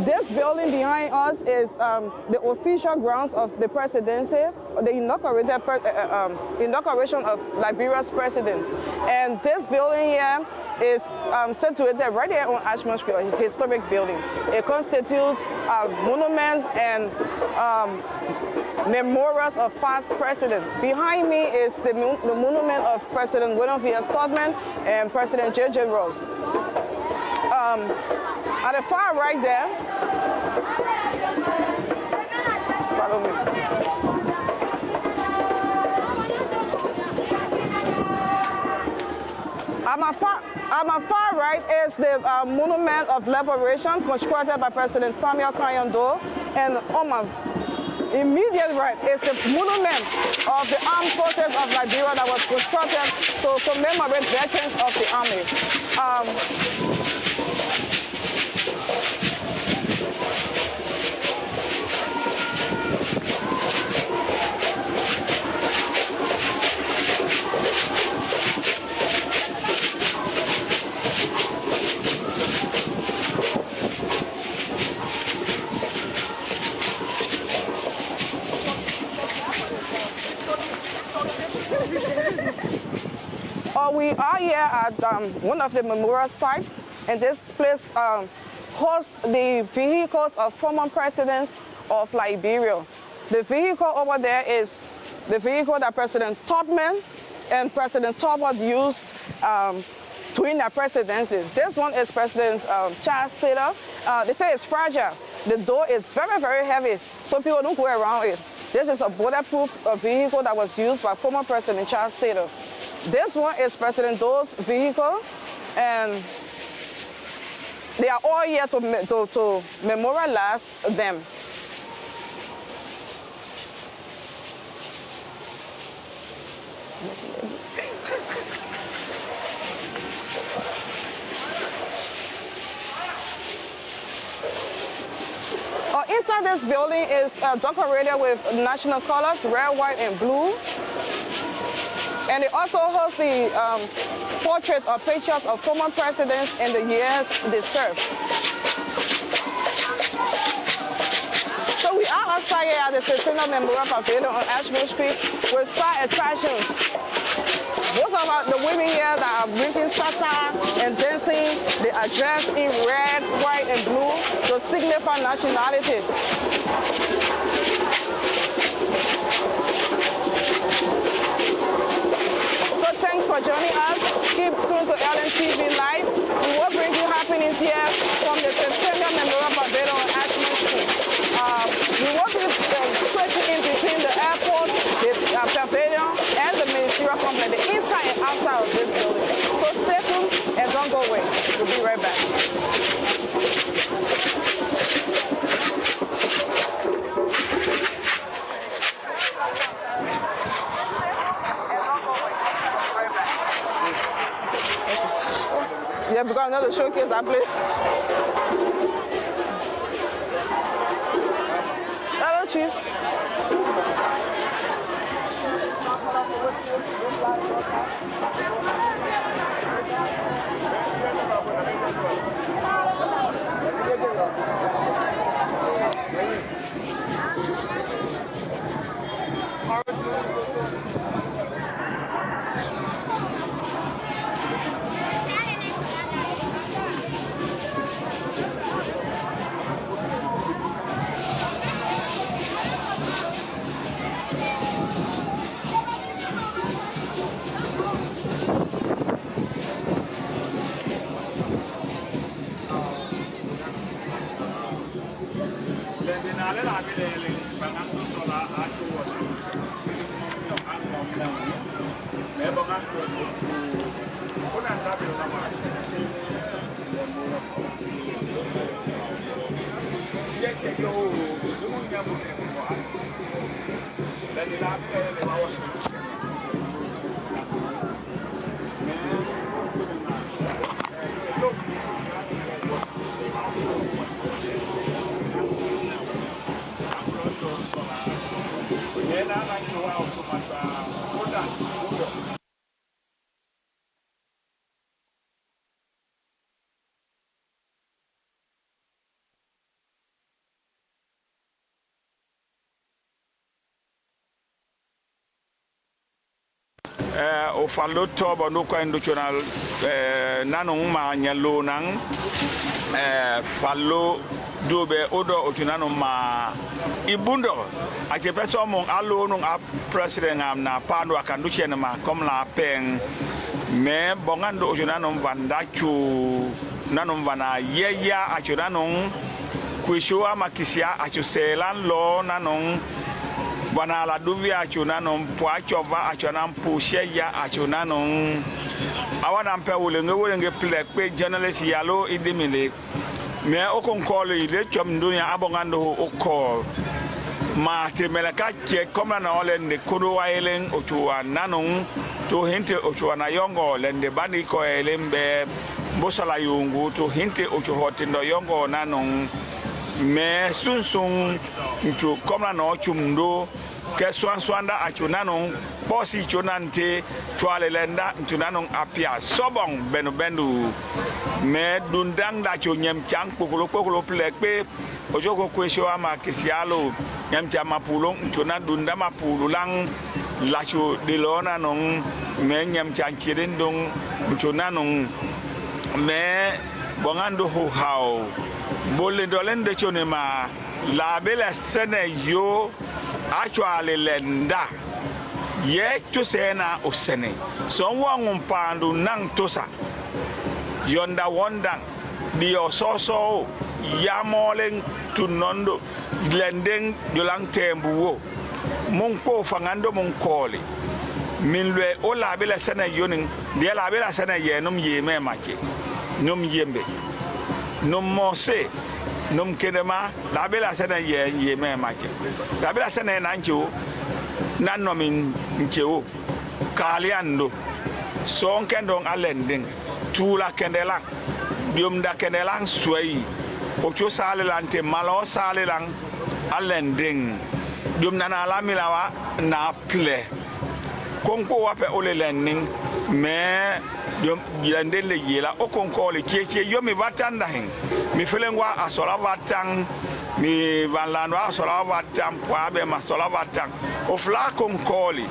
This building behind us is the official grounds of the presidency, the inauguration of Liberia's presidents. And this building here is situated right here on Ashmore Street, a historic building. It constitutes monuments and memorials of past presidents. Behind me is the monument of President William V. S. Tubman and President J.J. Ross. At the far right there, follow me. At my far right is the monument of liberation constructed by President Samuel Kanyando, and on my immediate right is the monument of the armed forces of Liberia that was constructed to commemorate veterans of the army. We are here at one of the memorial sites, and this place hosts the vehicles of former presidents of Liberia. The vehicle over there is the vehicle that President Tubman and President Talbot used during their presidency. This one is President Charles Taylor. They say it's fragile. The door is very, very heavy, so people don't go around it. This is a bulletproof vehicle that was used by former President Charles Taylor. This one is President Doe's vehicle, and they are all here to memorialize them. Inside this building is decorated with national colors, red, white, and blue. And it also hosts the portraits or pictures of former presidents and the years they served. So we are outside here at the Centennial Memorial Pavilion on Ashmore Street with side attractions. Most of the women here that are drinking sasa and dancing, they are dressed in red, white, and blue to signify nationality. So thanks for joining us. Keep tuned to LNTV Live. We will bring you happenings here from the Centennial Memorial Pavilion on Ashmore Street. We will be switching in between the airport, the pavilion, and the ministerial complex, the inside and outside of this building. So stay tuned and don't go away. We'll be right back. Yeah, because another showcase I play. Hello, Chief. o fallo toba no ko industrial nanong ma nyalo nang fallo dobe odo otunano ma ibundo a je peso mon allo no a president am na pando akandu chene ma comme la peng me bongando otunano vandachu nanom vana yeya achunano kuishua makisia achuselan lo nanon vana la duvia achunanon poachova achunam pusheya achunanon awana mpe wulenge plekpe journalist yalo idimile me okonkolo ile chom dunia abongando okol ma temelaka ke koma na ole ne kodo waelen ochuwa nanon to hinte ochuwa na yongo lende bani ko elembe bosala yungu to hinte ochuhote ndo yongo nanon me sunsun ntu koma na ochumdo ke swanswanda achunanon bosi chonante twale lenda ntunanon apia sobong bendu me dundang da chonyem chang pokolo plekpe ojoko kwesho ama kisialo nyam chama pulong ntuna dunda mapululang lacho dilona non me nyam chang chirindong ntunanon me bongando ho hao bolle dolende chonema la bela sene yo actually lenda ye chusena osene so wangum pandu nang tosa yonda wondang dio soso yamolen tunondo lendeng yolang tembuwo mon ko fangando mon koli min lwe o la bela sene yoning de la bela sene ye num yeme mache num yembe num mose num kedema la bela sene ye yeme mache la bela sene nancho nanno min nchewo kaliando son kendong alending tula kendelang biomda kendelang swai ocho salelante malo salelang alending biomna na lamilawa na ple konko wape ole lending me yom yandele yela okonko le cheche yomi vatanda hin mi felengwa asola vatang mi vanlanwa asola vatang poabe masola vatang ofla konkoli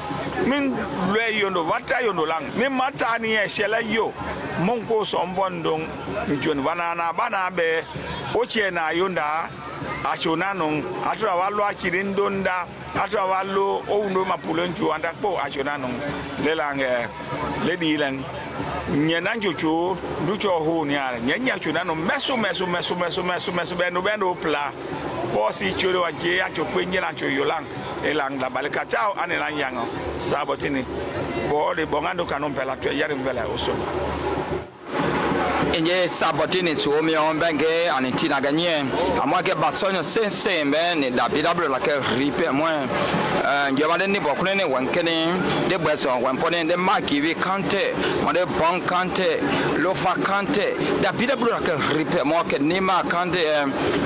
min lwe yondo vata yondo lang min matani e shela yo monko sombondong jon vanana bana be oche na yonda achonanong atra wallo achirindonda atra wallo oundo mapulonchu anda po achonanong lelange ledilang nyena njocho ducho ho ni ara nyenya chonanong meso bendo pla bosi choro waje achokwe nyena choyolang elang la balika chao anelang yango sabotini bo de bongando kanon pela to yari mbele osono inje sabotini suomi on benge anitina ganye amwake basonyo sense be ni da bidabro la ke ripe mo njewale ni bokune ni wankene de bweso wanpone de maki wi kante mo de bon kante lofa kante da bidabro la ke ripe mo ke ni ma kante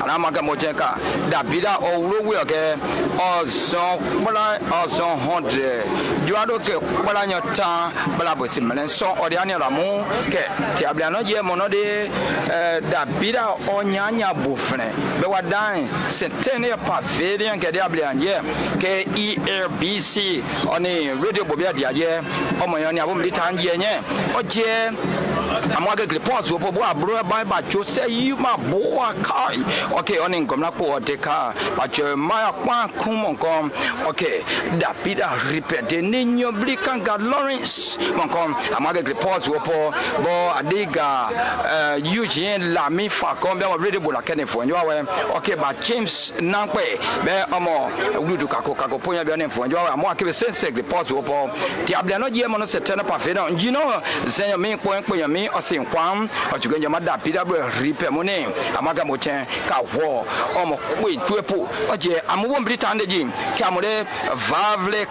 anama ke mojeka da bida owuwe ke ozon bala ozon honde juado ke bala nyota bala bosi melen so odiane ramu ke ti ablano je mono de da bida onyanya bufne be wadan setene pa verian ke de ablanje ke ERBC oni radio bobia diaje omoyoni abo militanje nye oje amwage report wo bo abro ba cho se yi ma bo akai okay oni ngomna ko de ka ba che ma kwa kumon kom okay da bida repeat ni nyoblika Lawrence mon kom amwage report wo bo adiga Eugene la mi fa kom be radio bo la kene fo nyawe okay ba James nankwe be omo wudu kako ponya be ne fo nyawe amwa ke sense report wo po ti ablano je mono setena pa fe no njino zenyo mi kwen mi osin kwam ojugenja mada pida bro ripe mone amaga mochen ka wo omo kwe tuepo oje amuwo mbritande ji ke amure vavle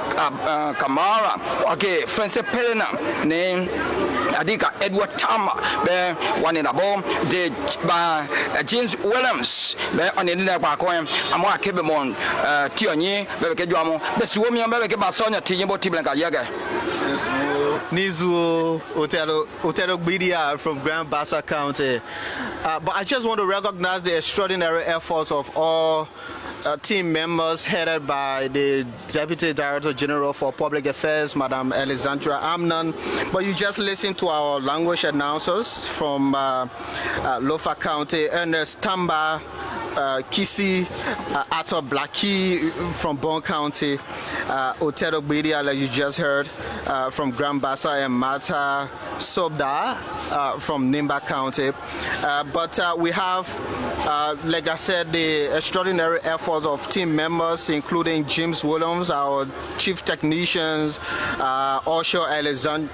kamara okay France Pelena ne adika Edward Tama be one na bom de ba James Williams be oni na kwa ko amwa kebe mon tionyi be ke jwamo be suomi be ke ba sonya tinye bo tiblenka yege Nizu Otero Gbidia from Grand Bassa County. But I just want to recognize the extraordinary efforts of all team members headed by the Deputy Director General for Public Affairs, Madam Alexandra Amnon. But you just listen to our language announcers from Lofa County, Ernest Tamba, Kisi, Ato Blackie from Bon County, Otero Gbidia, like you just heard, from Grand Bassa, and Mata Sobda from Nimba County. But we have, like I said, the extraordinary efforts of team members, including James Williams, our chief technicians, Osho Alexander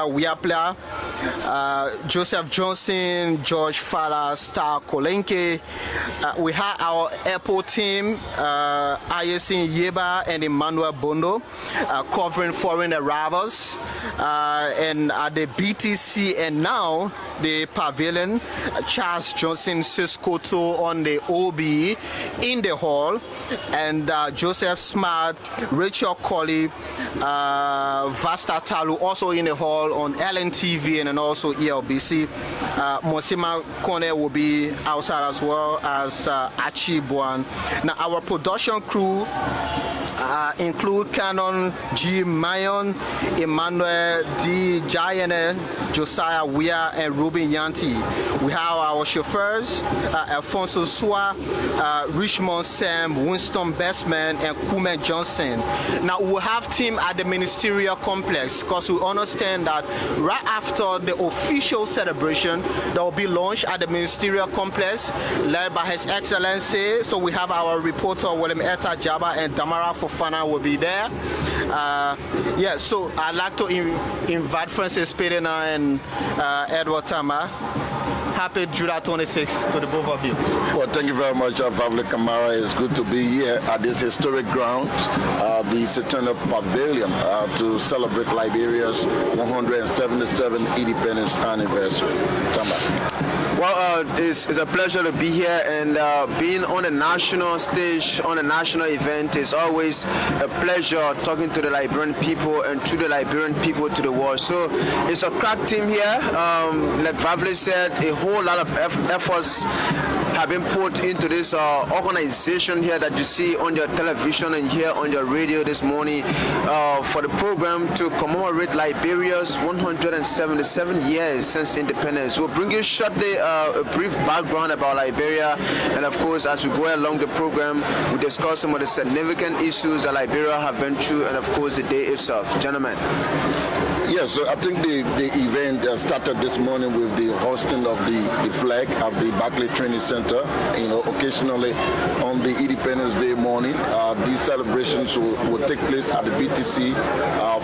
Wiapla, Joseph Johnson, George Fala, Star Kolenke. We have our airport team, Ayasin Yeba and Emmanuel Bondo, covering foreign arrivals, and at the BTC, and now the pavilion, Charles Johnson Siskoto on the OB in the hall, and Joseph Smart, Rachel Colley, Vasta Talu also in the hall on LNTV and also ELBC. Mosima Kone will be outside as well as Achi Buan. Now our production crew include Canon G. Mayon, Emmanuel D. Jayane, Josiah Weah, and Ruben Yanti. We have our chauffeurs, Alfonso Sua, Richmond Sam, Winston Bestman, and Kume Johnson. Now we'll have team at the ministerial complex because we understand that right after the official celebration, there will be lunch at the ministerial complex led by His Excellency. So we have our reporter William Eta Jaba and Damara Fofana will be there. Yeah, so I'd like to invite Francis Pedena and Edward Tama. Happy July 26th to the both of you. Well, thank you very much, Vavle Kamara. It's good to be here at this historic ground, the Centennial Pavilion, to celebrate Liberia's 177th independence anniversary. Well, it's a pleasure to be here, and being on a national stage, on a national event, is always a pleasure talking to the Liberian people and to the Liberian people to the world. So it's a crack team here. Like Vavle said, a whole lot of efforts have been put into this organization here that you see on your television and here on your radio this morning for the program to commemorate Liberia's 177 years since independence. We'll bring you shortly a brief background about Liberia, and of course, as we go along the program, we discuss some of the significant issues that Liberia have been through, and of course, the day itself. Gentlemen. Yes, so I think the event started this morning with the hosting of the flag at the Barclay Training Center. You know, occasionally on the Independence Day morning, these celebrations will take place at the BTC,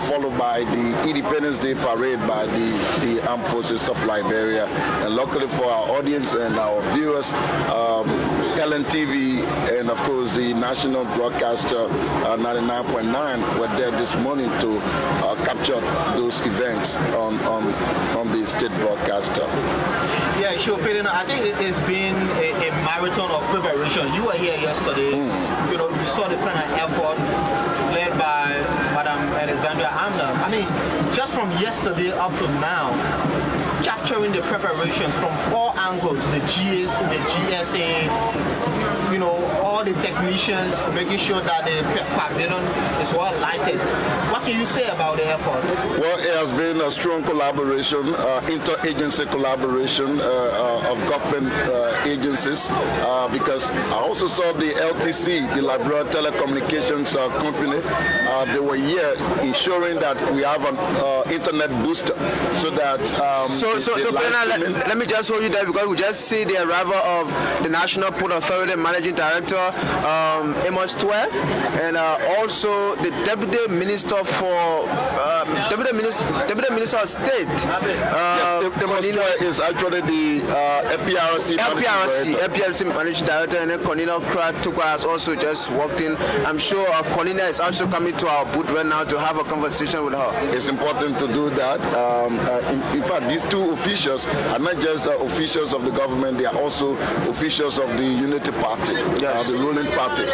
followed by the Independence Day parade by the Armed Forces of Liberia. And luckily for our audience and our viewers, LNTV and of course the national broadcaster 99.9 were there this morning to capture those events on the state broadcaster. Yeah, sure, Peter. I think it's been a marathon of preparation. You were here yesterday. You know, you saw the kind of effort led by Madam Alexandra Amnon. I mean, just from yesterday up to now, capturing the preparations from all angles, the GS, the GSA, you know, all the technicians, making sure that the pavilion is well lighted. What can you say about the efforts? Well, it has been a strong collaboration, interagency collaboration of government agencies, because I also saw the LTC, the Liberia Telecommunications Company. They were here ensuring that we have an internet booster so that let me just hold you there, because we just see the arrival of the National Port Authority Managing Director Amos Twe, and also the Deputy Minister for Deputy Minister of State. Amos Twe is actually the LPRC Managing Director, and then Cornelia Tukwa has also just walked in. I'm sure Cornelia is also coming to our booth right now to have a conversation with her. It's important to do that. In fact, these two officials are not just officials of the government, they are also officials of the Unity Party, yes. The ruling party.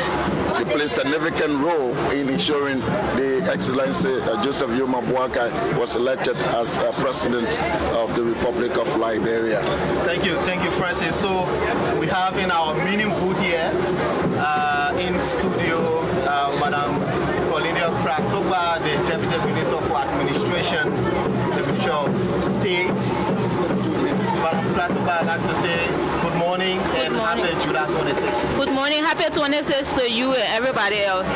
He played a significant role in ensuring the Excellency Joseph Yoma Boakai was elected as President of the Republic of Liberia. Thank you, Francis. So we have in our meeting booth here in studio Madam Cornelia Kratoba, the Deputy Minister for Administration, the Minister of State. Madam Kratoba, I'd like to say good morning and happy July 26th. Good morning, happy 26th to you and everybody else.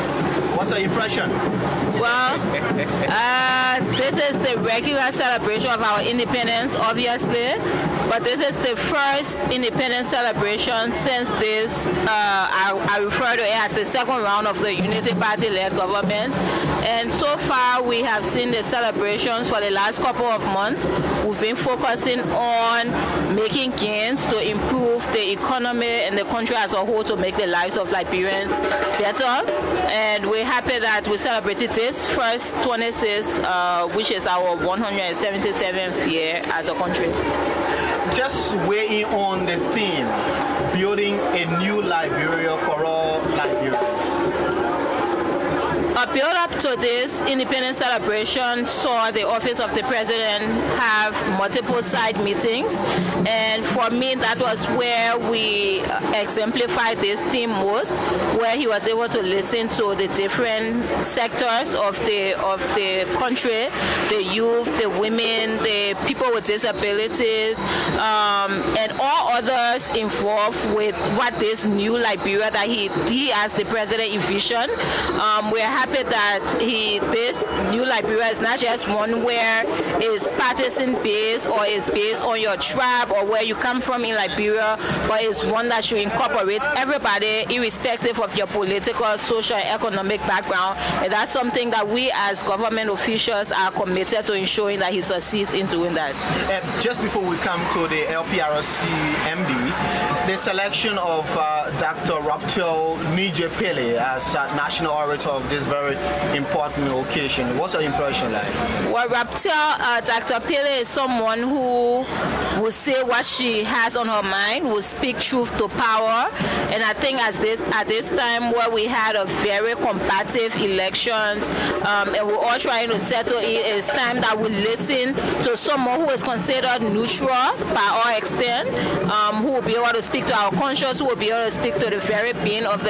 What's your impression? Well, this is the regular celebration of our independence, obviously, but this is the first independence celebration since this, I refer to it as the second round of the Unity Party-led government. And so far, we have seen the celebrations for the last couple of months. We've been focusing on making gains to improve the economy and the country as a whole to make the lives of Liberians better. And we're happy that we celebrated this first 26th, which is our 177th year as a country. Just weighing on the theme, building a new Liberia for all Liberians. A build-up to this independence celebration saw the Office of the President have multiple side meetings, and for me that was where we exemplified this theme most, where he was able to listen to the different sectors of the country, the youth, the women, the people with disabilities, and all others involved with what this new Liberia that he as the President envisioned. We're happy that this new Liberia is not just one where it's partisan based or is based on your tribe or where you come from in Liberia, but it's one that should incorporate everybody irrespective of your political, social, and economic background. And that's something that we as government officials are committed to ensuring that he succeeds in doing that. Just before we come to the LPRC MD, the selection of Dr. Raphael Nije Pele as national orator of this very important occasion. What's your impression like? Well, Dr. Pele is someone who will say what she has on her mind, will speak truth to power, and I think at this time where we had a very combative elections and we're all trying to settle it, it's time that we listen to someone who is considered neutral by all extent, who will be able to speak to our conscience, who will be able to speak to the very being of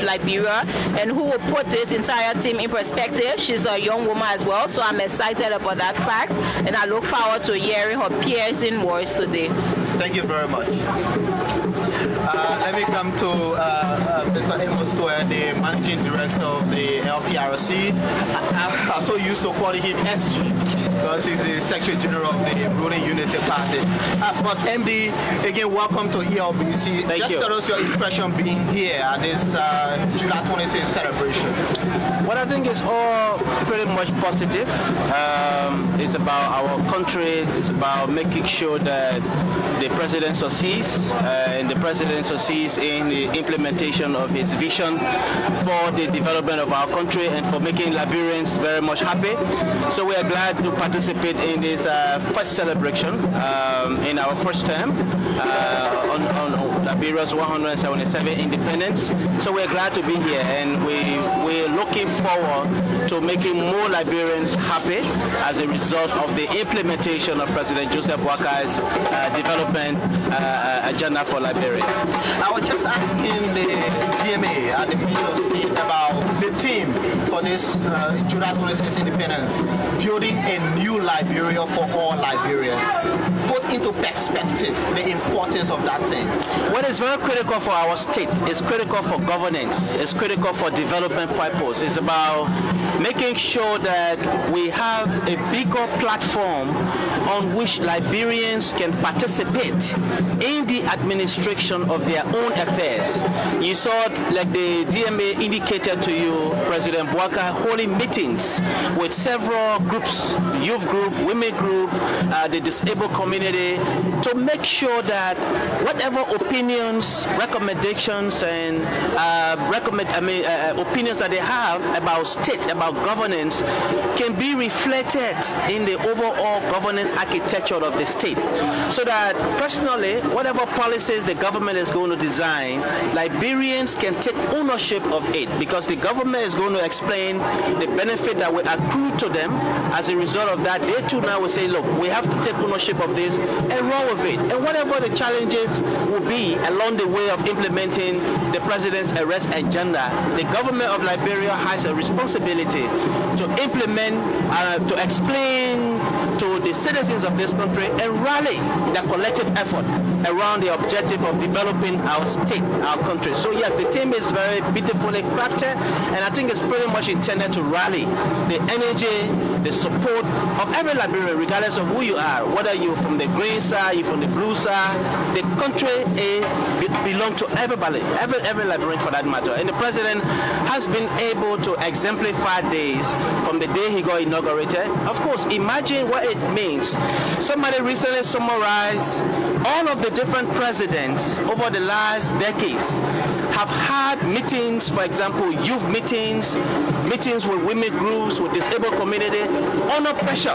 Liberia, and who will put this entire team in perspective. She's a young woman as well, so I'm excited about that fact, and I look forward to hearing her piercing words today. Thank you very much. Let me come to Mr. Amos Toya, the Managing Director of the LPRC. I'm so used to calling him SG because he's the Secretary General of the ruling Unity Party. But MD, again, welcome to ELBC. Thank you. Tell us your impression being here at this July 26th celebration. Well, I think it's all pretty much positive. It's about our country. It's about making sure that the president succeeds, and the president succeeds in the implementation of his vision for the development of our country and for making Liberians very much happy. So we are glad to participate in this first celebration in our first term on Liberia's 177 independence. So we're glad to be here, and we're looking forward to making more Liberians happy as a result of the implementation of President Joseph Boakai's development agenda for Liberia. I was just asking the DMA at the Ministry of State about the theme for this July 26th independence, building a new Liberia for all Liberians. Put into perspective the importance of that thing. What is very critical for our state, it's critical for governance, it's critical for development purpose. It's about making sure that we have a bigger platform on which Liberians can participate in the administration of their own affairs. You saw, like the DMA indicated to you, President Boakai holding meetings with several groups, youth group, women group, the disabled community, to make sure that whatever opinions, recommendations, and opinions that they have about state, about governance, can be reflected in the overall governance architecture of the state. So that personally, whatever policies the government is going to design, Liberians can take ownership of it, because the government is going to explain the benefit that will accrue to them. As a result of that, they too now will say, look, we have to take ownership of this and run with it. And whatever the challenges will be along the way of implementing the president's arrest agenda, the government of Liberia has a responsibility to implement, to explain to the citizens of this country and rally their collective effort around the objective of developing our state, our country. So yes, the team is very beautifully crafted, and I think it's pretty much intended to rally the energy, the support of every Liberian, regardless of who you are, whether you're from the green side, you're from the blue side. The country belongs to everybody, every Liberian for that matter. And the president has been able to exemplify this from the day he got inaugurated. Of course, imagine what it means. Somebody recently summarized all of the different presidents over the last decades have had meetings, for example, youth meetings, meetings with women groups, with disabled community, under pressure.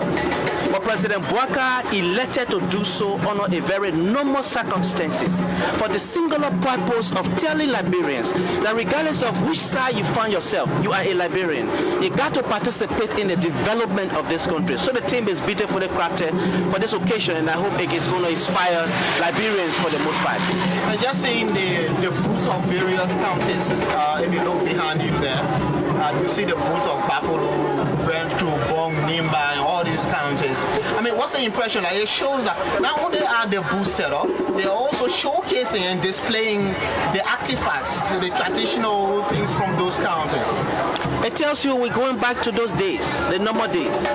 But President Bouaka elected to do so under a very normal circumstances for the singular purpose of telling Liberians that regardless of which side you find yourself, you are a Liberian. You got to participate in the development of this country. So the team is beautifully crafted for this occasion, and I hope it is going to inspire Liberians for the most part. And just seeing the booths of various counties, if you look behind you there, you see the booths of Bakolo, Brentwood, Bong, Nimba, and all these counties. I mean, what's the impression? Like, it shows that not only are the booths set up, they're also showcasing and displaying the artifacts, the traditional things from those counties. It tells you we're going back to those days, the normal days,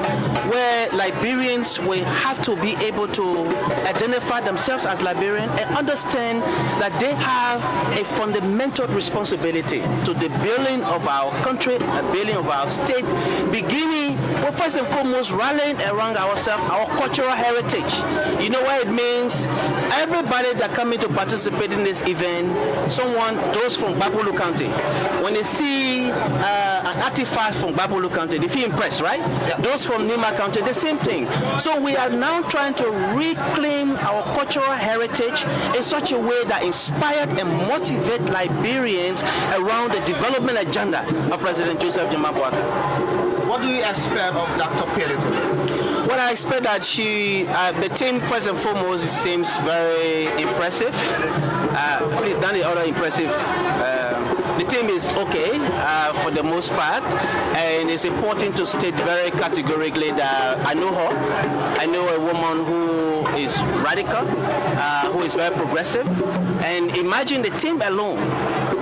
where Liberians will have to be able to identify themselves as Liberian and understand that they have a fundamental responsibility to the building of our country, the building of our state, beginning, well, first and foremost, rallying around ourselves, our cultural heritage. You know what it means? Everybody that coming to participate in this event, those from Babulu County, when they see an artifact from Babulu County, they feel impressed, right? Yeah. Those from Nima County, the same thing. So we are now trying to reclaim our cultural heritage in such a way that inspired and motivate Liberians around the development agenda of President Joseph Jama Bouaka. What do you expect of Dr. Pele today? Well, I expect that the team, first and foremost, it seems very impressive. Please, done the other impressive. The team is okay for the most part, and it's important to state very categorically that I know her. I know a woman who is radical, who is very progressive, and imagine the team alone.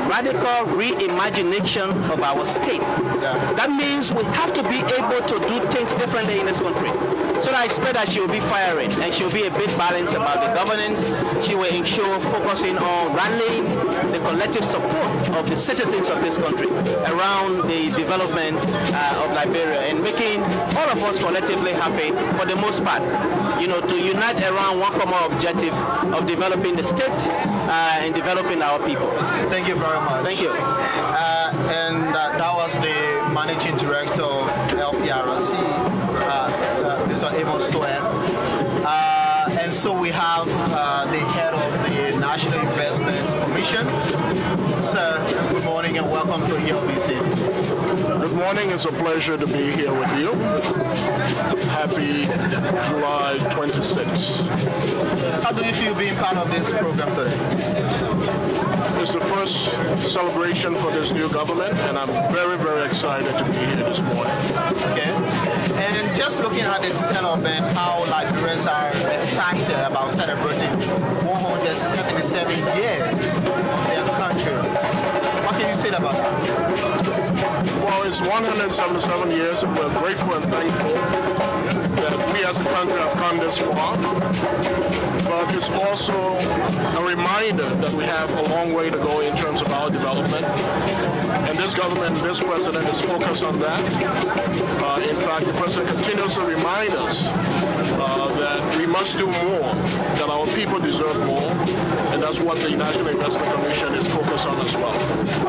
Radical reimagination of our state. Yeah. That means we have to be able to do things differently in this country. So I expect that she will be firing, and she will be a bit balanced about the governance. She will ensure focusing on rallying the collective support of the citizens of this country around the development of Liberia and making all of us collectively happy for the most part. You know, to unite around one common objective of developing the state and developing our people. Thank you very much. Thank you. That was the Managing Director of LPRC, Mr. Amos Stoyan. And so we have the head of the National Investment Commission. Sir, good morning and welcome to ELBC. Good morning. It's a pleasure to be here with you. Happy July 26th. How do you feel being part of this program today? It's the first celebration for this new government, and I'm very, very excited to be here this morning. Okay. And just looking at this setup and how Liberians are excited about celebrating 177 years of their country. What can you say about that? Well, it's 177 years, and we're grateful and thankful that we as a country have come this far, but it's also a reminder that we have a long way to go in terms of our development. And this government, this president is focused on that. In fact, the president continues to remind us that we must do more, that our people deserve more, and that's what the National Investment Commission is focused on as well.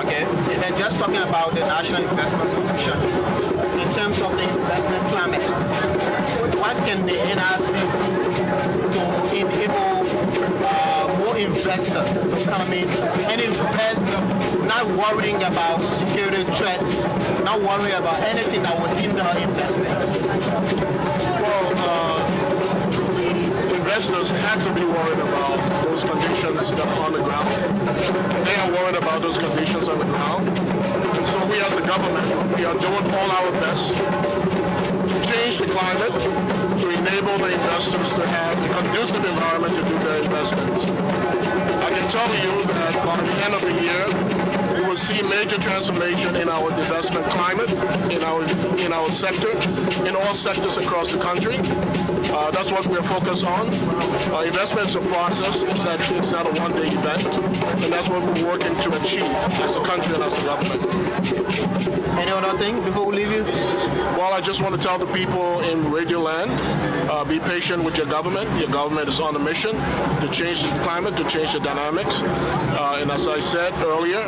Okay, and just talking about the National Investment Commission, in terms of the investment climate, what can the NRC do to enable more investors to come in and invest, not worrying about security threats, not worrying about anything that will hinder investment? Well, investors have to be worried about those conditions that are on the ground. They are worried about those conditions on the ground. And so we as a government, we are doing all our best to change the climate, to enable the investors to have a conducive environment to do their investments. I can tell you that by the end of the year, we will see major transformation in our investment climate, in our sector, in all sectors across the country. That's what we're focused on. Investment is a process. It's not a one-day event, and that's what we're working to achieve as a country and as a government. Any other thing before we leave you? Well, I just want to tell the people in Radio Land, be patient with your government. Your government is on a mission to change the climate, to change the dynamics. And as I said earlier,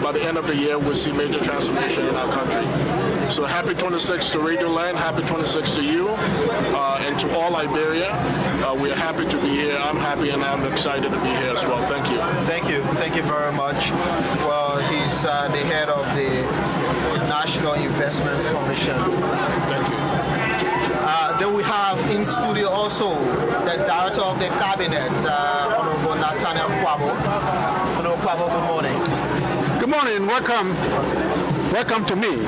by the end of the year, we'll see major transformation in our country. So happy 26th to Radio Land, happy 26th to you, and to all Liberia. We are happy to be here. I'm happy and I'm excited to be here as well. Thank you. Thank you. Thank you very much. Well, he's the head of the National Investment Commission. Thank you. Then we have in studio also the Director of the Cabinet, Honorable Nathaniel Kwabo. Honorable Kwabo, good morning. Good morning. Welcome to me.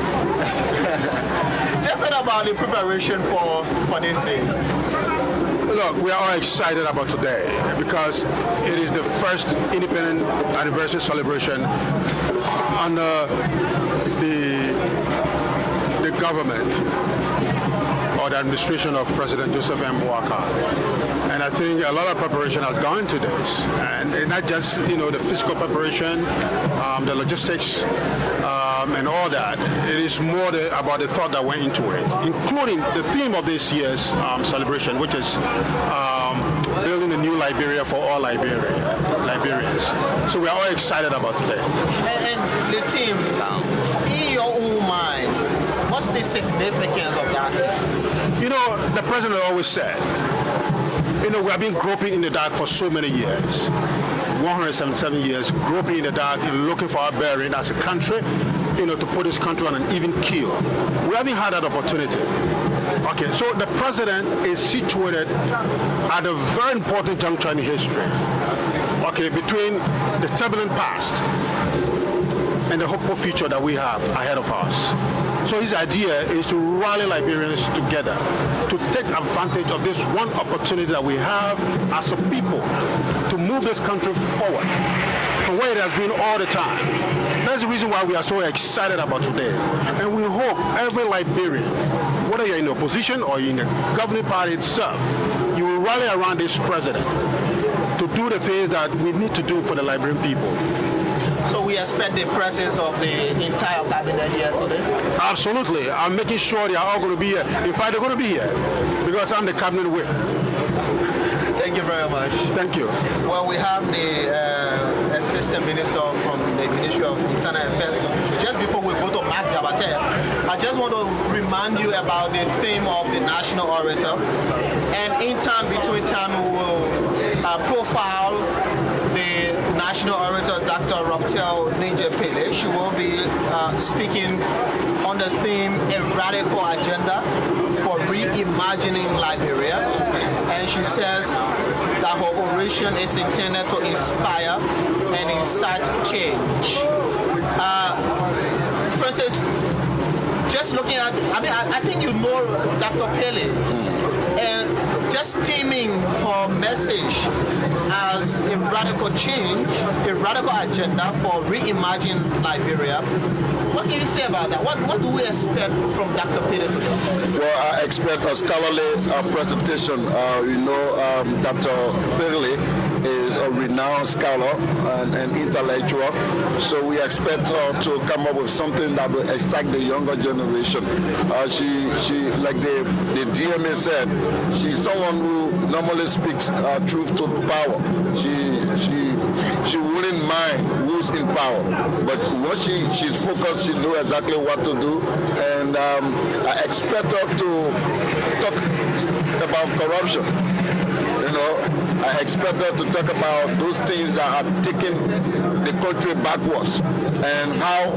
Just about the preparation for this day. Look, we are all excited about today because it is the first independent anniversary celebration under the government or the administration of President Joseph M. Boakai. And I think a lot of preparation has gone into this, and not just the physical preparation, the logistics, and all that. It is more about the thought that went into it, including the theme of this year's celebration, which is building a new Liberia for all Liberians. So we are all excited about today. And the team, in your own mind, what's the significance of that? The president always said, we have been groping in the dark for so many years, 177 years, groping in the dark and looking for our bearing as a country, to put this country on an even keel. We haven't had that opportunity. Okay, so the president is situated at a very important juncture in history, between the turbulent past and the hopeful future that we have ahead of us. So his idea is to rally Liberians together to take advantage of this one opportunity that we have as a people to move this country forward from where it has been all the time. That's the reason why we are so excited about today. And we hope every Liberian, whether you're in the opposition or in the governing party itself, you will rally around this president to do the things that we need to do for the Liberian people. So we expect the presence of the entire cabinet here today? Absolutely. I'm making sure they are all going to be here. In fact, they're going to be here because I'm the cabinet whip. Thank you very much. Thank you. Well, we have the Assistant Minister from the Ministry of Internal Affairs. Just before we go to Mark Jabate, I just want to remind you about the theme of the National Orator. And in time, between time, we will profile the National Orator, Dr. Raptel Ninja-Pele. She will be speaking on the theme, A Radical Agenda for Reimagining Liberia. And she says that her oration is intended to inspire and incite change. Francis, just looking at, I think you know Dr. Pele. And just teaming her message as a radical change, a radical agenda for reimagine Liberia. What can you say about that? What do we expect from Dr. Peter today? Well, I expect a scholarly presentation. Dr. Peter is a renowned scholar and intellectual, so we expect her to come up with something that will excite the younger generation. She like the DMA said, she's someone who normally speaks truth to power. She wouldn't mind who's in power, but once she's focused, she knows exactly what to do, and I expect her to talk about corruption. I expect her to talk about those things that are taking the country backwards and how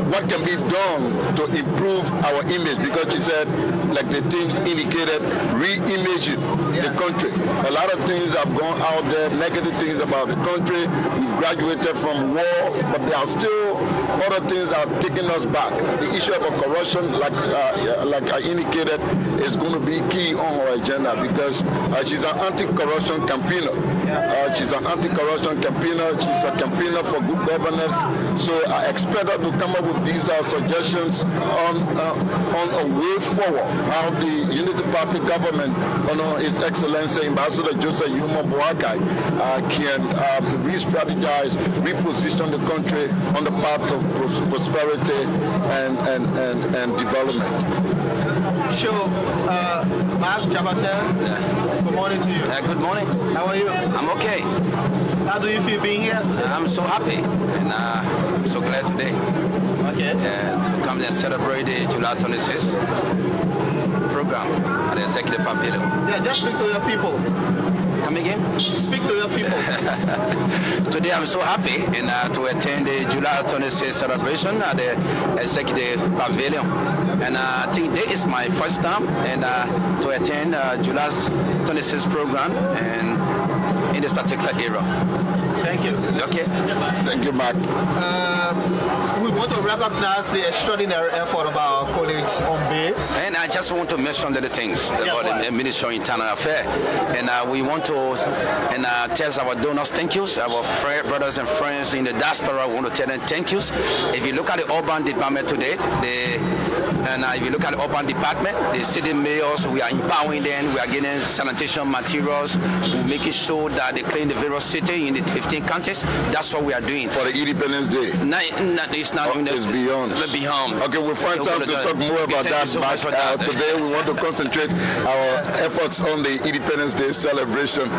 what can be done to improve our image, because she said, like the teams indicated, re-imaging the country. A lot of things have gone out there, negative things about the country. We've graduated from war, but there are still other things that are taking us back. The issue of corruption, like I indicated, is going to be key on her agenda, because she's an anti-corruption campaigner. She's an anti-corruption campaigner. She's a campaigner for good governance. So I expect her to come up with these suggestions on a way forward, how the Unity Party government, His Excellency Ambassador Joseph Yuma Boakai, can re-strategize, reposition the country on the path of prosperity and development. Sure. Mark Jabatel, good morning to you. Good morning. How are you? I'm okay. How do you feel being here? I'm so happy, and I'm so glad today. Okay. To come and celebrate the July 26th program at the Executive Pavilion. Yeah, just speak to your people. Come again? Speak to your people. Today I'm so happy to attend the July 26th celebration at the Executive Pavilion. And I think this is my first time to attend July's 26th program and in this particular era. Thank you. Okay. Thank you, Mark. We want to recognize the extraordinary effort of our colleagues on base. And I just want to mention the things about the Ministry of Internal Affairs. And we want to tell our donors thank yous, our brothers and friends in the diaspora. We want to tell them thank yous. If you look at the urban department today, if you look at the urban department, the city mayors, we are empowering them. We are getting sanitation materials. We're making sure that they clean the various city in the 15 counties. That's what we are doing. For the Independence Day? It's not even it's beyond. Beyond. Okay, we'll find time to talk more about that. So today we want to concentrate our efforts on the Independence Day celebration.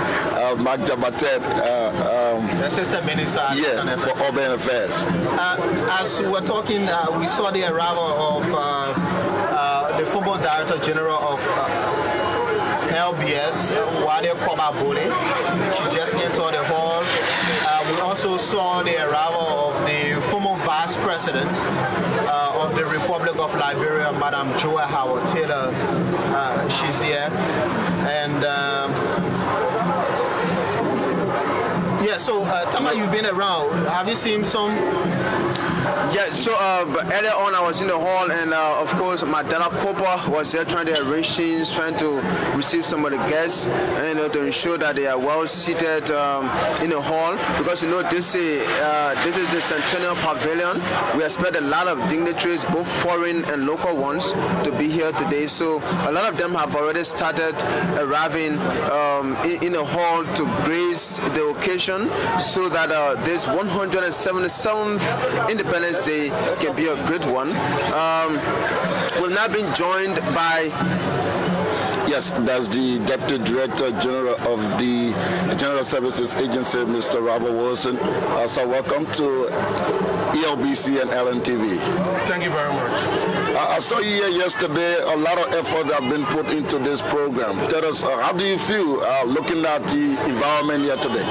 Mark Jabatet, Assistant Minister for Urban Affairs. As we're talking, we saw the arrival of the former Director General of LBS, Wade Kobabole. She just entered the hall. We also saw the arrival of the former Vice President of the Republic of Liberia, Madam Joy Howard Taylor. She's here. And so Tama, you've been around. Have you seen some? Yeah, so earlier on I was in the hall, and of course Madonna Cooper was there trying to arrange things, trying to receive some of the guests, and to ensure that they are well seated in the hall, because this is the Centennial Pavilion. We expect a lot of dignitaries, both foreign and local ones, to be here today. So a lot of them have already started arriving in the hall to grace the occasion, so that this 177th Independence Day can be a great one. We've now been joined by... Yes, that's the Deputy Director General of the General Services Agency, Mr. Robert Wilson. So welcome to ELBC and LNTV. Thank you very much. I saw you here yesterday. A lot of effort has been put into this program. Tell us, how do you feel looking at the environment here today?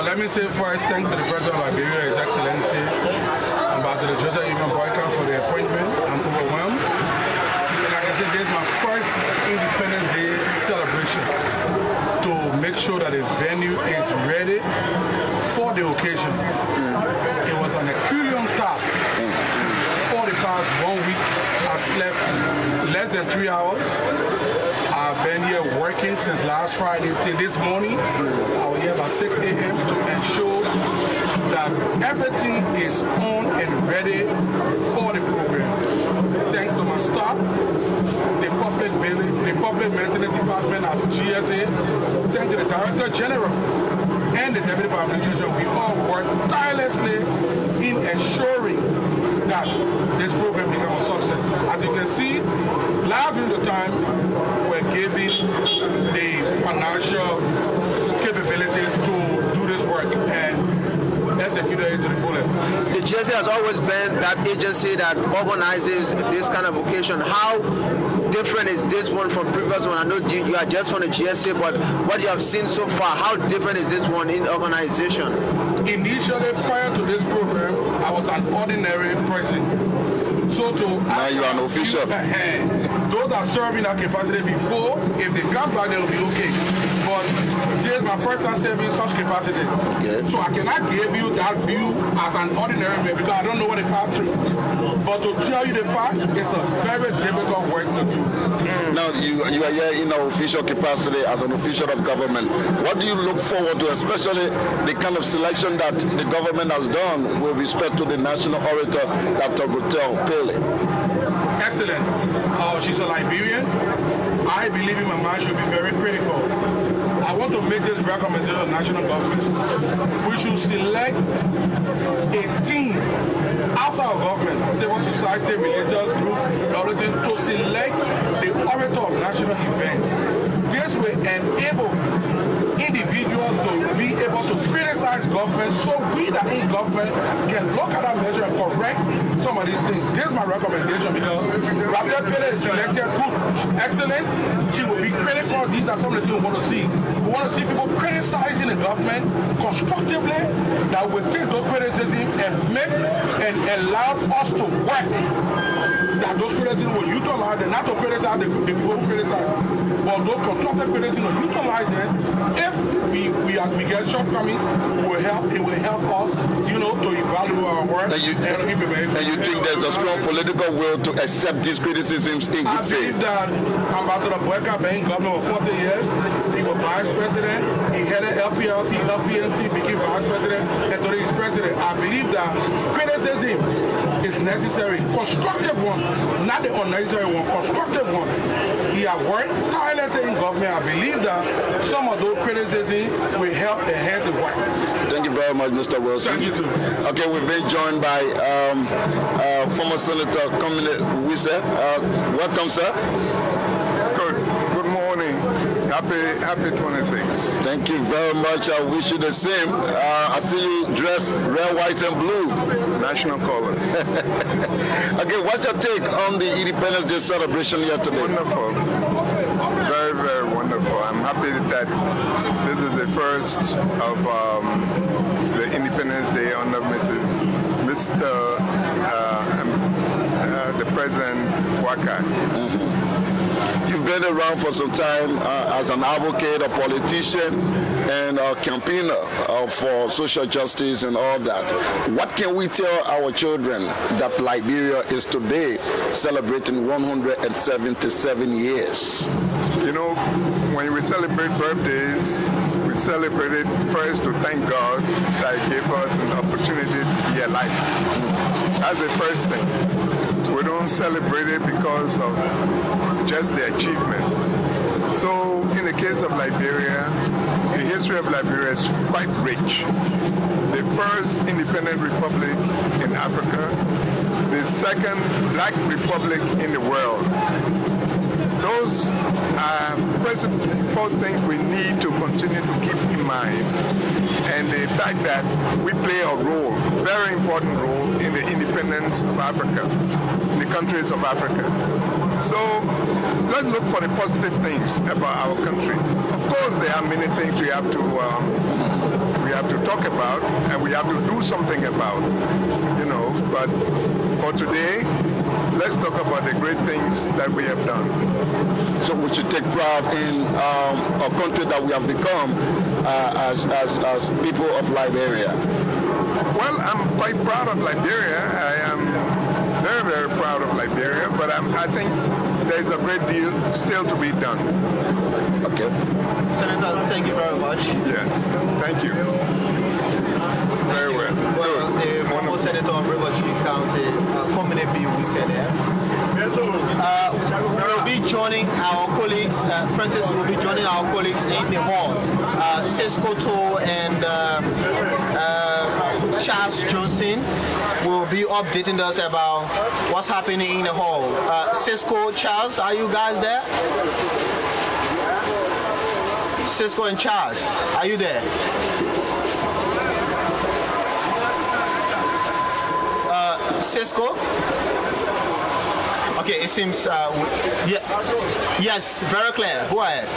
Let me say first, thanks to the President of Liberia, His Excellency, Ambassador Joseph Yuma Boakai, for the appointment. I'm overwhelmed. And like I said, this is my first Independence Day celebration to make sure that the venue is ready for the occasion. It was an Herculean task. For the past 1 week, I slept less than 3 hours. been here working since last Friday till this morning. I was here about 6 a.m. to ensure that everything is on and ready for the program. Thanks to my staff, the public maintenance department at GSA, thanks to the Director General and the Deputy for Administration. We all work tirelessly in ensuring that this program becomes a success. As you can see, last minute of time, we're giving the financial capability to do this work and execute it to the fullest. The GSA has always been that agency that organizes this kind of occasion. How different is this one from previous one? I know you are just from the GSA, but what you have seen so far, how different is this one in organization? Initially, prior to this program, I was an ordinary person. So now you are an official. Those that serve in that capacity before, if they come back, they'll be okay. But this is my first time serving such capacity. Okay. So I cannot give you that view as an ordinary man because I don't know what they pass through. But to tell you the fact, it's a very difficult work to do. Now, you are here in an official capacity as an official of government. What do you look forward to, especially the kind of selection that the government has done with respect to the national orator, Dr. Pele? Excellent. She's a Liberian. I believe in my mind should be very critical. I want to make this recommendation to the national government. We should select a team outside of government, civil society, religious groups, everything, to select the orator of national events. This will enable individuals to be able to criticize government so we that in government can look at that measure and correct some of these things. This is my recommendation because Dr. Pele is selected, good, excellent. She will be critical. These are some of the things we want to see. We want to see people criticizing the government constructively that will take those criticisms and make and allow us to work. That those criticisms will utilize them, not to criticize the people who criticize, but those constructive criticisms will utilize them. If we get shortcomings, it will help us, to evaluate our work. And you think there's a strong political will to accept these criticisms in good faith? I believe that Ambassador Boyka being governor for 40 years, he was vice president, he headed LPLC, LPNC, became vice president, and today he's president. I believe that criticism is necessary, constructive one, not the unnecessary one, constructive one. He has worked tirelessly in government. I believe that some of those criticisms will help enhance his work. Thank you very much, Mr. Wilson. Thank you too. Okay, we've been joined by former Senator Wise. Welcome, sir. Good morning. Happy 26. Thank you very much. I wish you the same. I see you dressed red, white, and blue. National colors. Okay, what's your take on the Independence Day celebration here today? Wonderful. Very, very wonderful. I'm happy that this is the first of the Independence Day under the President Waka. You've been around for some time as an advocate, a politician, and a campaigner for social justice and all that. What can we tell our children that Liberia is today celebrating 177 years? When we celebrate birthdays, we celebrate it first to thank God that He gave us an opportunity to be alive. That's the first thing. We don't celebrate it because of just the achievements. So in the case of Liberia, the history of Liberia is quite rich. The first independent republic in Africa, the second black republic in the world. Those are principal things we need to continue to keep in mind. And the fact that we play a role, very important role, in the independence of Africa, in the countries of Africa. So let's look for the positive things about our country. Of course, there are many things we have to talk about and we have to do something about, But for today, let's talk about the great things that we have done. So we should take pride in a country that we have become as people of Liberia. Well, I'm quite proud of Liberia. I am very, very proud of Liberia, but I think there's a great deal still to be done. Okay. Senator, thank you very much. Yes, thank you. Very well. Well, the former senator of River Tree County, Community B, we said there. We'll be joining our colleagues, Francis will be joining our colleagues in the hall. Cisco To and Charles Johnson will be updating us about what's happening in the hall. Cisco, Charles, are you guys there? Cisco and Charles, are you there? Cisco? Okay, it seems, yes, very clear. Go ahead.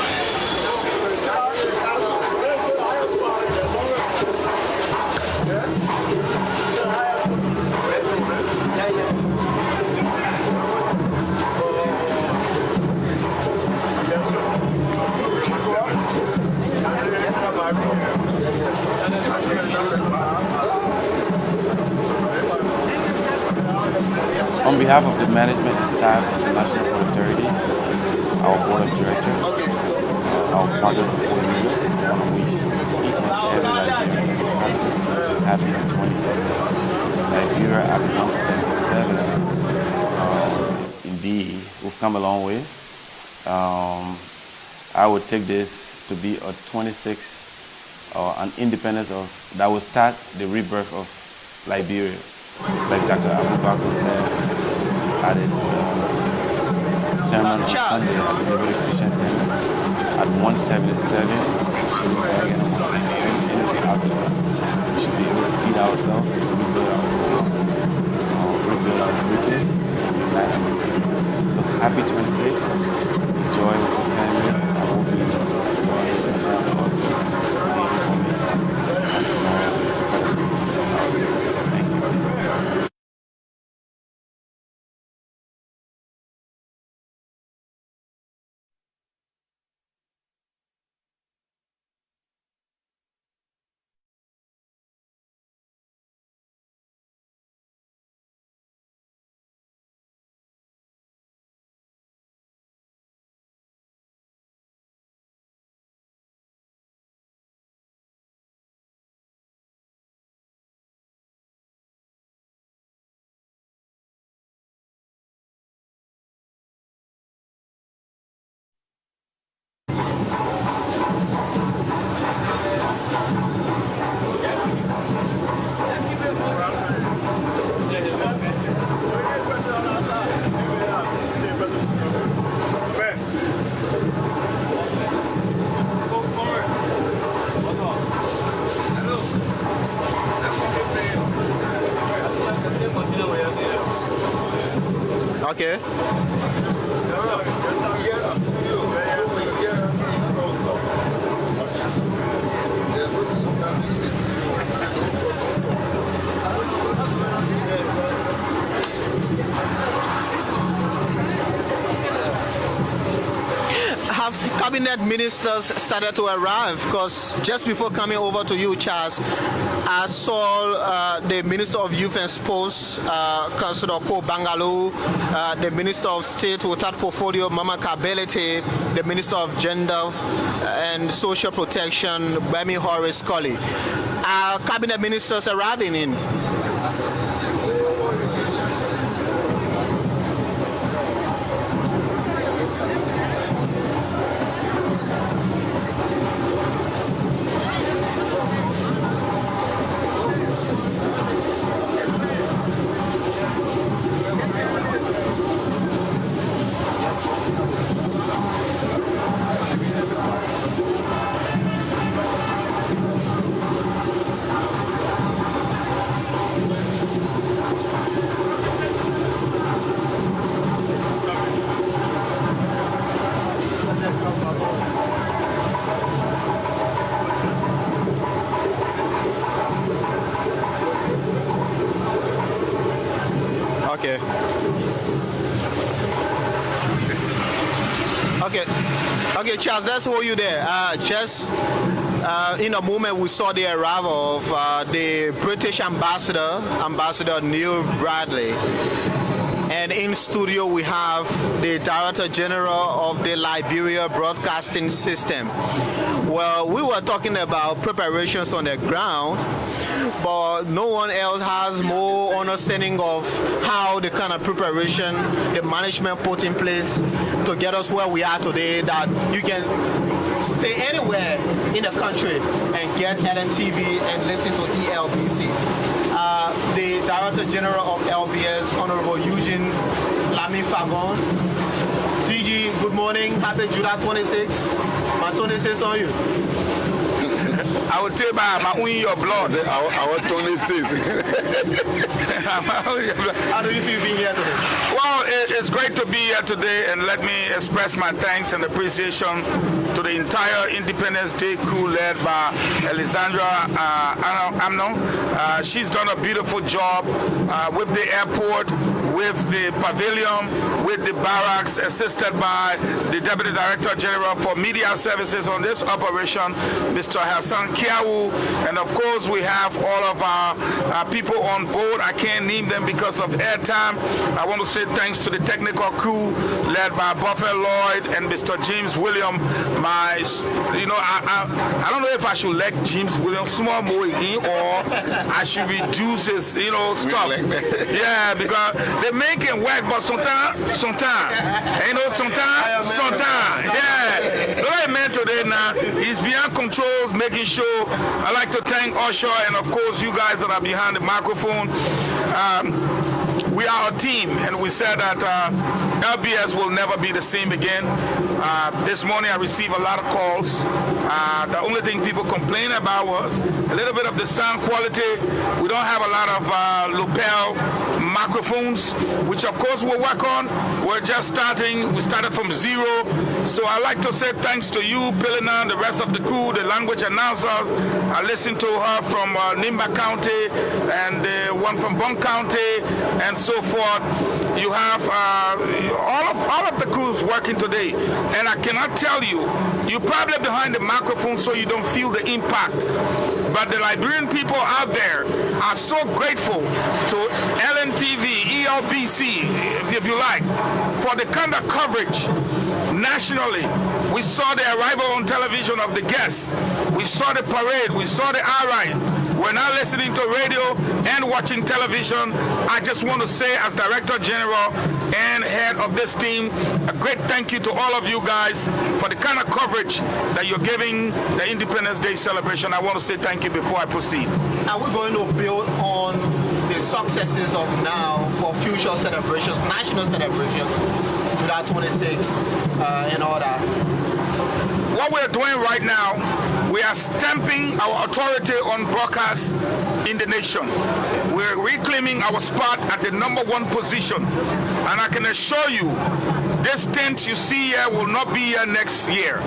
On behalf of the management and staff of the National Port Authority, our board of directors, our partners and board members, I want to wish each and every Liberian happy 26th. Liberia happy 177. Indeed, we've come a long way. I would take this to be a 26th, an independence that will start the rebirth of Liberia. Like Dr. Abubakar said at his sermon on Sunday at the Liberia Christian Center at 177, anything afterwards, we should be able to feed ourselves, rebuild our world, rebuild our bridges, and unite our people. So happy 26th, enjoy with your family. I hope you enjoy with them also. Okay. Have cabinet ministers started to arrive? Because just before coming over to you, Charles, I saw the Minister of Youth and Sports, Councillor Ko Bangaloo, the Minister of State with that portfolio, Mama Kabelete, the Minister of Gender and Social Protection, Bami Horace Colley. Are cabinet ministers arriving in? Okay. Okay, Charles, let's hold you there. Just in a moment, we saw the arrival of the British ambassador, Ambassador Neil Bradley. And in studio we have the Director General of the Liberia Broadcasting System. Well, we were talking about preparations on the ground, but no one else has more understanding of how the kind of preparation the management put in place to get us where we are today, that you can stay anywhere in the country and get LNTV and listen to ELBC. The Director General of LBS, Honorable Eugene Lami Fagon. DG, good morning. Happy July 26. My 26 on you. I will take my own your blood. Our 26. How do you feel being here today? Well, it's great to be here today, and let me express my thanks and appreciation to the entire Independence Day crew led by Alexandra Amnon. She's done a beautiful job with the airport, with the pavilion, with the barracks, assisted by the Deputy Director General for Media Services on this operation, Mr. Hassan Kiawu, and of course we have all of our people on board. I can't name them because of airtime. I want to say thanks to the technical crew led by Buffett Lloyd and Mr. James William. I don't know if I should let James William small more again, or I should reduce his, stuff. Yeah, because they make it work, but sometimes. Yeah. The way man today now, he's beyond controls, making sure. I like to thank Usher and of course you guys that are behind the microphone. We are a team, and we said that LBS will never be the same again. This morning I received a lot of calls. The only thing people complained about was a little bit of the sound quality. We don't have a lot of lapel microphones, which of course we'll work on. We're just starting. We started from zero. So I'd like to say thanks to you, Pilina, and the rest of the crew, the language announcers. I listened to her from Nimba County and the one from Bon County and so forth. You have all of the crews working today, and I cannot tell you, you're probably behind the microphone so you don't feel the impact. But the Liberian people out there are so grateful to LNTV, ELBC, if you like, for the kind of coverage nationally. We saw the arrival on television of the guests. We saw the parade. We saw the R-Ride. We're now listening to radio and watching television. I just want to say, as Director General and head of this team, a great thank you to all of you guys for the kind of coverage that you're giving the Independence Day celebration. I want to say thank you before I proceed. Are we going to build on the successes of now for future celebrations, national celebrations, July 26 and all that? What we're doing right now, we are stamping our authority on broadcast in the nation. We're reclaiming our spot at the #1 position. And I can assure you, this tent you see here will not be here next year.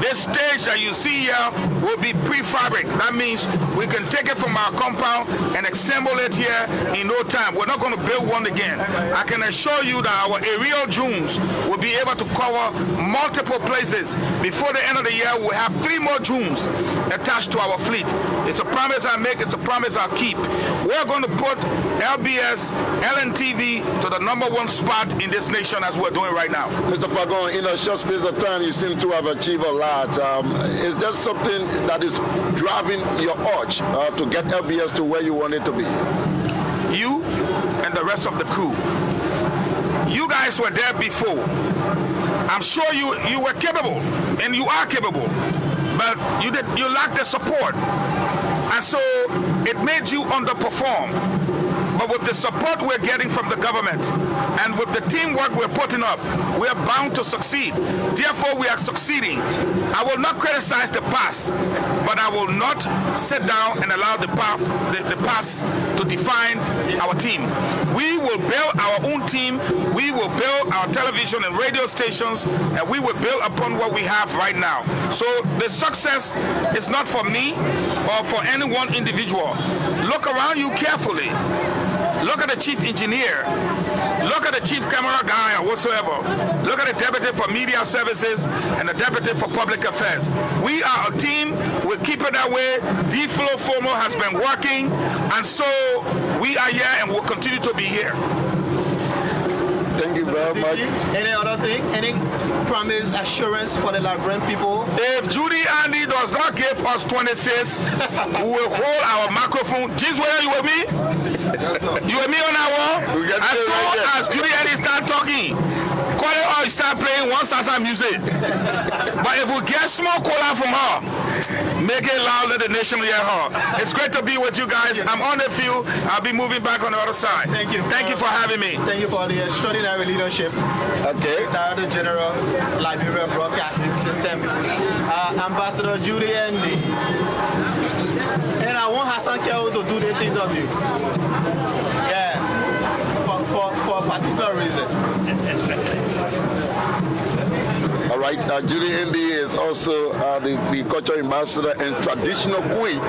This stage that you see here will be prefabric. That means we can take it from our compound and assemble it here in no time. We're not going to build one again. I can assure you that our aerial drones will be able to cover multiple places. Before the end of the year, we'll have 3 more drones attached to our fleet. It's a promise I make. It's a promise I'll keep. We're going to put LBS, LNTV to the #1 spot in this nation as we're doing right now. Mr. Fagon, in a short space of time, you seem to have achieved a lot. Is there something that is driving your urge to get LBS to where you want it to be? You and the rest of the crew. You guys were there before. I'm sure you were capable, and you are capable, but you lacked the support, and so it made you underperform. But with the support we're getting from the government and with the teamwork we're putting up, we are bound to succeed. Therefore, we are succeeding. I will not criticize the past, but I will not sit down and allow the past to define our team. We will build our own team. We will build our television and radio stations, and we will build upon what we have right now. So the success is not for me or for any one individual. Look around you carefully. Look at the chief engineer. Look at the chief camera guy or whatsoever. Look at the deputy for media services and the deputy for public affairs. We are a team. We'll keep it that way. D-Flow Formal has been working, and so we are here and will continue to be here. Thank you very much. Any other thing? Any promise, assurance for the Liberian people? If Judy Andy does not give us 26, we will hold our microphone. James, where you with me? You with me on that one? As soon as Judy Andy start talking, call it or start playing one salsa music. But if we get small cola from her, make it loud, let the nation hear her. It's great to be with you guys. I'm on the field. I'll be moving back on the other side. Thank you. Thank you for having me. Thank you for the extraordinary leadership. Okay. Director General, Liberia Broadcasting System, Ambassador Judy Andy. And I want Hassan Kel to do this interview. Yeah, for a particular reason. All right, Judy Andy is also the cultural ambassador and traditional queen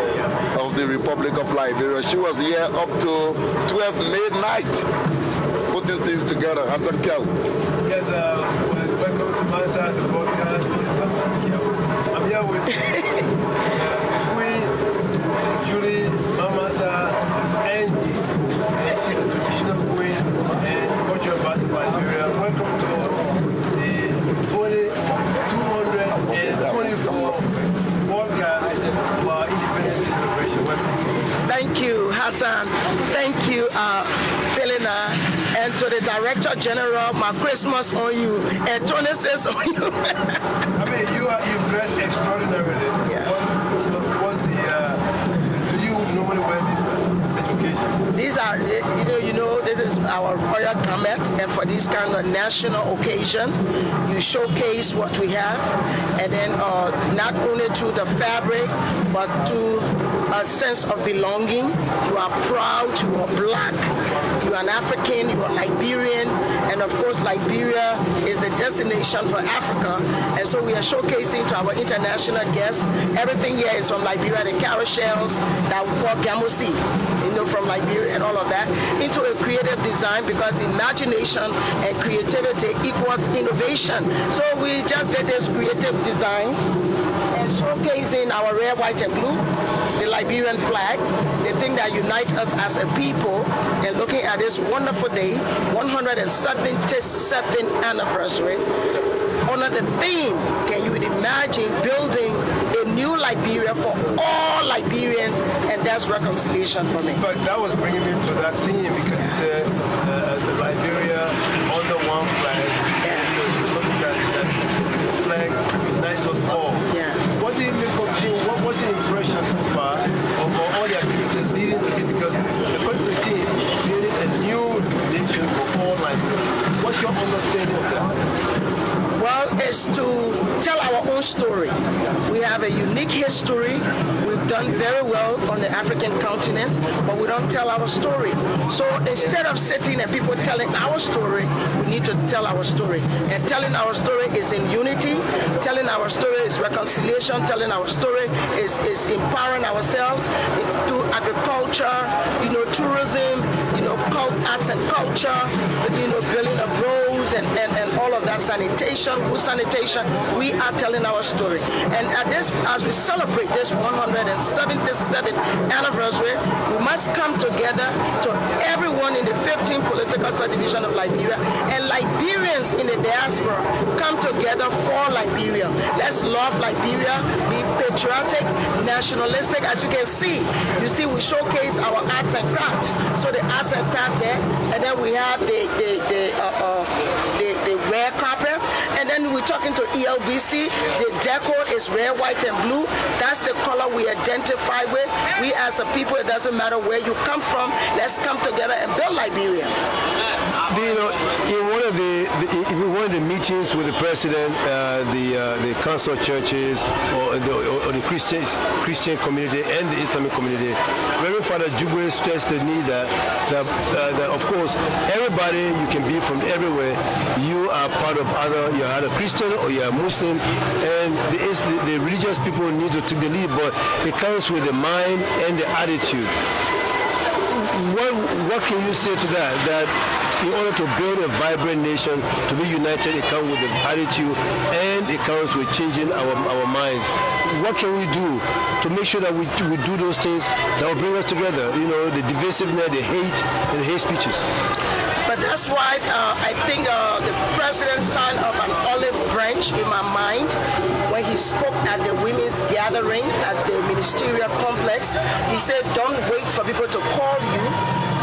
of the Republic of Liberia. She was here up to 12 midnight, putting things together. Hassan Kel. Yes, welcome to my side of the broadcast. This is Hassan Kel. I'm here with Queen Judy Mamasa Andy. She's a traditional queen and cultural ambassador of Liberia. Welcome to the 224 broadcast of our Independence Day celebration. Welcome. Thank you, Hassan. Thank you, Pelena. And to the Director General, my Christmas on you and 26 on you. I mean, you dress extraordinarily. Yeah. What's do you normally wear this such occasion? These are, this is our royal garment, and for this kind of national occasion, you showcase what we have, and then not only through the fabric, but through a sense of belonging. You are proud, you are black, you are an African, you are Liberian, and of course Liberia is the destination for Africa, and so we are showcasing to our international guests. Everything here is from Liberia, the carousels that we call gamusi, from Liberia and all of that, into a creative design, because imagination and creativity equals innovation. So we just did this creative design and showcasing our red, white, and blue, the Liberian flag, the thing that unites us as a people, and looking at this wonderful day, 177th anniversary. Under the theme, can you imagine building a new Liberia for all Liberians, and that's reconciliation for me. In fact, that was bringing me to that theme, because you said the Liberia under one flag, something that the flag unites us all. Yeah. What do you make of team? What's the impression so far of all the activities leading to it? Because the country team is building a new nation for all Liberians. What's your understanding of that? Well, it's to tell our own story. We have a unique history. We've done very well on the African continent, but we don't tell our story. So instead of sitting and people telling our story, we need to tell our story. And telling our story is in unity. Telling our story is reconciliation. Telling our story is empowering ourselves through agriculture, tourism, arts and culture, building of roads and all of that, sanitation, good sanitation. We are telling our story. And as we celebrate this 177th anniversary, we must come together to everyone in the 15 political subdivision of Liberia, and Liberians in the diaspora come together for Liberia. Let's love Liberia, be patriotic, nationalistic. As you can see, we showcase our arts and crafts. So the arts and craft there, and then we have the red carpet, and then we're talking to ELBC. The decor is red, white, and blue. That's the color we identify with. We as a people, it doesn't matter where you come from. Let's come together and build Liberia. In one of the meetings with the president, the council of churches or the Christian community and the Islamic community, Reverend Father Jubwe stressed the need that of course everybody, you can be from everywhere. You are part of you're either Christian or you're Muslim, and the religious people need to take the lead, but it comes with the mind and the attitude. What can you say to that? That in order to build a vibrant nation, to be united, it comes with the attitude and it comes with changing our minds. What can we do to make sure that we do those things that will bring us together? The divisiveness, the hate, and the hate speeches. But that's why I think the president signed off an olive branch in my mind when he spoke at the women's gathering at the ministerial complex. He said, don't wait for people to call you.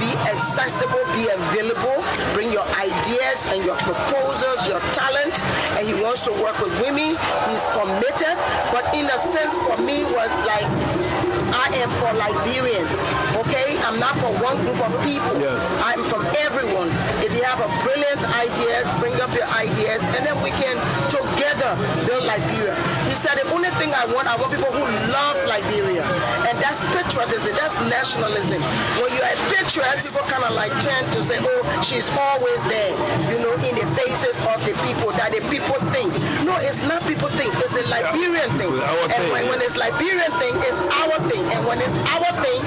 Be accessible, be available, bring your ideas and your proposals, your talent, and he wants to work with women. He's committed, but in a sense for me was like, I am for Liberians, okay? I'm not for one group of people. Yes. I'm from everyone. If you have a brilliant ideas, bring up your ideas, and then we can together build Liberia. He said the only thing I want people who love Liberia, and that's patriotism, that's nationalism. When you're a patriot, people kind of like tend to say, oh, she's always there, you know, in the faces of the people, that the people think. No, it's not people think, it's the Liberian thing. And when it's Liberian thing, it's our thing. And when it's our thing,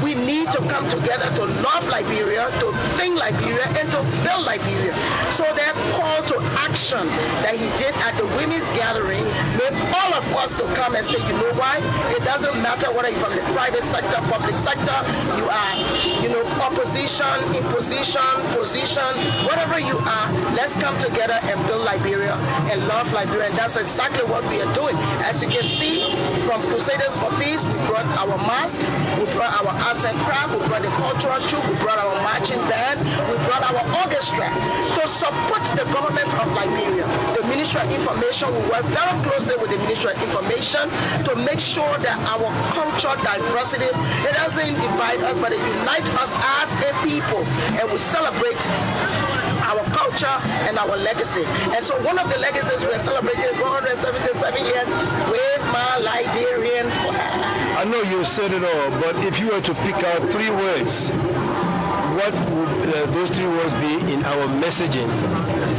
we need to come together to love Liberia, to think Liberia, and to build Liberia. So that call to action that he did at the women's gathering made all of us to come and say, you know why? It doesn't matter whether you're from the private sector, public sector, you are, you know, opposition, imposition, position, whatever you are, let's come together and build Liberia and love Liberia. And that's exactly what we are doing. As you can see, from Crusaders for Peace, we brought our mask, we brought our arts and craft, we brought the cultural troupe, we brought our marching band, we brought our orchestra to support the government of Liberia. The Ministry of Information, we work very closely with the Ministry of Information to make sure that our cultural diversity, it doesn't divide us, but it unites us as a people, and we celebrate our culture and our legacy. And so one of the legacies we're celebrating is 177 years with my Liberian flag. I know you said it all, but if you were to pick out 3 words, what would those 3 words be in our messaging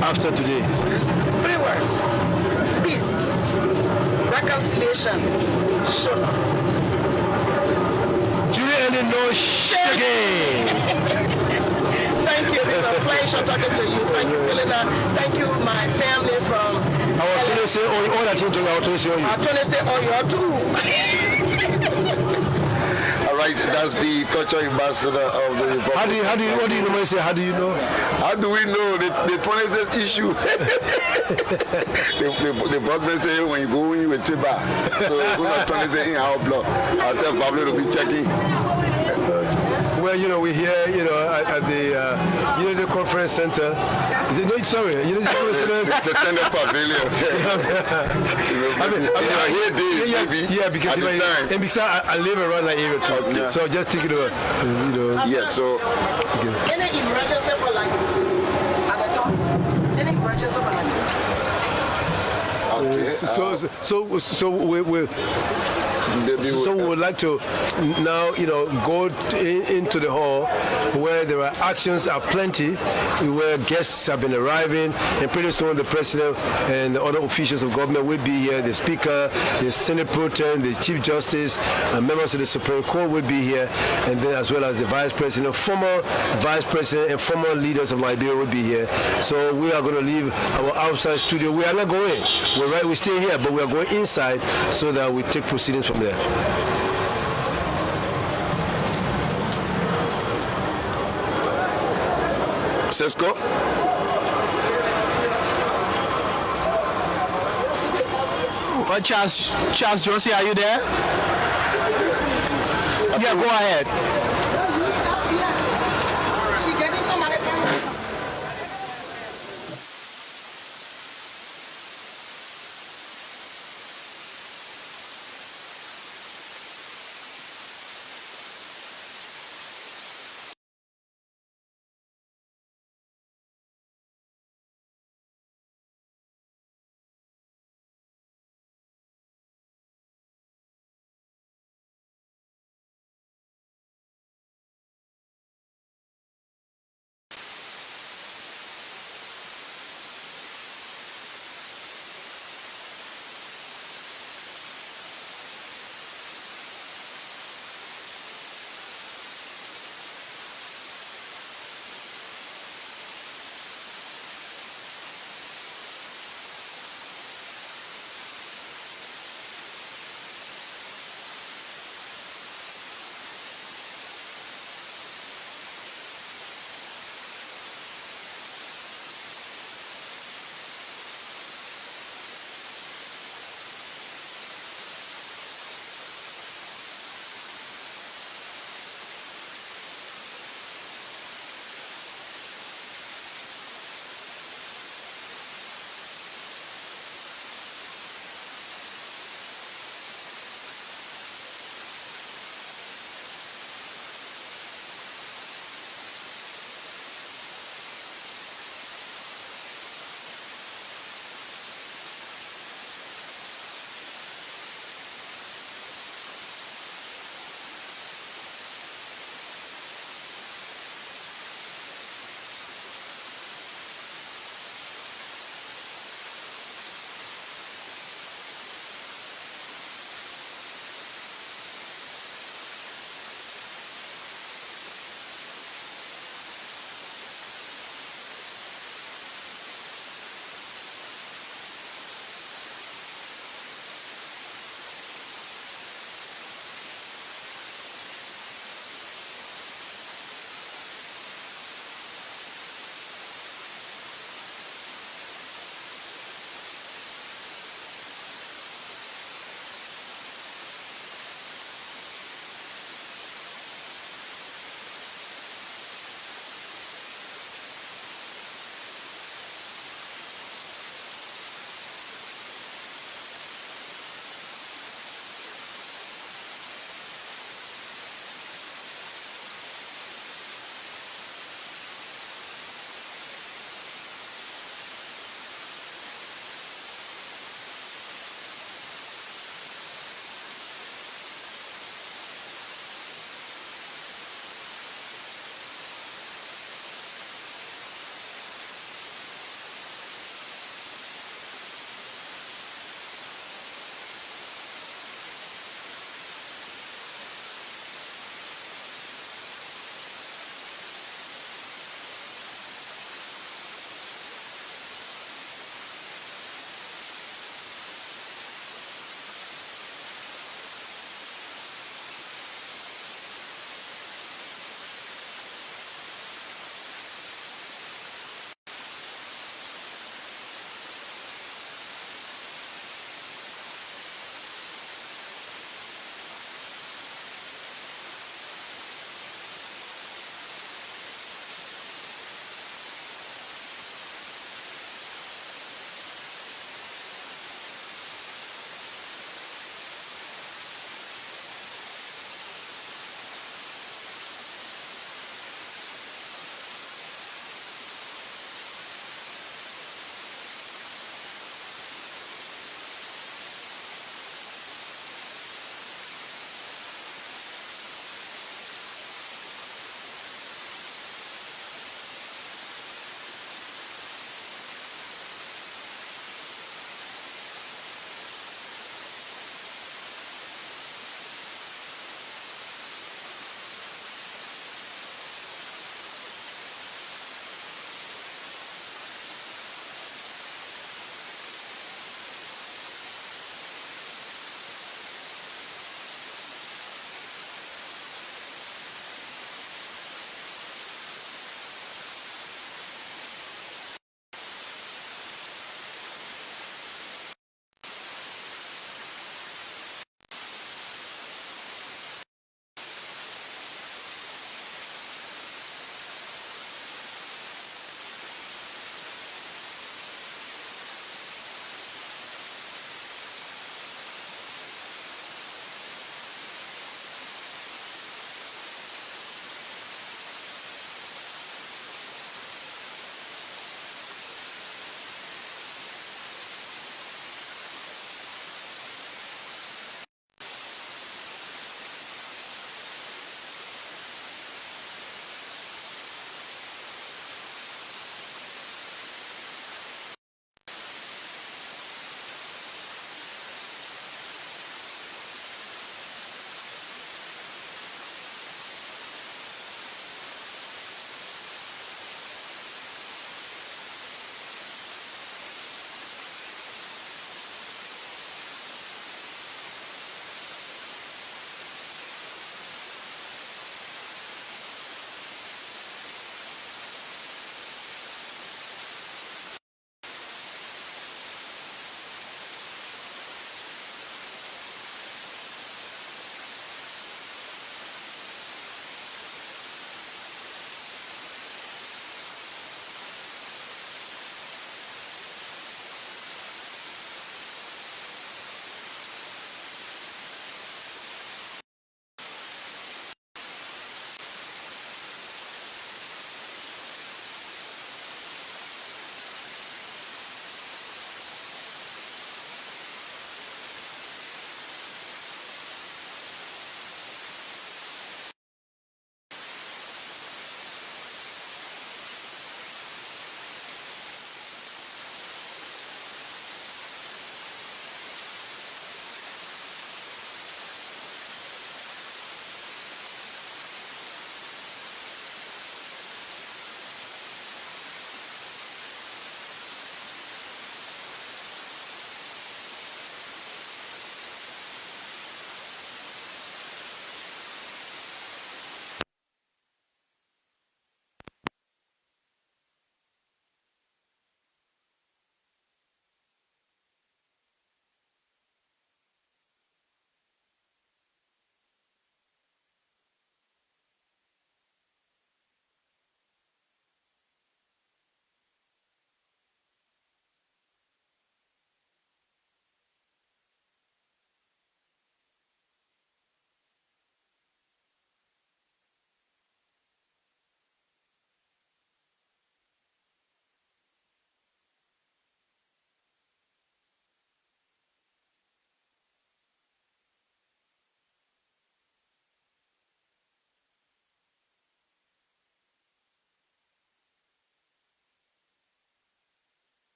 after today? 3 words. Peace, reconciliation, show love. Julie no shaking. Thank you. It's a pleasure talking to you. Thank you, Philina. Thank you, my family from... Our Tennessee, all that you do, our Tennessee, all you. Our Tennessee, all you too. All right, that's the cultural ambassador of the Republic. What do you normally say? How do you know? How do we know the 26th issue? the government say when you go in with Tiba, so we're not 26 in our block. I'll tell Pablo to be checking. Well, you know, we're here, you know, at the the Conference Center. Is it, no, sorry, you know, it's a tender pavilion. Yeah, because I live around that area too. Okay. So just take it over, you know. Yeah, so. Any emergency for like at the top? Any emergency for like? Okay. So we would like to now, you know, go into the hall where there are actions are plenty, where guests have been arriving, and pretty soon the president and the other officials of government will be here. The speaker, the Senate Pro Tem, the Chief Justice, and members of the Supreme Court will be here, and then as well as the Vice President, former Vice President, and former leaders of Liberia will be here. So we are going to leave our outside studio. We are not going. We stay here, but we are going inside so that we take proceedings from there. Cisco? Charles Josie, are you there? Yeah, go ahead.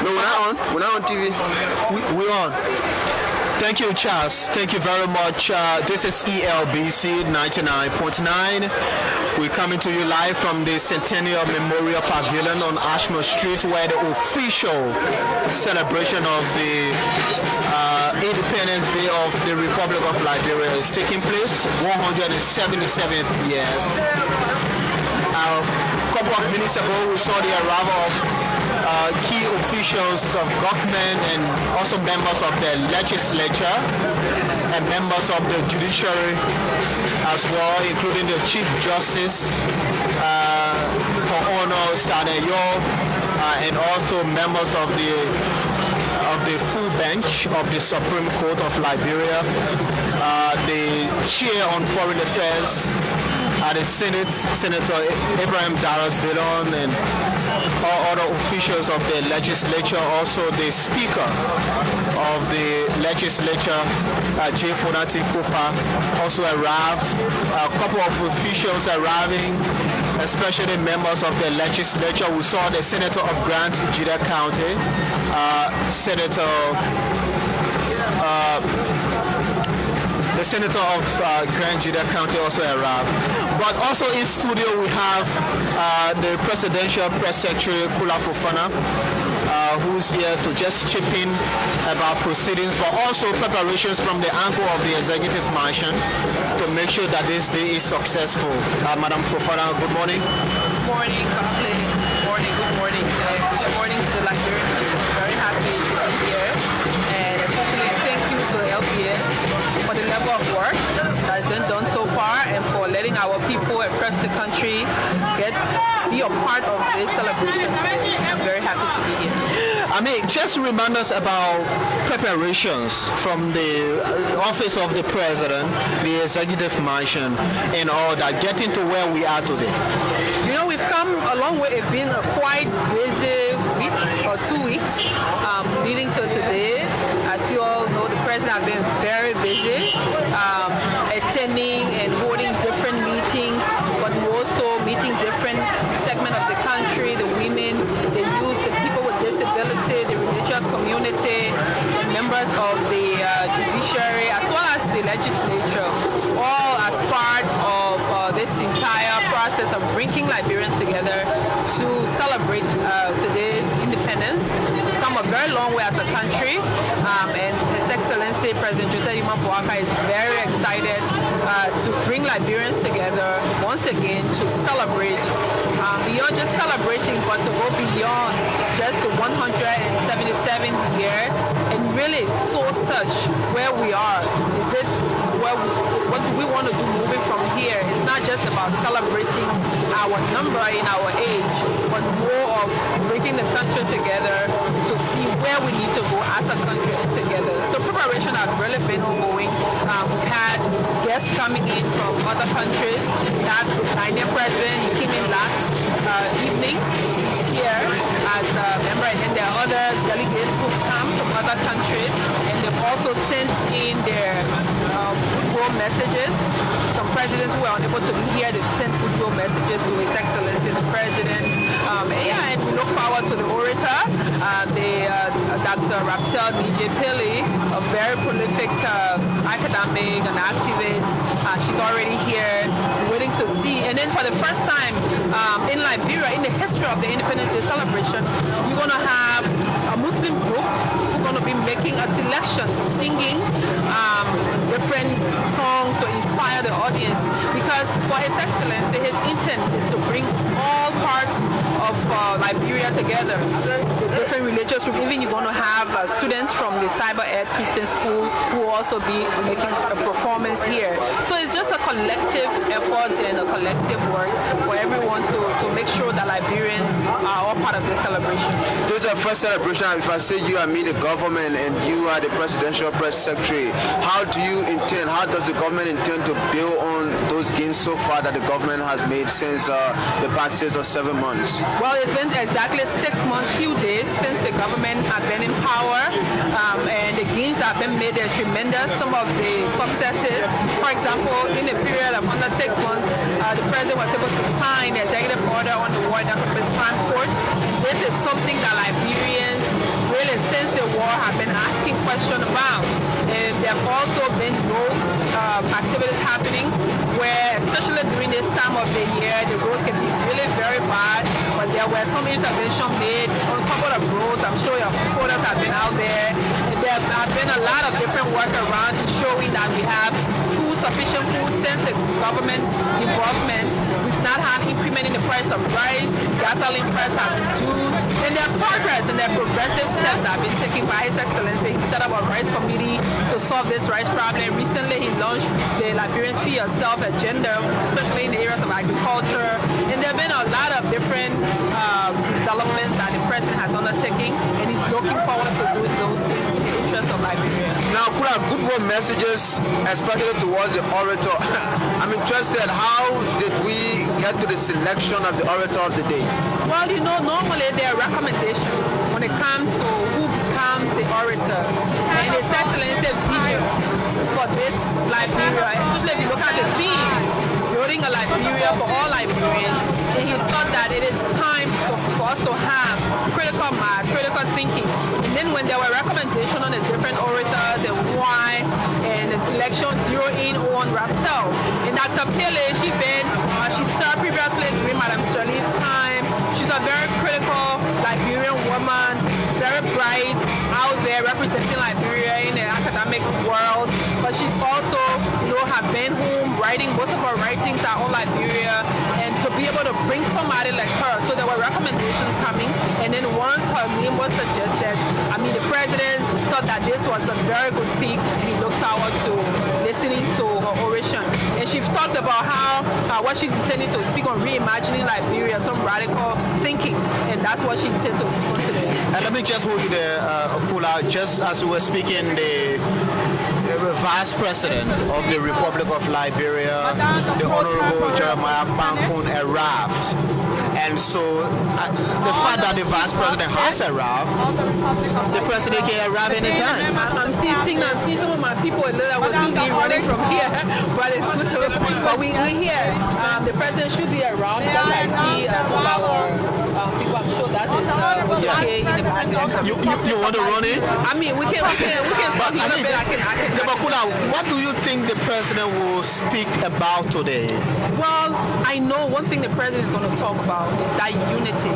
No, we're not on TV. We're on. Thank you, Charles. Thank you very much. This is ELBC 99.9. We're coming to you live from the Centennial Memorial Pavilion on Ashmore Street, where the official celebration of the Independence Day of the Republic of Liberia is taking place, 177th years. A couple of minutes ago, we saw the arrival of key officials of government and also members of the legislature and members of the judiciary as well, including the Chief Justice, Her Honor Sanayo, and also members of the full bench of the Supreme Court of Liberia, the Chair on Foreign Affairs, the Senate, Senator Abraham Darroch Dillon, and all other officials of the legislature, also the Speaker of the legislature, J. Fonati Kofa, also arrived. A couple of officials arriving, especially members of the legislature. We saw the Senator of Grant, Jida County, the Senator of Grand Jida County also arrived. But also in studio we have the Presidential Press Secretary, Kula Fofana, who's here to just chip in about proceedings, but also preparations from the angle of the Executive Mansion to make sure that this day is successful. Madam Fofana, good morning. Good morning, Copley. Good morning, good morning. Good morning to the Liberian people. Very happy to be here. And especially thank you to the LPS for the level of work that has been done so far and for letting our people across the country be a part of this celebration today. I'm very happy to be here. I mean, just remind us about preparations from the office of the president, the executive mansion, and all that, getting to where we are today. You know, we've come a long way. It's been a quite busy week or 2 weeks leading to today. As you all know, the president has been very busy attending and holding different meetings, but also meeting different segments of the country, the women, the youth, the people with disability, the religious community, the members of the judiciary, as well as the legislature, all as part of this entire process of bringing Liberians together to celebrate today independence. We've come a very long way as a country, and His Excellency President Joseph Yuma Boaka is very excited to bring Liberians together once again to celebrate, beyond just celebrating, but to go beyond just the 177th year and really sow such where we are. Is it what do we want to do moving from here? It's not just about celebrating our number in our age, but more of bringing the country together to see where we need to go as a country together. So preparation has really been ongoing. We've had guests coming in from other countries. We had the Ghanaian president. He came in last evening. He's here as a member, and then there are other delegates who've come from other countries, and they've also sent in their goodwill messages. Some presidents who were unable to be here, they've sent goodwill messages to His Excellency the President. And we look forward to the orator, Dr. Raptel Dignitary, a very prolific academic and activist. She's already here, waiting to see. And then for the first time in Liberia, in the history of the Independence Day celebration, you're going to have a Muslim group who's going to be making a selection, singing different songs to inspire the audience. Because for His Excellency, his intent is to bring all parts of Liberia together, the different religious groups. Even you're going to have students from the Cyber Ed Christian School who will also be making a performance here. So it's just a collective effort and a collective work for everyone to make sure that Liberians are all part of the celebration. This is our first celebration. If I say you and me, the government, and you are the Presidential Press Secretary, how does the government intend to build on those gains so far that the government has made since the past 6 or 7 months? Well, it's been exactly 6 months, few days since the government have been in power, and the gains have been made. They're tremendous. Some of the successes, for example, in a period of under 6 months, the president was able to sign the executive order on the War Crime Court. This is something that Liberians war have been asking questions about. And there have also been road activities happening where, especially during this time of the year, the roads can be really very bad, but there were some intervention made on a couple of roads. I'm sure your reporters have been out there. There have been a lot of different work around showing that we have sufficient food since the government involvement. We've not had increment in the price of rice, gasoline price have reduced, and there are progress and there are progressive steps that have been taken by His Excellency. He set up a rice committee to solve this rice problem. Recently he launched the Liberians Feed Yourself agenda, especially in the areas of agriculture, and there have been a lot of different developments that the president has undertaken, and he's looking forward to doing those things in the interest of Liberia. Now, Kula, good word messages, especially towards the orator. I'm interested, how did we get to the selection of the orator of the day? Well, you know, normally there are recommendations when it comes to who becomes the orator. And His Excellency vision for this Liberia, especially if you look at the theme, building a Liberia for all Liberians, and he thought that it is time for us to have critical mass, critical thinking. And then when there were recommendations on the different orators and why, and the selection zero in on Raptel. And Dr. Pele, she served previously during Madam Shirley's time. She's a very critical Liberian woman, very bright, out there representing Liberia in the academic world. But she's also, have been home writing, most of her writings are on Liberia, and to be able to bring somebody like her. So there were recommendations coming, and then once her name was suggested, the president thought that this was a very good pick. He looked forward to listening to her oration. And she's talked about how what she intended to speak on reimagining Liberia, some radical thinking, and that's what she intended to speak on today. And let me just hold you there, Okula. Just as we were speaking, the Vice President of the Republic of Liberia, the Honorable Jeremiah Bankun, arrived. And so the fact that the Vice President has arrived, the President can arrive anytime. I'm seeing some of my people that will soon be running from here, but it's good to, but we're here. The President should be around because I see some of our people, I'm sure that's okay in the background. You want to run in? We can talk a little bit. What do you think the President will speak about today? Well, I know one thing the President is going to talk about is that unity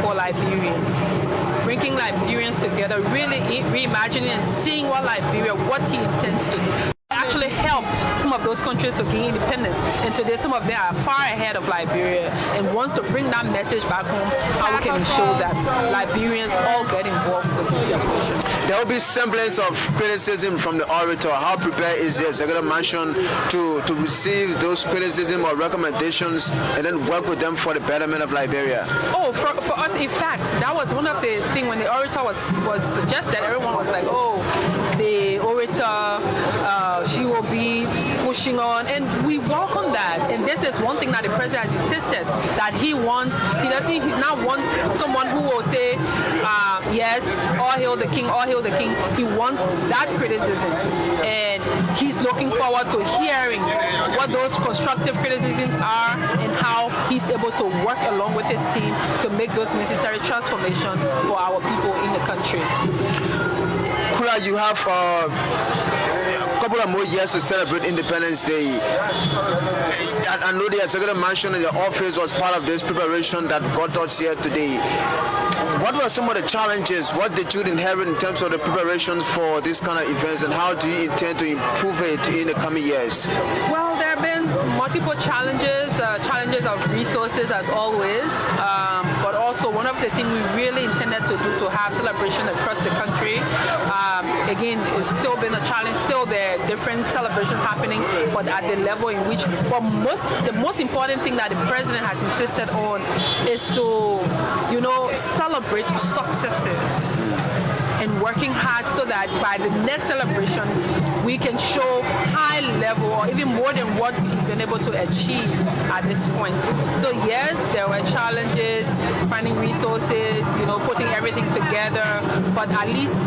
for Liberians. Bringing Liberians together, really reimagining and seeing what he intends to do. Actually helped some of those countries to gain independence, and today some of them are far ahead of Liberia and wants to bring that message back home, how we can ensure that Liberians all get involved with this situation. There will be semblance of criticism from the orator. How prepared is the executive mansion to receive those criticism or recommendations and then work with them for the betterment of Liberia? Oh, for us, in fact, that was one of the things when the orator was suggested. Everyone was like, oh, the orator, she will be pushing on, and we welcome that. And this is one thing that the president has insisted that he's not someone who will say, yes, all hail the king, all hail the king. He wants that criticism, and he's looking forward to hearing what those constructive criticisms are and how he's able to work along with his team to make those necessary transformations for our people in the country. Kula, you have a couple of more years to celebrate Independence Day. I know the executive mansion in the office was part of this preparation that got us here today. What were some of the challenges? What did you inherit in terms of the preparations for this kind of events, and how do you intend to improve it in the coming years? Well, there have been multiple challenges of resources as always, but also one of the things we really intended to do to have celebration across the country. Again, it's still been a challenge. Still, there are different celebrations happening, but at the level in which, the most important thing that the president has insisted on is to, celebrate successes and working hard so that by the next celebration we can show high level or even more than what we've been able to achieve at this point. So yes, there were challenges, finding resources, putting everything together, but at least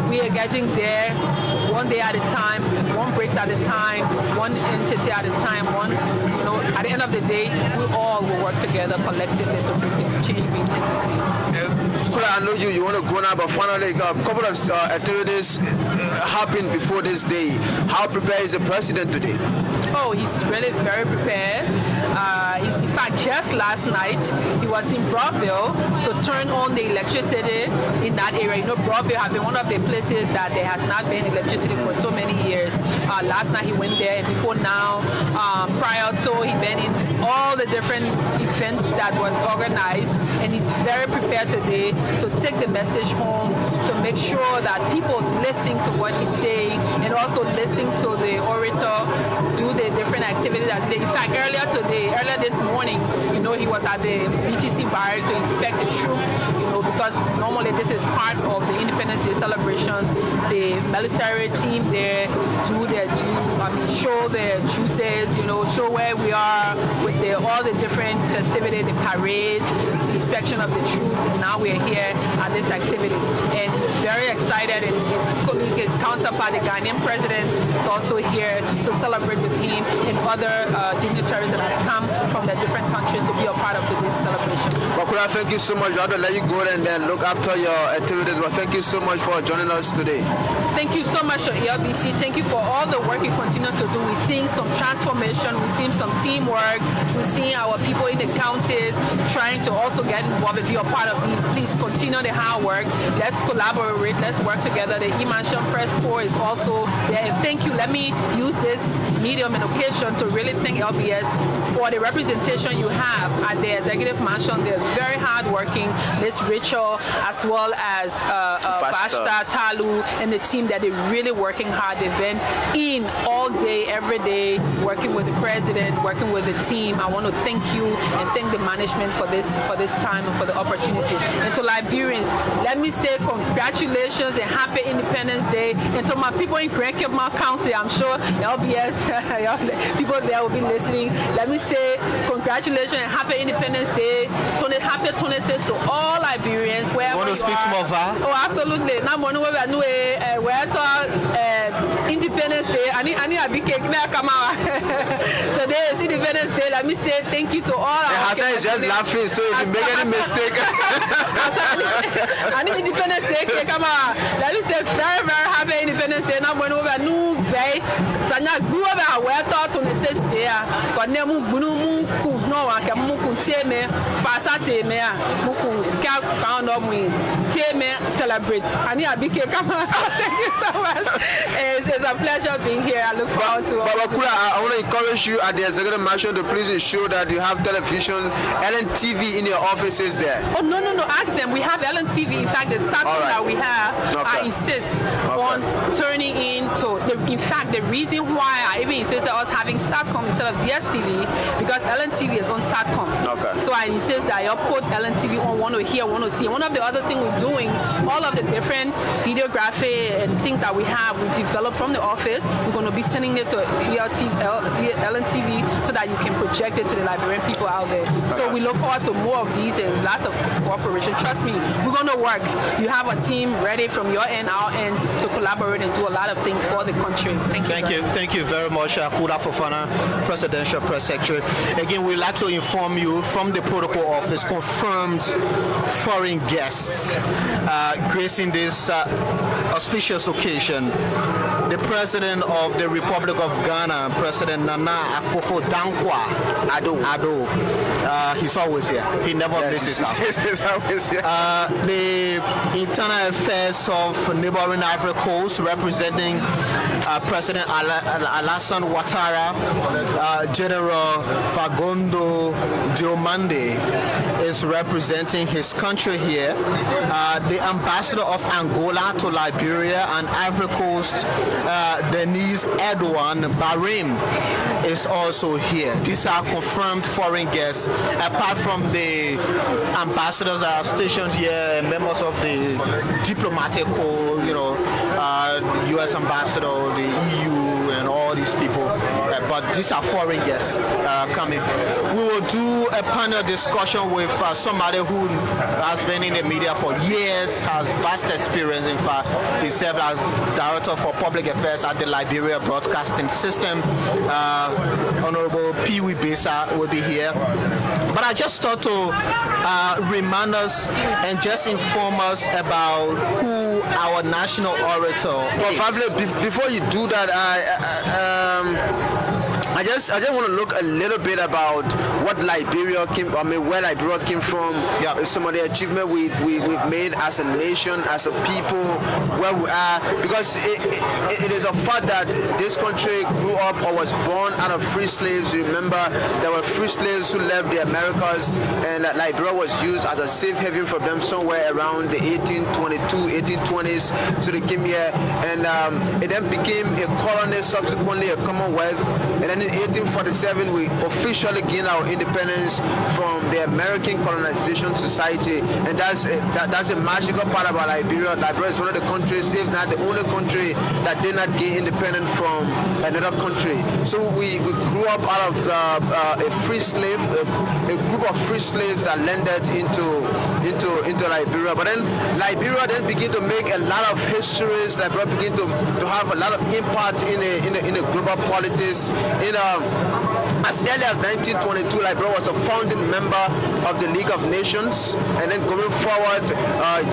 we are getting there one day at a time, one breaks at a time, one entity at a time, at the end of the day, we all will work together collectively to bring the change we intend to see. I know you want to go now, but finally, a couple of activities happened before this day. How prepared is the president today? Oh, he's really very prepared. In fact, just last night, he was in Broadville to turn on the electricity in that area. You know, Broadville has been one of the places that there has not been electricity for so many years. Last night he went there, and before now, prior to, he been in all the different events that was organized, and he's very prepared today to take the message home, to make sure that people listen to what he's saying, and also listen to the orator, do the different activities that they. In fact, earlier this morning, he was at the BTC bar to inspect the troop, because normally this is part of the Independence Day celebration. The military team there do their show their juices, show where we are with all the different festivities, the parade, the inspection of the troops, and now we're here at this activity. And he's very excited, and his counterpart, the Ghanaian president, is also here to celebrate with him and other dignitaries that have come from the different countries to be a part of this celebration. Bakula, thank you so much. I have to let you go and then look after your activities, but thank you so much for joining us today. Thank you so much to ELBC. Thank you for all the work you continue to do. We're seeing some transformation. We're seeing some teamwork. We're seeing our people in the counties trying to also get involved and be a part of these. Please continue the hard work. Let's collaborate. Let's work together. The Mansion Press Corps is also there. And thank you. Let me use this medium and occasion to really thank LBS for the representation you have at the Executive Mansion. They're very hardworking. Miss Rachel, as well as Bashta, Talu, and the team that they're really working hard. They've been in all day, every day, working with the president, working with the team. I want to thank you and thank the management for this time and for the opportunity. And to Liberians, let me say congratulations and happy Independence Day. And to my people in Grand Cape County, I'm sure LBS people there will be listening. Let me say congratulations and happy Independence Day. Happy 26th to all Liberians. Wherever you want to speak some of that? Oh, absolutely. Now, Independence Day. Today is Independence Day. Let me say thank you to all our Hassan is just laughing, so if you make any mistake. Independence Day, come on. Let me say very, very happy Independence Day. Now, when we new day, Sanya grew up at where thought on the 6th day. Got Nemu Bunu could know I can Mukun Fasate Mea Mukun count of me. Teme celebrate. Come on. Thank you so much. It's a pleasure being here. I look forward to it. I want to encourage you at the Executive Mansion to please ensure that you have television, LNTV in your offices there. Oh, no. Ask them. We have LNTV. In fact, the satellite that we have, I insist on turning into. In fact, the reason why I even insist on us having SATCOM instead of DSTV, because LNTV is on SATCOM. Okay. So I insist that I put LNTV on, want to hear, want to see. One of the other things we're doing, all of the different videography and things that we have, we developed from the office. We're going to be sending it to LNTV so that you can project it to the Liberian people out there. So we look forward to more of these and lots of cooperation. Trust me, we're going to work. You have a team ready from your end, our end, to collaborate and do a lot of things for the country. Thank you very much, Kula Fofana, Presidential Press Secretary. Again, we'd like to inform you from the Protocol Office, confirmed foreign guests gracing this auspicious occasion. The President of the Republic of Ghana, President Nana Akufo-Dankwa Addo. He's always here. He never misses out. He's always here. The Internal Affairs of neighboring Ivory Coast, representing President Alassane Ouattara, General Fagondo Diomande is representing his country here. The Ambassador of Angola to Liberia and Ivory Coast, Denise Edouard Barim, is also here. These are confirmed foreign guests, apart from the ambassadors that are stationed here, members of the diplomatic corps, U.S. ambassador, the EU, and all these people, but these are foreign guests coming. We will do a panel discussion with somebody who has been in the media for years, has vast experience. In fact, he served as Director for Public Affairs at the Liberia Broadcasting System. Honorable Pee-wee Besa will be here. But I just thought to remind us and just inform us about who our national orator is. But before you do that, I just want to look a little bit about what Liberia came. I mean, where Liberia came from. Yeah. Some of the achievement we've made as a nation, as a people, where we are. Because it is a fact that this country grew up or was born out of free slaves. Remember, there were free slaves who left the Americas, and Liberia was used as a safe haven for them somewhere around the 1820s. So they came here, and it then became a colony, subsequently a Commonwealth, and then in 1847 we officially gained our independence from the American Colonization Society, and that's a magical part about Liberia. Liberia is one of the countries, if not the only country, that did not gain independence from another country. So we grew up out of a free slave, a group of free slaves that landed into Liberia. But then Liberia then began to make a lot of histories. Liberia began to have a lot of impact in the global politics. As early as 1922, Liberia was a founding member of the League of Nations, and then going forward,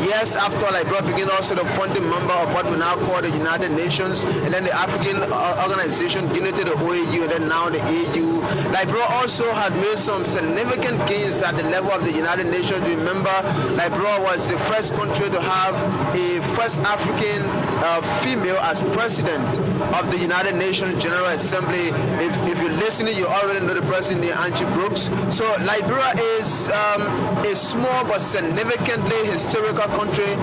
years after, Liberia became also the founding member of what we now call the United Nations, and then the African organization Dignitary, the OAU, and then now the AU. Liberia also has made some significant gains at the level of the United Nations. Remember, Liberia was the first country to have a first African female as president of the United Nations General Assembly. If you're listening, you already know the president, Angie Brooks. So Liberia is a small but significantly historical country.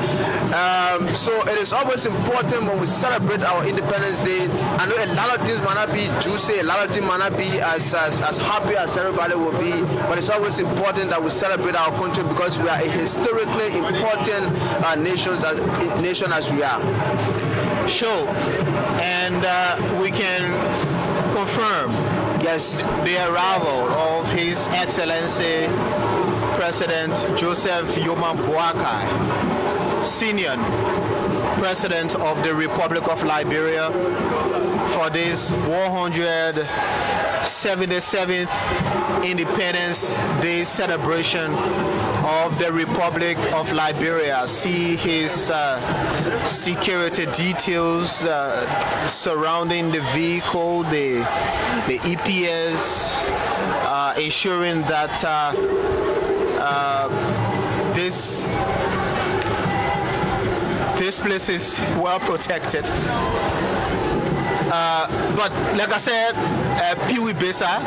So it is always important when we celebrate our Independence Day. I know a lot of things might not be juicy, a lot of things might not be as happy as everybody will be, but it's always important that we celebrate our country because we are a historically important nation as we are. Sure, and we can confirm, yes, the arrival of His Excellency President Joseph Yoman Boakai, Senior President of the Republic of Liberia, for this 177th Independence Day celebration of the Republic of Liberia. See his security details surrounding the vehicle, the EPS, ensuring that this place is well protected. But like I said, Pee-wee Besa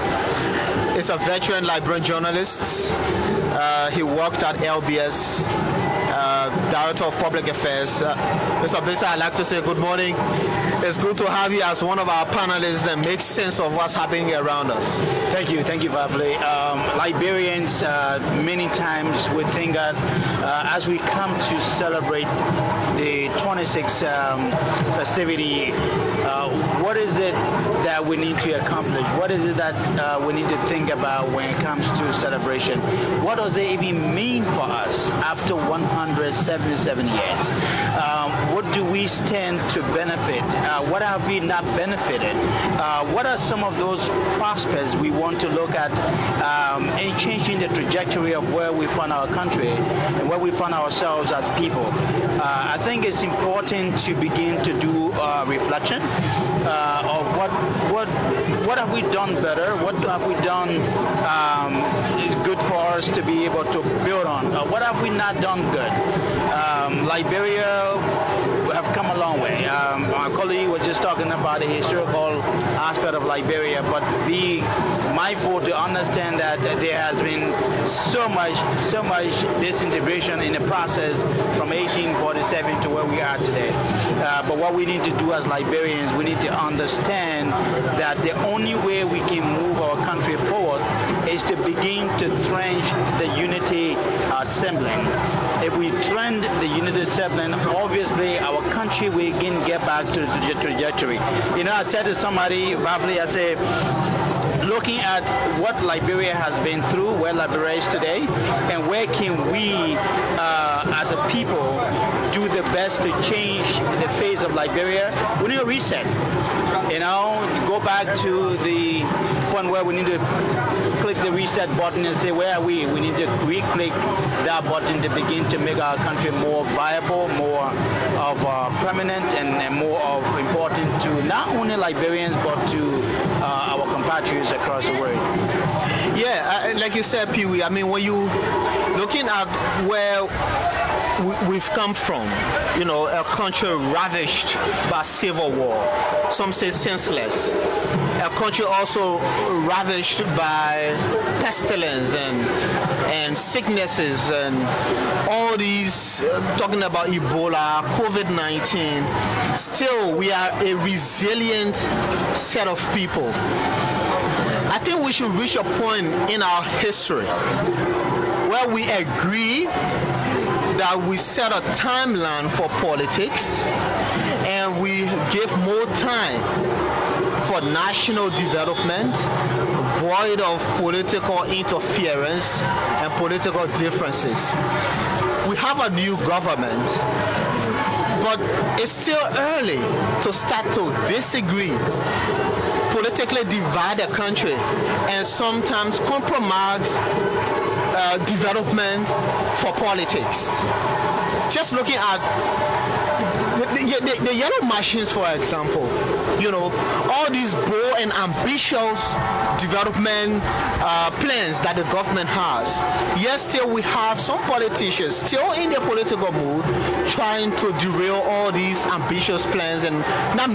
is a veteran Liberian journalist. He worked at LBS, Director of Public Affairs. Mr. Besa, I'd like to say good morning. It's good to have you as one of our panelists and make sense of what's happening around us. Thank you, Vavle. Liberians, many times we think that as we come to celebrate the 26th festivity, what is it that we need to accomplish? What is it that we need to think about when it comes to celebration? What does it even mean for us after 177 years? What do we stand to benefit? What have we not benefited? What are some of those prospects we want to look at in changing the trajectory of where we find our country and where we find ourselves as people? I think it's important to begin to do reflection of what have we done better, what have we done good for us to be able to build on, what have we not done good. Liberia have come a long way. Our colleague was just talking about the historical aspect of Liberia, but be mindful to understand that there has been so much disintegration in the process from 1847 to where we are today. But what we need to do as Liberians, we need to understand that the only way we can move our country forward is to begin to trench the unity assembling. if we trend the unity discipline, obviously our country will again get back to the trajectory. You know, I said to somebody, Vavli, I said, looking at what Liberia has been through, where Liberia is today, and where can we, as a people, do the best to change the face of Liberia, we need a reset. You know, go back to the point where we need to click the reset button and say, where are we? We need to re-click that button to begin to make our country more viable, more of permanent, and more of important to not only Liberians, but to our compatriots across the world. Yeah, like you said, Pee Wee, I mean, when you looking at where we've come from, you know, a country ravished by civil war, some say senseless, a country also ravished by pestilence and sicknesses and all these, talking about Ebola, COVID-19, still we are a resilient set of people. I think we should reach a point in our history where we agree that we set a timeline for politics and we give more time for national development, void of political interference and political differences. We have a new government, but it's still early to start to disagree, politically divide the country, and sometimes compromise development for politics. Just looking at the yellow machines, for example, you know, all these bold and ambitious development plans that the government has. Yes, still we have some politicians still in their political mood trying to derail all these ambitious plans and not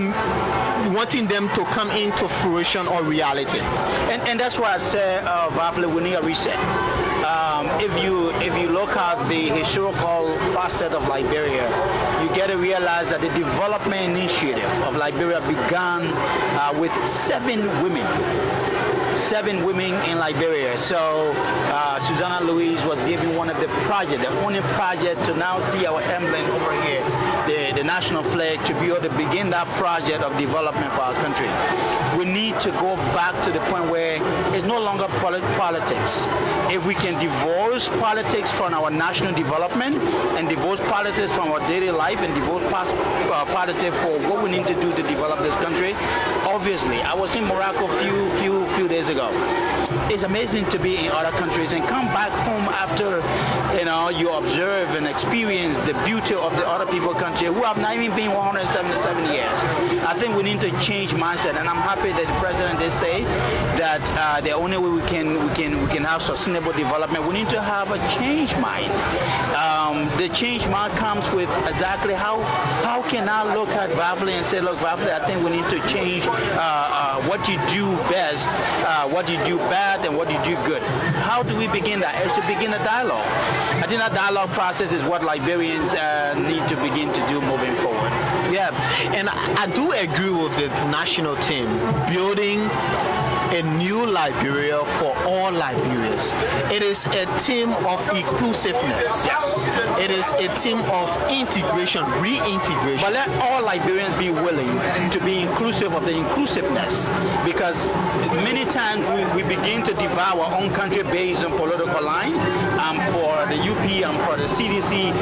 wanting them to come into fruition or reality. And that's why I said, Vavli, we need a reset. If you look at the historical facet of Liberia, you get to realize that the development initiative of Liberia began with 7 women. 7 women in Liberia. So Susanna Louise was given one of the projects, the only project to now see our emblem over here, the national flag, to be able to begin that project of development for our country. We need to go back to the point where it's no longer politics. If we can divorce politics from our national development and divorce politics from our daily life and divorce politics for what we need to do to develop this country, obviously, I was in Morocco a few days ago. It's amazing to be in other countries and come back home after, you know, you observe and experience the beauty of the other people's country who have not even been 177 years. I think we need to change mindset, and I'm happy that the president did say that the only way we can have sustainable development, we need to have a change mind. The change mind comes with exactly how can I look at Vavli and say, look, Vavli, I think we need to change what you do best, what you do bad, and what you do good. How do we begin that? It's to begin a dialogue. I think that dialogue process is what Liberians need to begin to do moving forward. Yeah, and I do agree with the national team building a new Liberia for all Liberians. It is a team of inclusiveness. Yes. It is a team of integration, reintegration. But let all Liberians be willing to be inclusive of the inclusiveness, because many times we begin to divide our own country based on political line. For the UP and for the CDC,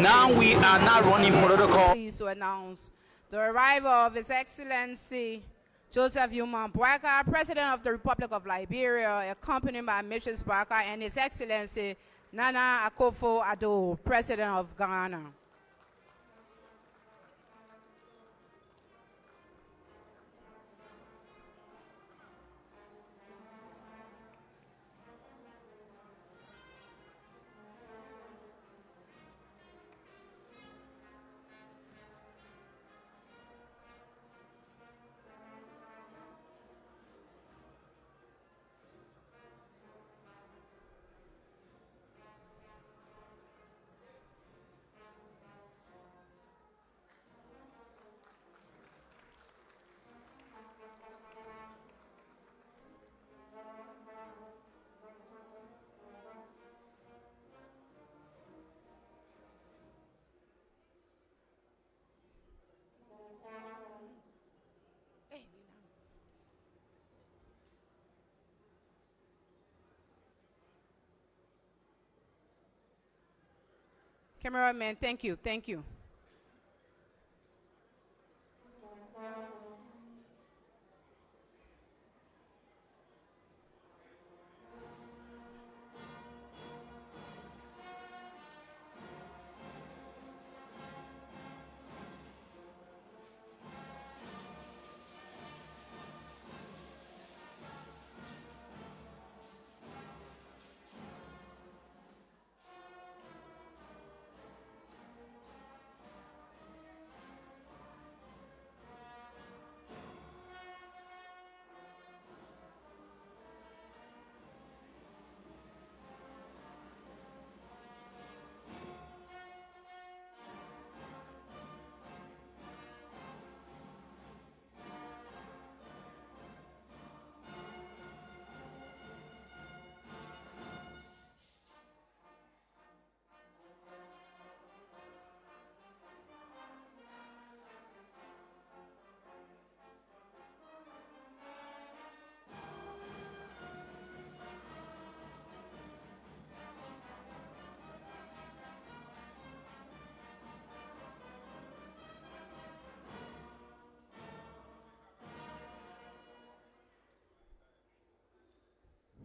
now we are not running political. To announce the arrival of His Excellency Joseph Human Boakai, President of the Republic of Liberia, accompanied by Mrs. Boakai and His Excellency Nana Akufo-Addo, President of Ghana. Cameraman, thank you, thank you.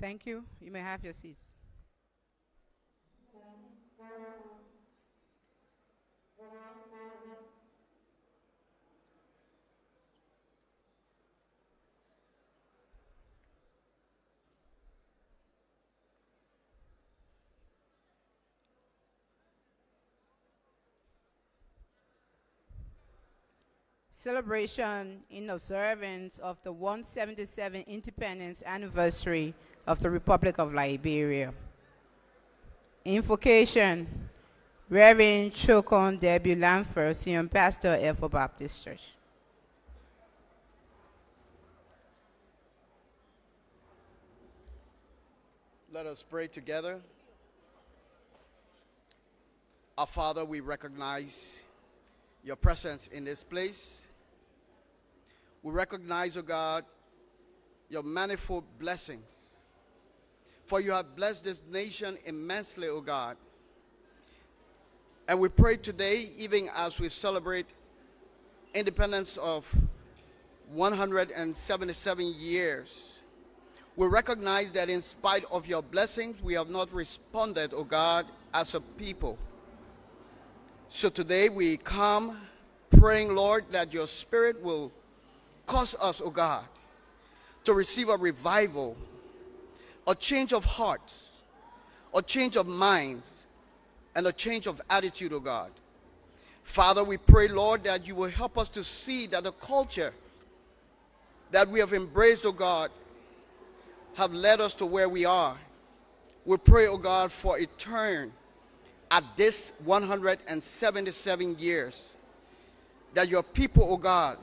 Thank you. You may have your seats. Celebration in observance of the 177th Independence Anniversary of the Republic of Liberia. Invocation, Reverend Chokon Debu Lamfer, Senior Pastor, Ethel Baptist Church. Let us pray together. Our Father, we recognize your presence in this place. We recognize, O God, your manifold blessings. For you have blessed this nation immensely, O God. And we pray today, even as we celebrate independence of 177 years, we recognize that in spite of your blessings, we have not responded, O God, as a people. So today we come praying, Lord, that your Spirit will cause us, O God, to receive a revival, a change of hearts, a change of minds, and a change of attitude, O God. Father, we pray, Lord, that you will help us to see that the culture that we have embraced, O God, have led us to where we are. We pray, O God, for a turn at this 177 years, that your people, O God,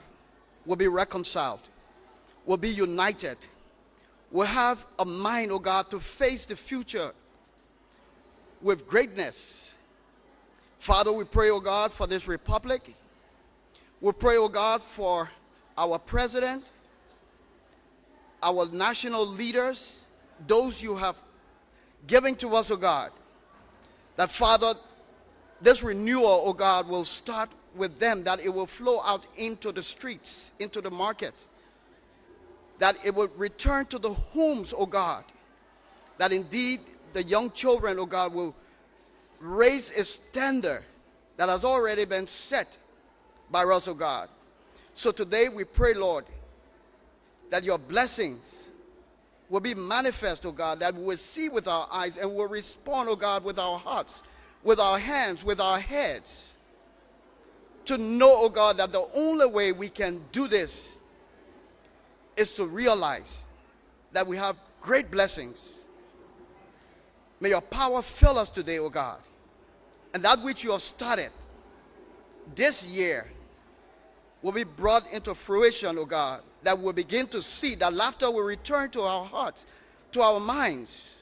will be reconciled, will be united, will have a mind, O God, to face the future with greatness. Father, we pray, O God, for this republic. We pray, O God, for our president, our national leaders, those you have given to us, O God, that, Father, this renewal, O God, will start with them, that it will flow out into the streets, into the market, that it will return to the homes, O God, that indeed the young children, O God, will raise a standard that has already been set by us, O God. So today we pray, Lord, that your blessings will be manifest, O God, that we will see with our eyes and will respond, O God, with our hearts, with our hands, with our heads, to know, O God, that the only way we can do this is to realize that we have great blessings. May your power fill us today, O God, and that which you have started this year will be brought into fruition, O God, that we'll begin to see that laughter will return to our hearts, to our minds,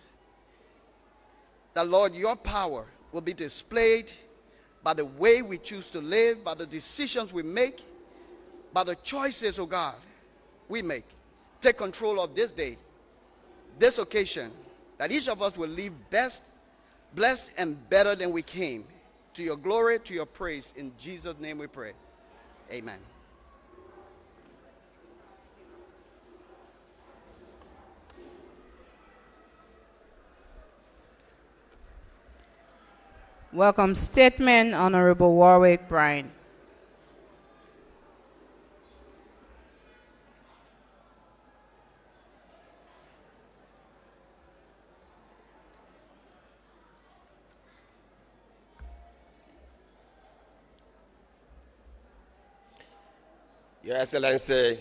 that, Lord, your power will be displayed by the way we choose to live, by the decisions we make, by the choices, oh God, we make. Take control of this day, this occasion, that each of us will leave best, blessed, and better than we came. to your glory, to your praise. In Jesus' name we pray. Amen. Welcome statement, Honorable Warwick Bryan. Your Excellency,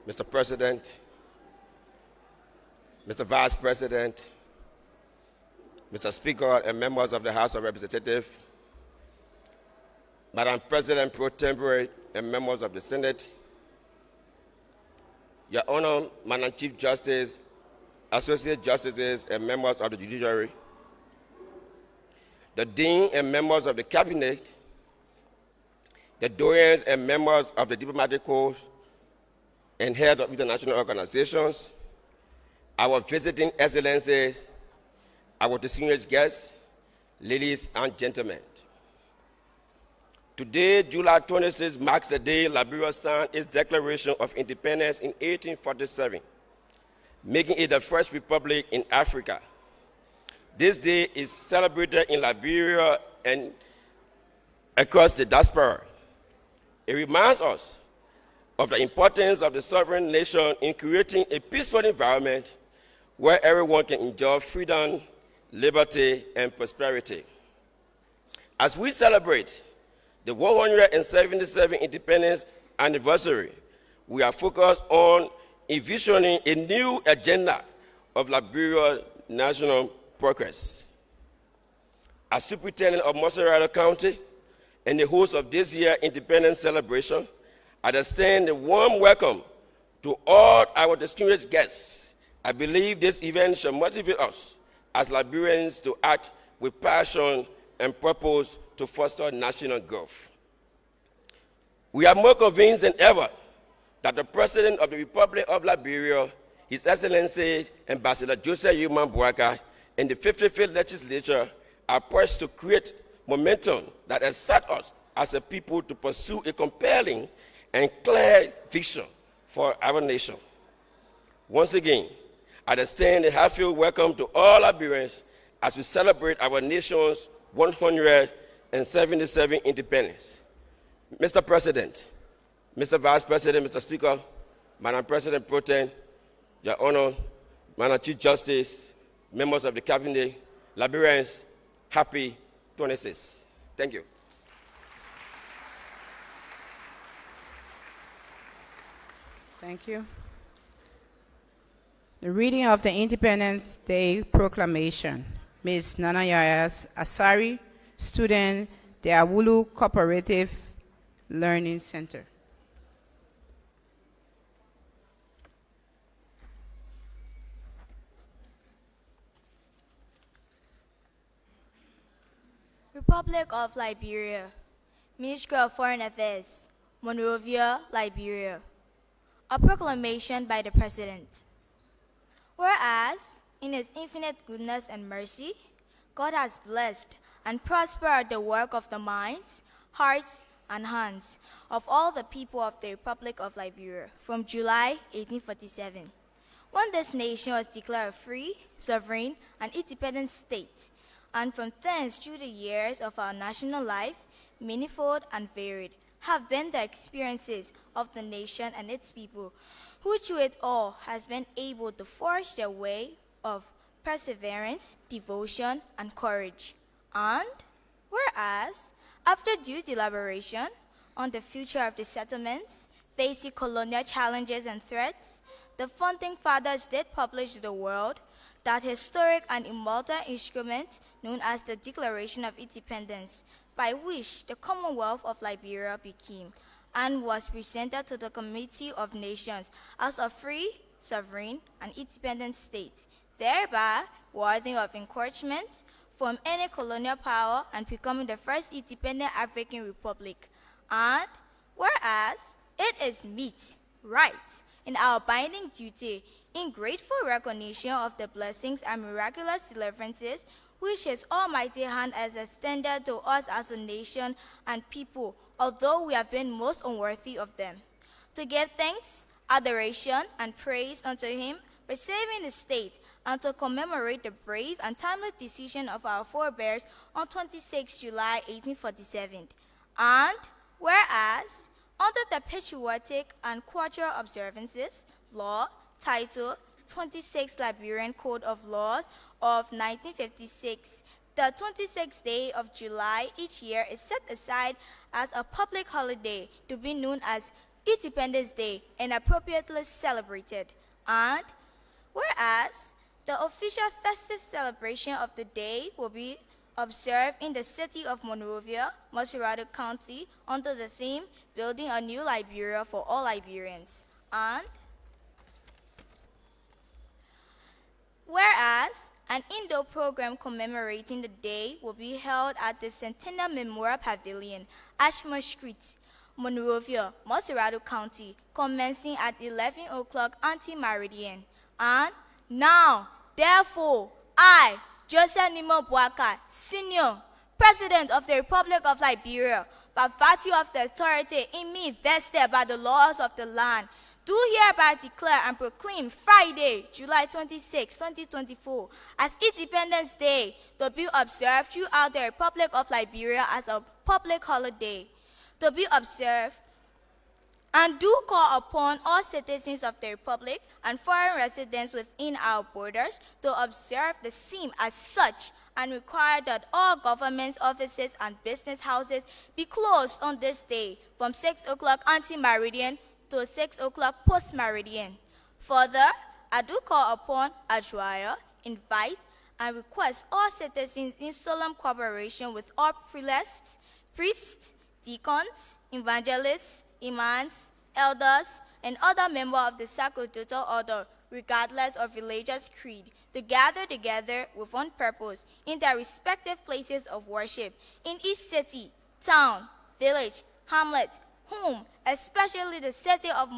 Mr. President, Mr. Vice President, Mr. Speaker and members of the House of Representatives, Madam President Pro Tempore and members of the Senate, Your Honor, Madam Chief Justice, Associate Justices and members of the Judiciary, the Dean and members of the Cabinet, the doyens and members of the diplomatic corps and heads of international organizations, our visiting excellencies, our distinguished guests, ladies and gentlemen. Today, July 26, marks the day Liberia signed its Declaration of Independence in 1847, making it the first republic in Africa. This day is celebrated in Liberia and across the diaspora. It reminds us of the importance of the sovereign nation in creating a peaceful environment where everyone can enjoy freedom, liberty, and prosperity. As we celebrate the 177th Independence anniversary, we are focused on envisioning a new agenda of Liberia's national progress. As Superintendent of Montserrat County and the host of this year's Independence celebration, I extend a warm welcome to all our distinguished guests. I believe this event shall motivate us as Liberians to act with passion and purpose to foster national growth. We are more convinced than ever that the President of the Republic of Liberia, His Excellency Ambassador Joseph Yuman Boakai, and the 55th Legislature are poised to create momentum that excites us as a people to pursue a compelling and clear vision for our nation. Once again, I extend a heartfelt welcome to all Liberians as we celebrate our nation's 177th independence. Mr. President, Mr. Vice President, Mr. Speaker, Madam President Pro Tem, Your Honor, Madam Chief Justice, members of the Cabinet, Liberians, happy 26. Thank you. Thank you. The reading of the Independence Day Proclamation. Ms. Nana Yayas Asari, student, the Awulu Cooperative Learning Center. Republic of Liberia, Ministry of Foreign Affairs, Monrovia, Liberia. A proclamation by the President. Whereas, in His infinite goodness and mercy, God has blessed and prospered the work of the minds, hearts, and hands of all the people of the Republic of Liberia from July 1847, when this nation was declared a free, sovereign, and independent state, and from thence through the years of our national life, manifold and varied, have been the experiences of the nation and its people, who through it all has been able to forge their way of perseverance, devotion, and courage. And whereas, after due deliberation on the future of the settlements, facing colonial challenges and threats, the founding fathers did publish to the world that historic and immortal instrument known as the Declaration of Independence, by which the Commonwealth of Liberia became and was presented to the Committee of Nations as a free, sovereign, and independent state, thereby worthy of encouragement from any colonial power and becoming the first independent African republic. And whereas it is meet, right, in our binding duty, in grateful recognition of the blessings and miraculous deliverances which his almighty hand has extended to us as a nation and people, although we have been most unworthy of them. To give thanks, adoration, and praise unto him for saving the state, and to commemorate the brave and timely decision of our forebears on 26 July 1847. And whereas, under the patriotic and cultural observances, law, title, 26 Liberian Code of Laws of 1956, the 26th day of July each year is set aside as a public holiday to be known as Independence Day and appropriately celebrated. And whereas, the official festive celebration of the day will be observed in the city of Monrovia, Montserrat County, under the theme, Building a New Liberia for All Liberians. And whereas, an indoor program commemorating the day will be held at the Centennial Memorial Pavilion, Ashmore Street, Monrovia, Montserrat County, commencing at 11 o'clock anti-meridian. And now, therefore, I, Joseph Nimo Boaka, Senior, President of the Republic of Liberia, by virtue of the authority in me vested by the laws of the land, do hereby declare and proclaim Friday, July 26, 2024, as Independence Day to be observed throughout the Republic of Liberia as a public holiday, to be observed, and do call upon all citizens of the Republic and foreign residents within our borders to observe the same as such, and require that all government offices and business houses be closed on this day from 6 o'clock ante-meridian to 6 o'clock post-meridian. Further, I do call upon, adjure, invite, and request all citizens in solemn cooperation with all priests, deacons, evangelists, imams, elders, and other members of the sacerdotal order, regardless of religious creed, to gather together with one purpose in their respective places of worship in each city, town, village, hamlet, home, especially the city of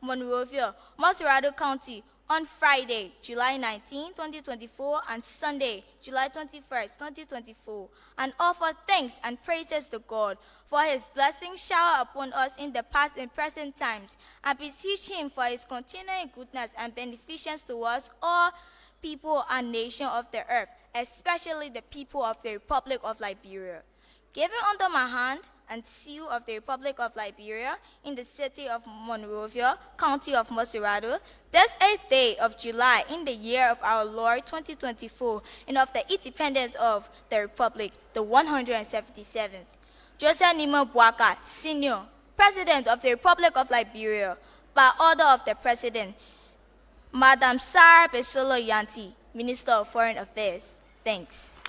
Monrovia, Montserrat County, on Friday, July 19, 2024, and Sunday, July 21, 2024, and offer thanks and praises to God for his blessings showered upon us in the past and present times, and beseech him for his continuing goodness and beneficence towards all people and nations of the earth, especially the people of the Republic of Liberia. Given under my hand and seal of the Republic of Liberia in the city of Monrovia, county of Montserrat, this 8th day of July in the year of our Lord 2024, and of the independence of the Republic, the 177th. Joseph Nimo Boaka, Senior, President of the Republic of Liberia, by order of the President, Madam Sarah Besolo Yanti, Minister of Foreign Affairs. Thanks.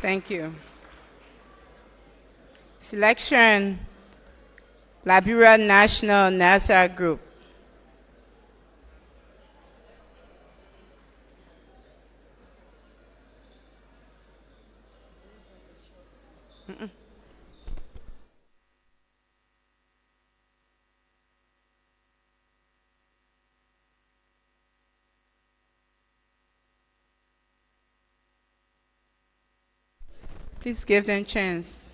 Thank you. Selection, Liberia National NASA Group. Please give them a chance.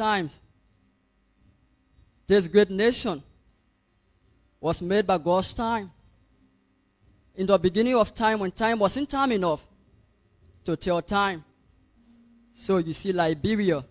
times, this great nation was made by God's time. In the beginning of time, when time wasn't time enough to tell time. So you see Liberia.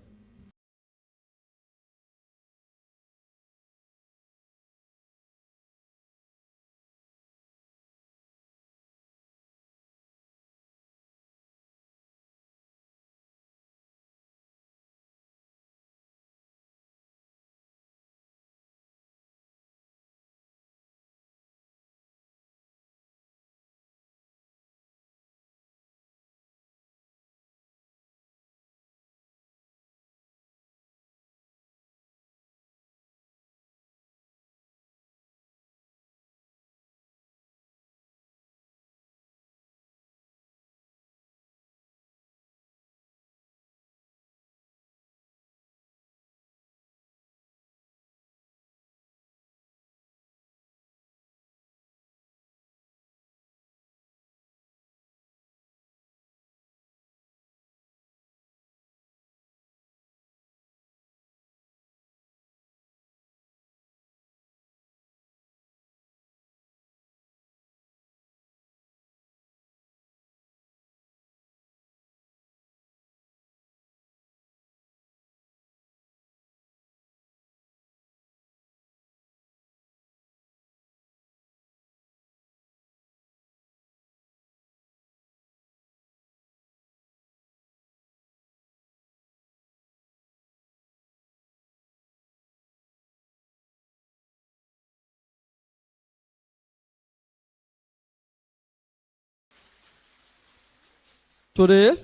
Today,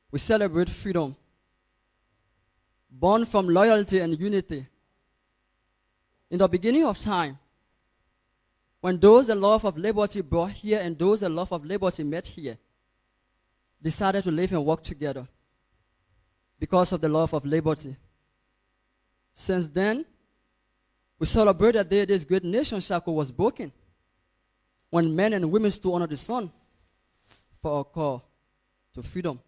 we celebrate freedom, born from loyalty and unity. In the beginning of time, when those the love of liberty brought here and those the love of liberty met here, decided to live and work together because of the love of liberty. Since then, we celebrate the day this great nation shackle was broken, when men and women stood under the sun for our call to freedom.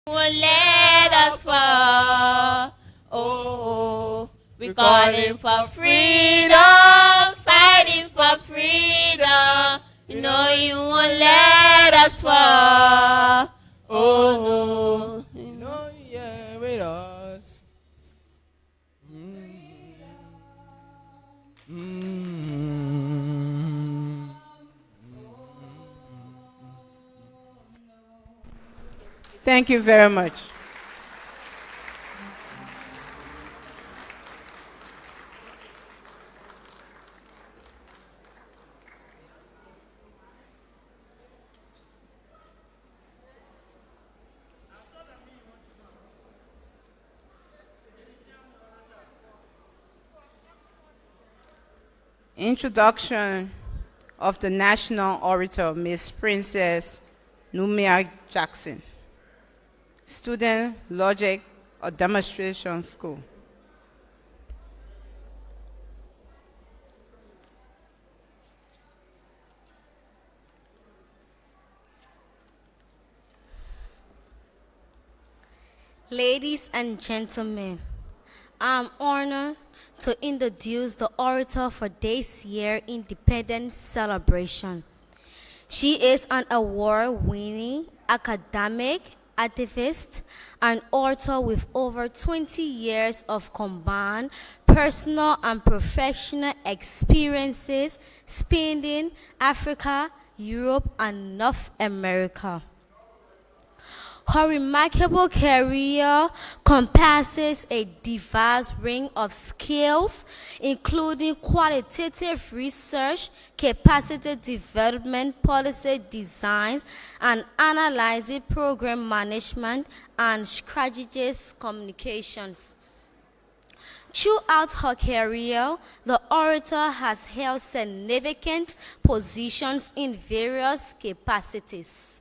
won't let us fall. Oh, we're calling for freedom, fighting for freedom. You know you won't let us fall. Oh, no, you know you're with us. Thank you very much. Introduction of the National Orator, Miss Princess Numia Jackson. Student, Logic, or Demonstration School. Ladies and gentlemen, I'm honored to introduce the orator for this year's Independence celebration. She is an award-winning academic, activist, and author with over 20 years of combined personal and professional experiences spanning Africa, Europe, and North America. Her remarkable career compasses a diverse range of skills, including qualitative research, capacity development, policy designs, and analyzing program management and strategic communications. Throughout her career, the orator has held significant positions in various capacities.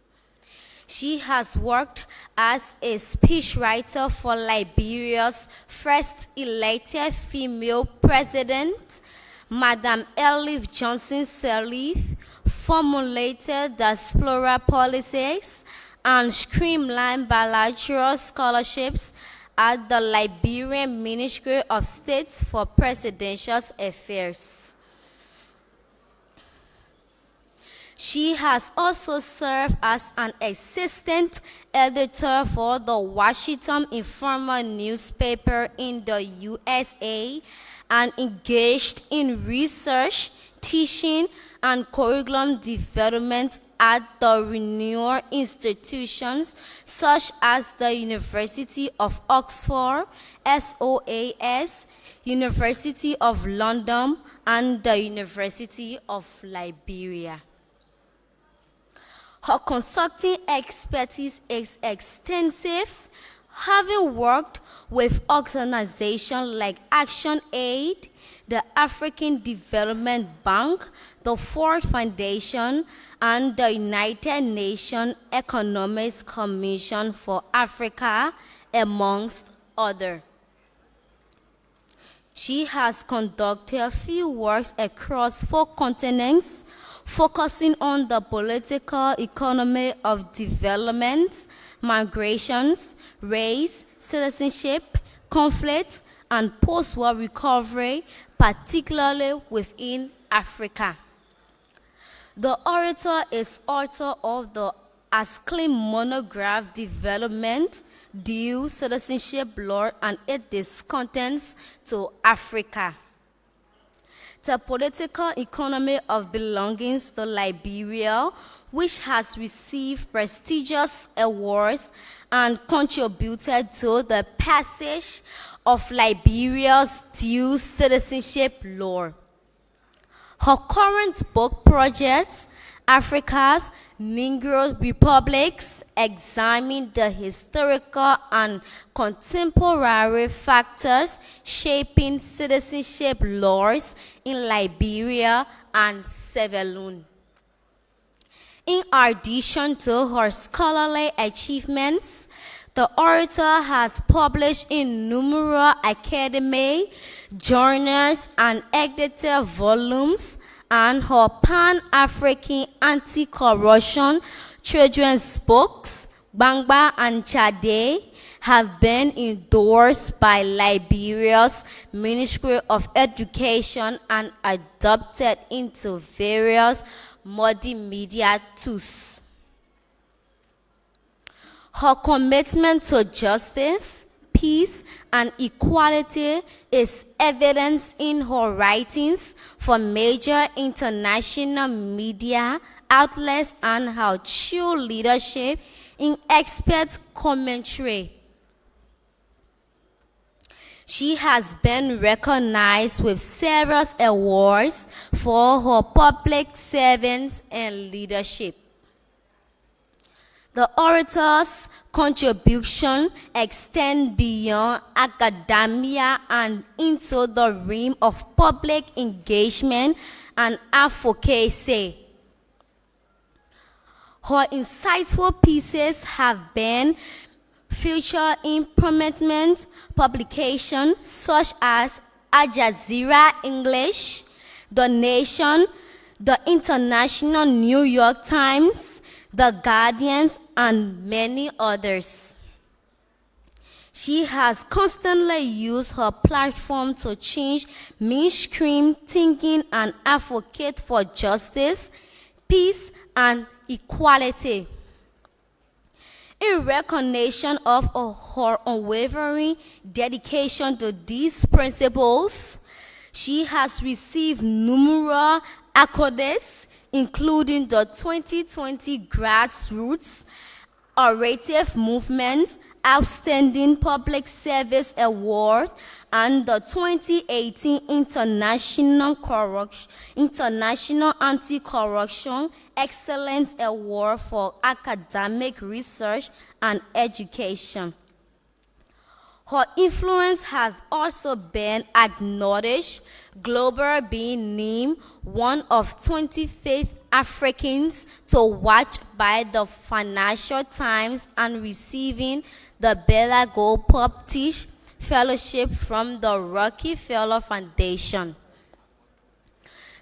She has worked as a speechwriter for Liberia's first elected female president, Madam Elif Johnson Sirleaf, formulated diaspora policies, and streamlined bilateral scholarships at the Liberian Ministry of State for Presidential Affairs. She has also served as an assistant editor for the Washington Informer newspaper in the USA and engaged in research, teaching, and curriculum development at the renowned institutions such as the University of Oxford, SOAS, University of London, and the University of Liberia. Her consulting expertise is extensive, having worked with organizations like Action Aid, the African Development Bank, the Ford Foundation, and the United Nations Economic Commission for Africa, amongst others. She has conducted field works across 4 continents, focusing on the political economy of development, migrations, race, citizenship, conflict, and post-war recovery, particularly within Africa. The orator is author of the acclaimed monograph Development, Due Citizenship Law and its Contents to Africa. The political economy of belongings to Liberia, which has received prestigious awards and contributed to the passage of Liberia's Due Citizenship Law. Her current book project, Africa's Negro Republics, examine the historical and contemporary factors shaping citizenship laws in Liberia and Sierra Leone. In addition to her scholarly achievements, the orator has published in numerous academic journals and edited volumes, and her Pan-African anti-corruption children's books, Bangba and Chade have been endorsed by Liberia's Ministry of Education and adopted into various multimedia tools. Her commitment to justice, peace, and equality is evidenced in her writings for major international media outlets and her true leadership in expert commentary. She has been recognized with several awards for her public service and leadership. The orator's contribution extend beyond academia and into the realm of public engagement and advocacy. Her insightful pieces have been featured in prominent publications such as Al Jazeera English, The Nation, the International New York Times, The Guardian, and many others. She has constantly used her platform to change mainstream thinking and advocate for justice, peace, and equality. In recognition of her unwavering dedication to these principles, she has received numerous accolades, including the 2020 Grassroots Orative Movement Outstanding Public Service Award and the 2018 International Anti-Corruption Excellence Award for Academic Research and Education. Her influence has also been acknowledged, globally being named one of 25 Africans to watch by the Financial Times and receiving the Bella Gold Pop-Tish Fellowship from the Rockefeller Foundation.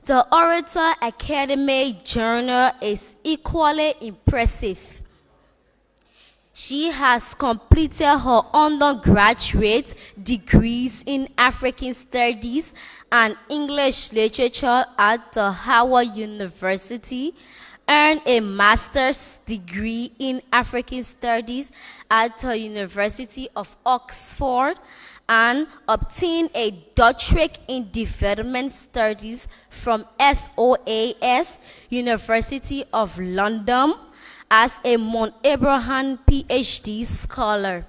The Orator Academy Journal is equally impressive. She has completed her undergraduate degrees in African Studies and English Literature at the Howard University, earned a master's degree in African Studies at the University of Oxford, and obtained a doctorate in Development Studies from SOAS, University of London, as a Mount Abraham PhD scholar.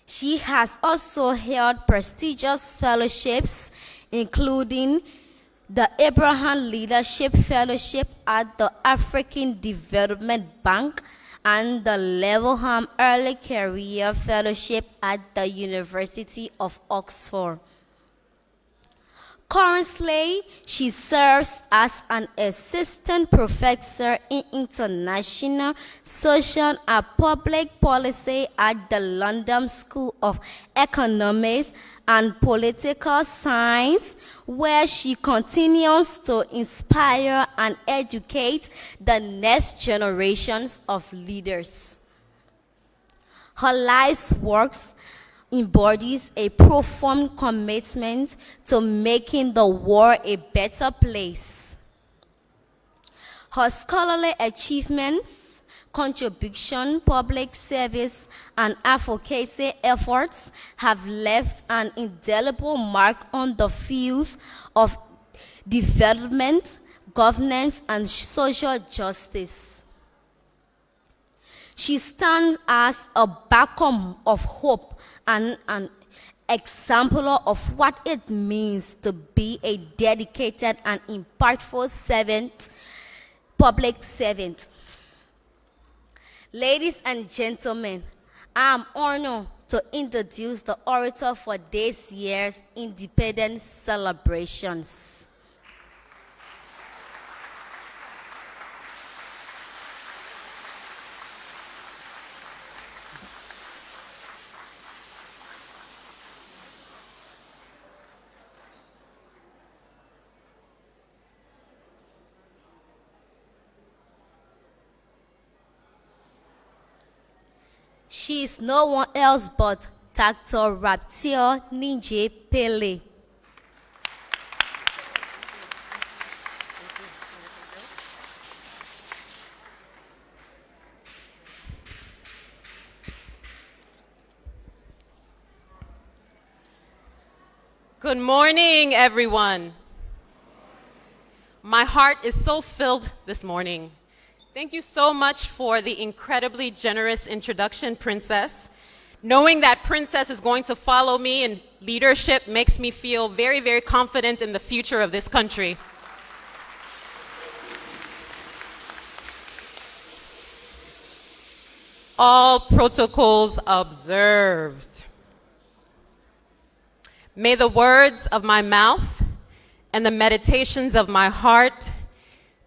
She has also held prestigious fellowships, including the Abraham Leadership Fellowship at the African Development Bank and the Levelham Early Career Fellowship at the University of Oxford. Currently, she serves as an assistant professor in international social and public policy at the London School of Economics and Political Science, where she continues to inspire and educate the next generations of leaders. Her life's works embodies a profound commitment to making the world a better place. Her scholarly achievements, contribution, public service, and advocacy efforts have left an indelible mark on the fields of development, governance, and social justice. She stands as a beacon of hope and an example of what it means to be a dedicated and impactful public servant. Ladies and gentlemen, I am honored to introduce the orator for this year's Independence celebrations. She is no one else but Dr. Raptir Nije Pele. Good morning, everyone. My heart is so filled this morning. Thank you so much for the incredibly generous introduction, Princess. Knowing that Princess is going to follow me in leadership makes me feel very, very confident in the future of this country. All protocols observed. May the words of my mouth and the meditations of my heart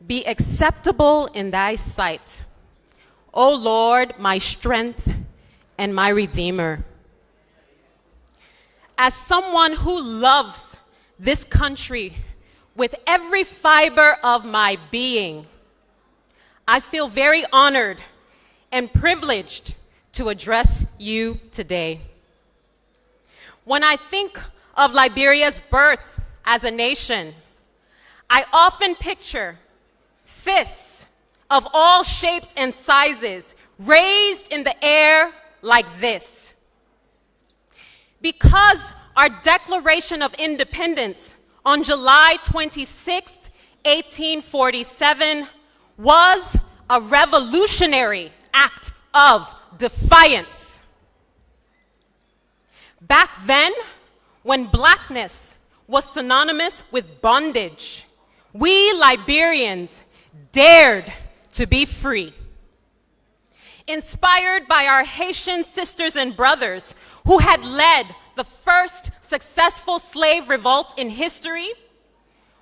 be acceptable in thy sight, O Lord, my strength and my Redeemer. As someone who loves this country with every fiber of my being, I feel very honored and privileged to address you today. When I think of Liberia's birth as a nation, I often picture fists of all shapes and sizes raised in the air like this. Because our Declaration of Independence on July 26, 1847 was a revolutionary act of defiance. Back then, when blackness was synonymous with bondage, we Liberians dared to be free. Inspired by our Haitian sisters and brothers who had led the first successful slave revolt in history,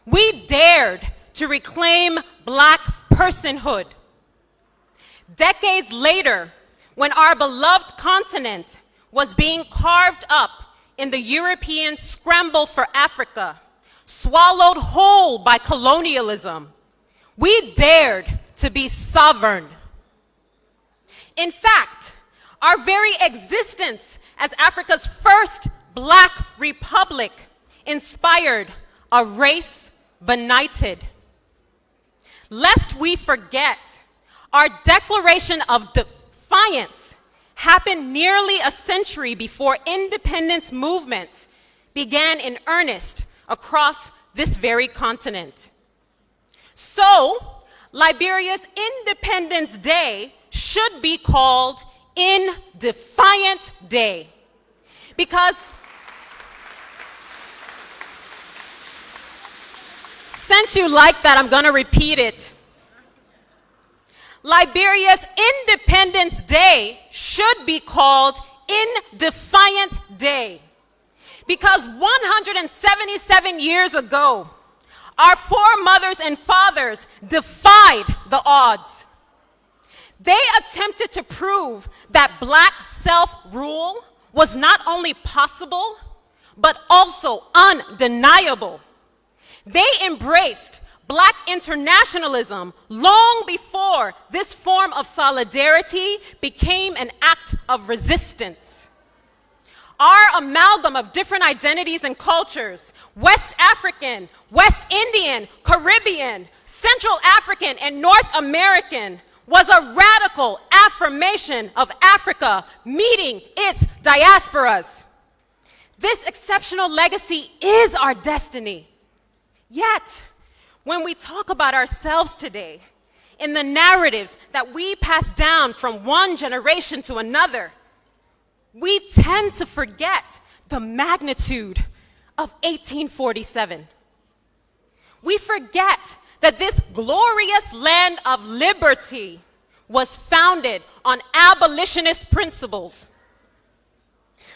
we dared to reclaim black personhood. Decades later, when our beloved continent was being carved up in the European scramble for Africa, swallowed whole by colonialism, we dared to be sovereign. In fact, our very existence as Africa's first black republic inspired a race benighted. Lest we forget, our Declaration of Defiance happened nearly a century before independence movements began in earnest across this very continent. So, Liberia's Independence Day should be called In Defiant Day, because since you like that, I'm going to repeat it. Liberia's Independence Day should be called In Defiant Day, because 177 years ago, our foremothers and fathers defied the odds. They attempted to prove that black self-rule was not only possible, but also undeniable. They embraced black internationalism long before this form of solidarity became an act of resistance. Our amalgam of different identities and cultures, West African, West Indian, Caribbean, Central African, and North American, was a radical affirmation of Africa meeting its diasporas. This exceptional legacy is our destiny. Yet, when we talk about ourselves today, in the narratives that we pass down from one generation to another, we tend to forget the magnitude of 1847. We forget that this glorious land of liberty was founded on abolitionist principles.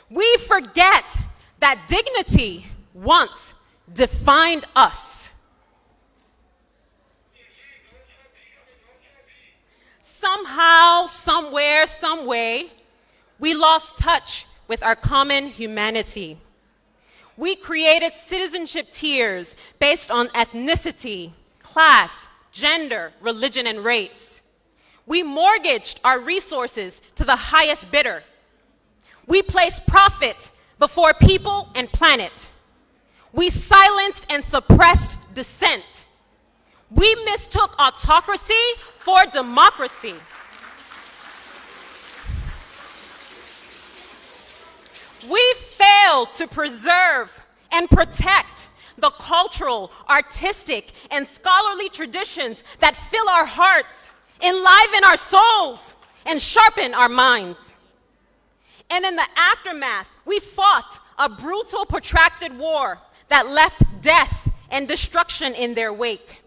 We forget that dignity once defined us. Somehow, somewhere, some way, we lost touch with our common humanity. We created citizenship tiers based on ethnicity, class, gender, religion, and race. We mortgaged our resources to the highest bidder, We placed profit before people and planet. We silenced and suppressed dissent. We mistook autocracy for democracy. We failed to preserve and protect the cultural, artistic, and scholarly traditions that fill our hearts, enliven our souls, and sharpen our minds. And in the aftermath, we fought a brutal, protracted war that left death and destruction in their wake.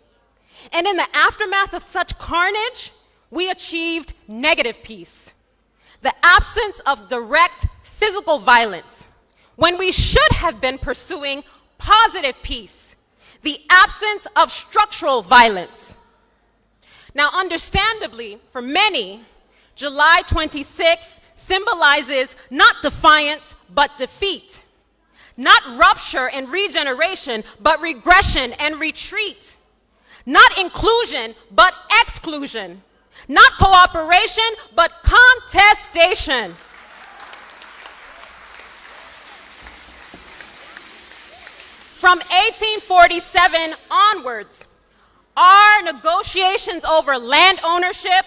And in the aftermath of such carnage, we achieved negative peace, the absence of direct physical violence, when we should have been pursuing positive peace, the absence of structural violence. Now, understandably, for many, July 26 symbolizes not defiance, but defeat. Not rupture and regeneration, but regression and retreat. Not inclusion, but exclusion. Not cooperation, but contestation. From 1847 onwards, our negotiations over land ownership,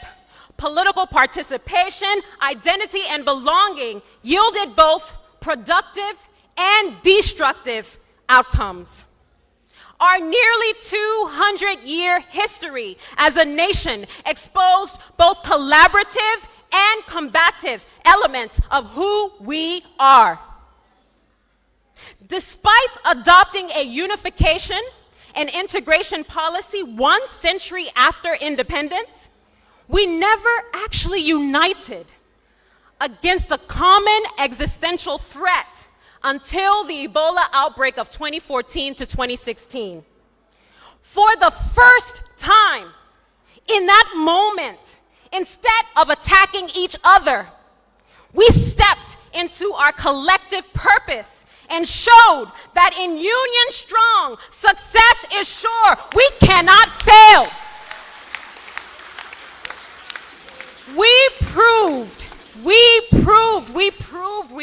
political participation, identity, and belonging yielded both productive and destructive outcomes. Our nearly 200-year history as a nation exposed both collaborative and combative elements of who we are. Despite adopting a unification and integration policy 1 century after independence, we never actually united against a common existential threat until the Ebola outbreak of 2014 to 2016. For the first time, in that moment, instead of attacking each other, we stepped into our collective purpose and showed that in union strong, success is sure. We cannot fail. We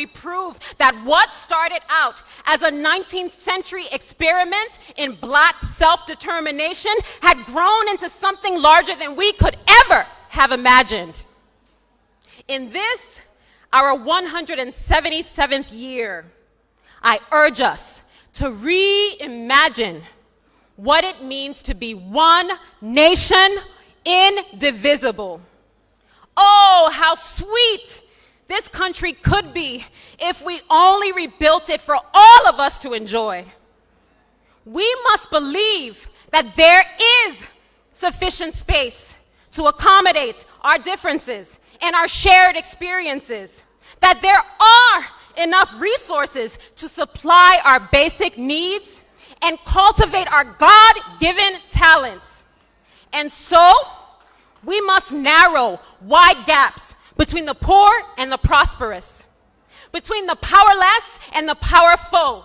proved that what started out as a 19th century experiment in black self-determination had grown into something larger than we could ever have imagined. In this, our 177th year, I urge us to reimagine what it means to be one nation, indivisible. Oh, how sweet this country could be if we only rebuilt it for all of us to enjoy. We must believe that there is sufficient space to accommodate our differences and our shared experiences, that there are enough resources to supply our basic needs and cultivate our God-given talents. And so, we must narrow wide gaps between the poor and the prosperous, between the powerless and the powerful,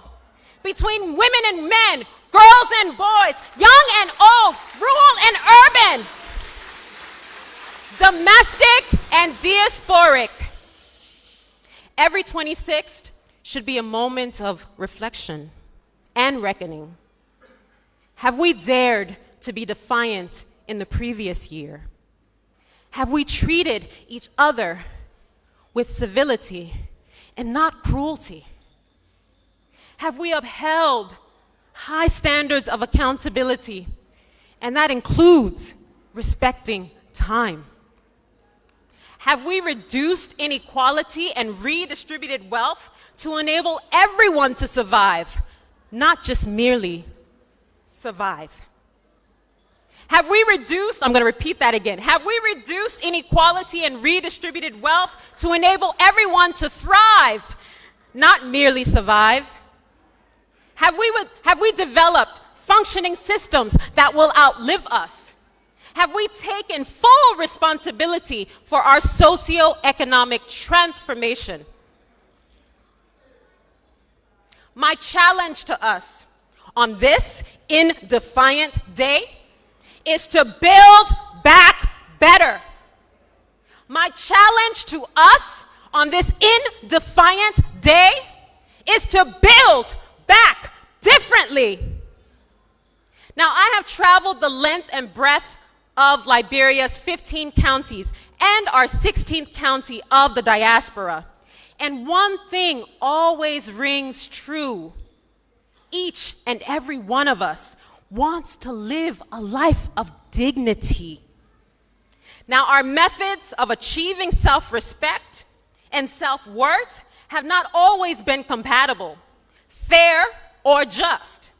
between women and men, girls and boys, young and old, rural and urban, domestic and diasporic. Every 26th should be a moment of reflection and reckoning. Have we dared to be defiant in the previous year? Have we treated each other with civility and not cruelty? Have we upheld high standards of accountability, and that includes respecting time? Have we reduced inequality and redistributed wealth to enable everyone to survive, not just merely survive? Have we reduced, I'm going to repeat that again, have we reduced inequality and redistributed wealth to enable everyone to thrive, not merely survive? Have we developed functioning systems that will outlive us? Have we taken full responsibility for our socio-economic transformation? My challenge to us on this Defiant Day is to build back better. My challenge to us on this indefiant day is to build back differently. Now, I have traveled the length and breadth of Liberia's 15 counties and our 16th county of the diaspora. And one thing always rings true. Each and every one of us wants to live a life of dignity. Now, our methods of achieving self-respect and self-worth have not always been compatible, fair, or just.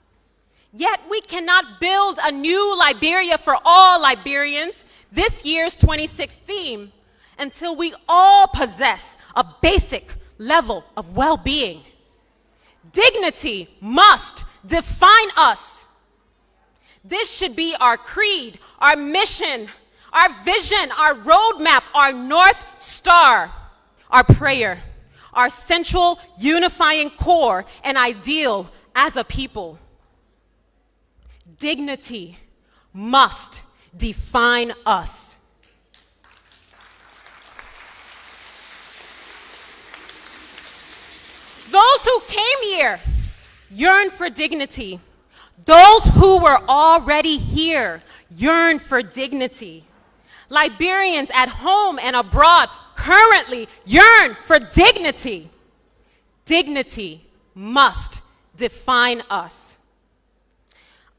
Yet we cannot build a new Liberia for all Liberians, this year's 26th theme, until we all possess a basic level of well-being. Dignity must define us. This should be our creed, our mission, our vision, our roadmap, our North Star, our prayer, our central unifying core and ideal as a people. Dignity must define us. Those who came here yearn for dignity. Those who were already here yearn for dignity. Liberians at home and abroad currently yearn for dignity. Dignity must define us.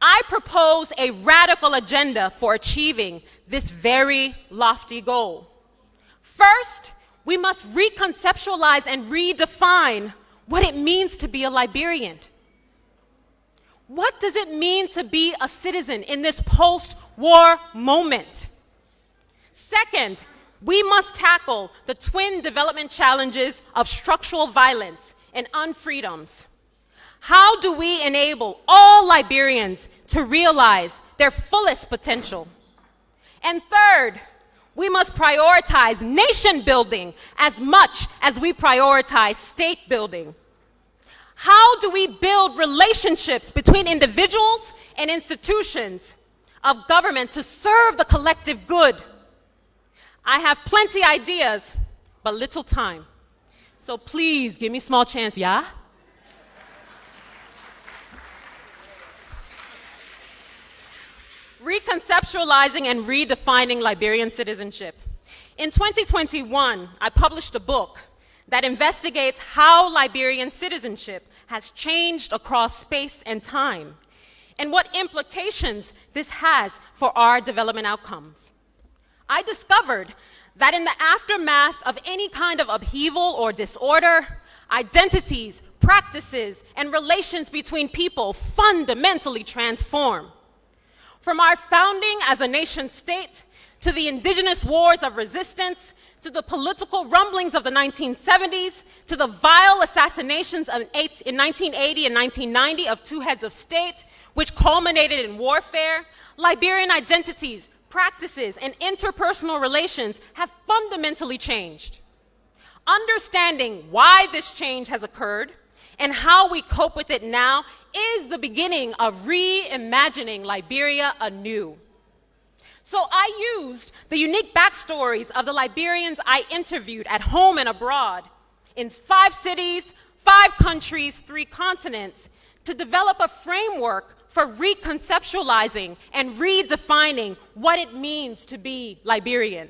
I propose a radical agenda for achieving this very lofty goal. First, we must reconceptualize and redefine what it means to be a Liberian. What does it mean to be a citizen in this post-war moment? Second, we must tackle the twin development challenges of structural violence and unfreedoms. How do we enable all Liberians to realize their fullest potential? And third, we must prioritize nation building as much as we prioritize state building. How do we build relationships between individuals and institutions of government to serve the collective good? I have plenty ideas, but little time. So please give me a small chance, yeah? Reconceptualizing and redefining Liberian citizenship. In 2021, I published a book that investigates how Liberian citizenship has changed across space and time, and what implications this has for our development outcomes. I discovered that in the aftermath of any kind of upheaval or disorder, identities, practices, and relations between people fundamentally transform. From our founding as a nation state, to the indigenous wars of resistance, to the political rumblings of the 1970s, to the vile assassinations in 1980 and 1990 of two heads of state, which culminated in warfare, Liberian identities, practices, and interpersonal relations have fundamentally changed. Understanding why this change has occurred and how we cope with it now is the beginning of reimagining Liberia anew. So I used the unique backstories of the Liberians I interviewed at home and abroad in 5 cities, 5 countries, 3 continents to develop a framework for reconceptualizing and redefining what it means to be Liberian.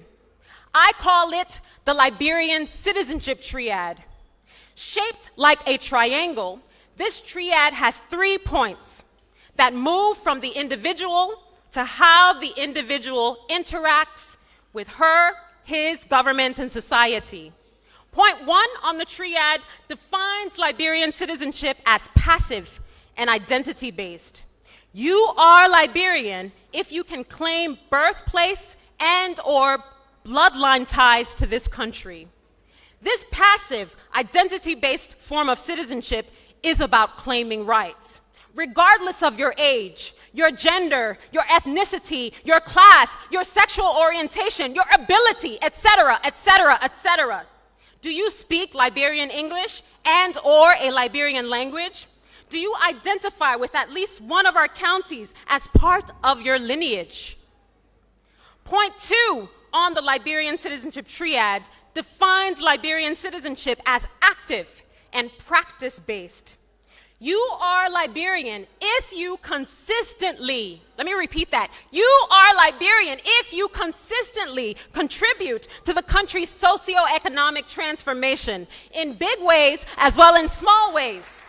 I call it the Liberian Citizenship Triad. Shaped like a triangle, this triad has 3 points that move from the individual to how the individual interacts with her, his, government, and society. Point 1 on the triad defines Liberian citizenship as passive and identity-based. You are Liberian if you can claim birthplace and/or bloodline ties to this country. This passive, identity-based form of citizenship is about claiming rights, regardless of your age, your gender, your ethnicity, your class, your sexual orientation, your ability, etc., etc., etc. Do you speak Liberian English and/or a Liberian language? Do you identify with at least one of our counties as part of your lineage? Point 2 on the Liberian citizenship triad defines Liberian citizenship as active and practice-based. You are Liberian if you consistently, let me repeat that, you are Liberian if you consistently contribute to the country's socio-economic transformation in big ways as well as in small ways.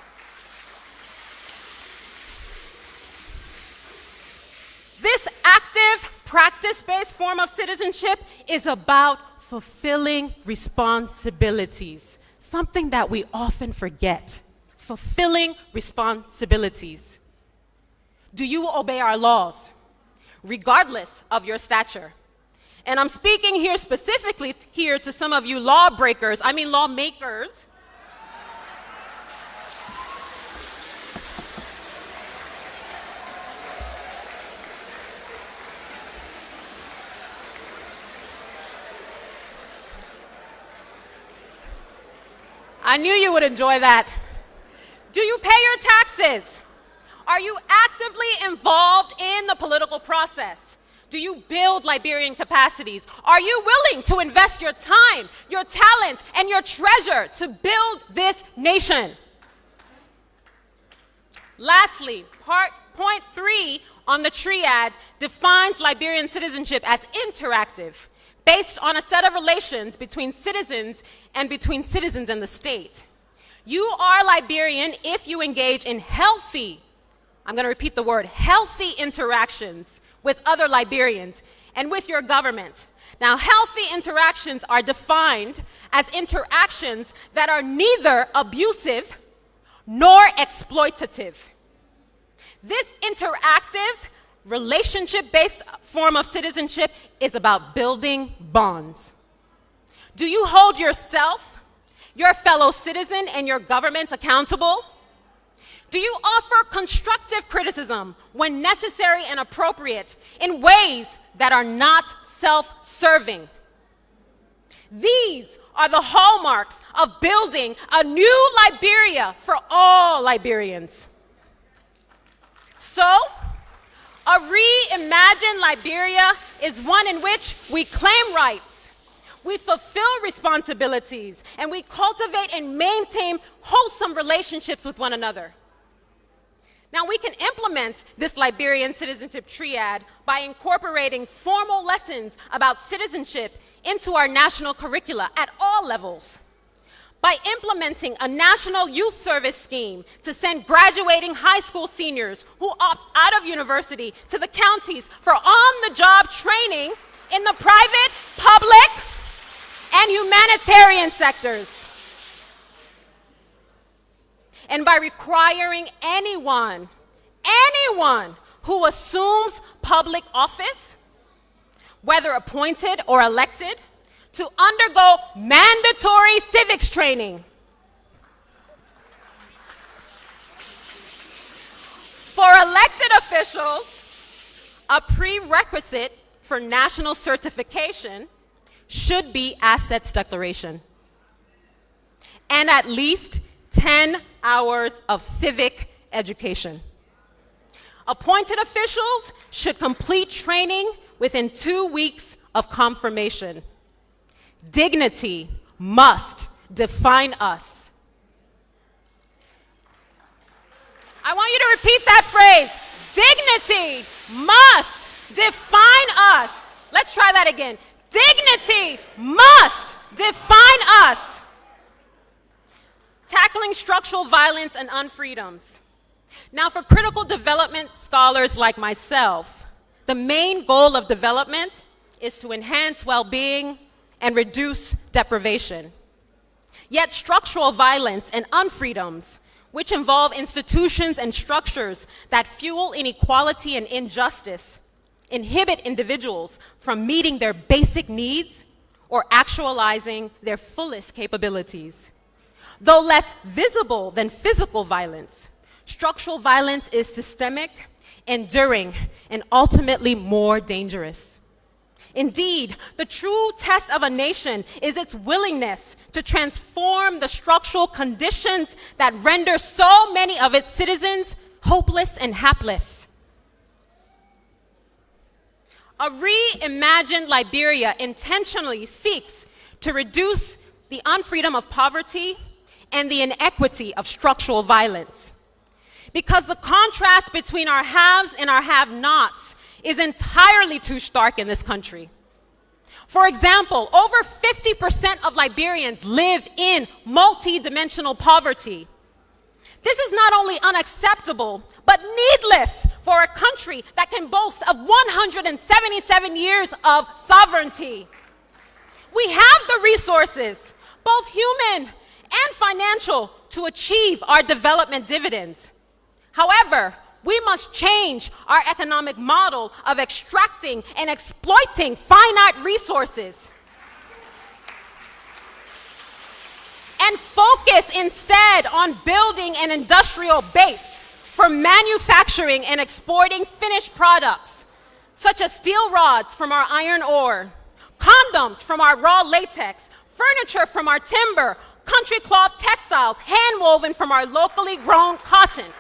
This active, practice-based form of citizenship is about fulfilling responsibilities, something that we often forget. Fulfilling responsibilities. Do you obey our laws, regardless of your stature? And I'm speaking here specifically here to some of you lawmakers. I knew you would enjoy that. Do you pay your taxes? Are you actively involved in the political process? Do you build Liberian capacities? Are you willing to invest your time, your talent, and your treasure to build this nation? Lastly, point 3 on the triad defines Liberian citizenship as interactive, based on a set of relations between citizens and between citizens and the state. You are Liberian if you engage in healthy, I'm going to repeat the word, healthy interactions with other Liberians and with your government. Now, healthy interactions are defined as interactions that are neither abusive nor exploitative. This interactive, relationship-based form of citizenship is about building bonds. Do you hold yourself, your fellow citizen, and your government accountable? Do you offer constructive criticism when necessary and appropriate in ways that are not self-serving? These are the hallmarks of building a new Liberia for all Liberians. So, a reimagined Liberia is one in which we claim rights, we fulfill responsibilities, and we cultivate and maintain wholesome relationships with one another. Now, we can implement this Liberian citizenship triad by incorporating formal lessons about citizenship into our national curricula at all levels, by implementing a national youth service scheme to send graduating high school seniors who opt out of university to the counties for on-the-job training in the private, public, and humanitarian sectors. And by requiring anyone who assumes public office, whether appointed or elected, to undergo mandatory civics training. For elected officials, a prerequisite for national certification should be assets declaration and at least 10 hours of civic education. Appointed officials should complete training within 2 weeks of confirmation. Dignity must define us. I want you to repeat that phrase. Dignity must define us. Let's try that again. Dignity must define us. Tackling structural violence and unfreedoms. Now, for critical development scholars like myself, the main goal of development is to enhance well-being and reduce deprivation. Yet structural violence and unfreedoms, which involve institutions and structures that fuel inequality and injustice, inhibit individuals from meeting their basic needs or actualizing their fullest capabilities. Though less visible than physical violence, structural violence is systemic, enduring, and ultimately more dangerous. Indeed, the true test of a nation is its willingness to transform the structural conditions that render so many of its citizens hopeless and hapless. A reimagined Liberia intentionally seeks to reduce the unfreedom of poverty and the inequity of structural violence. Because the contrast between our haves and our have-nots is entirely too stark in this country. For example, over 50% of Liberians live in multi-dimensional poverty. This is not only unacceptable, but needless for a country that can boast of 177 years of sovereignty. We have the resources, both human and financial, to achieve our development dividends. However, we must change our economic model of extracting and exploiting finite resources and focus instead on building an industrial base for manufacturing and exporting finished products, such as steel rods from our iron ore, condoms from our raw latex, furniture from our timber, country cloth textiles hand-woven from our locally grown cotton.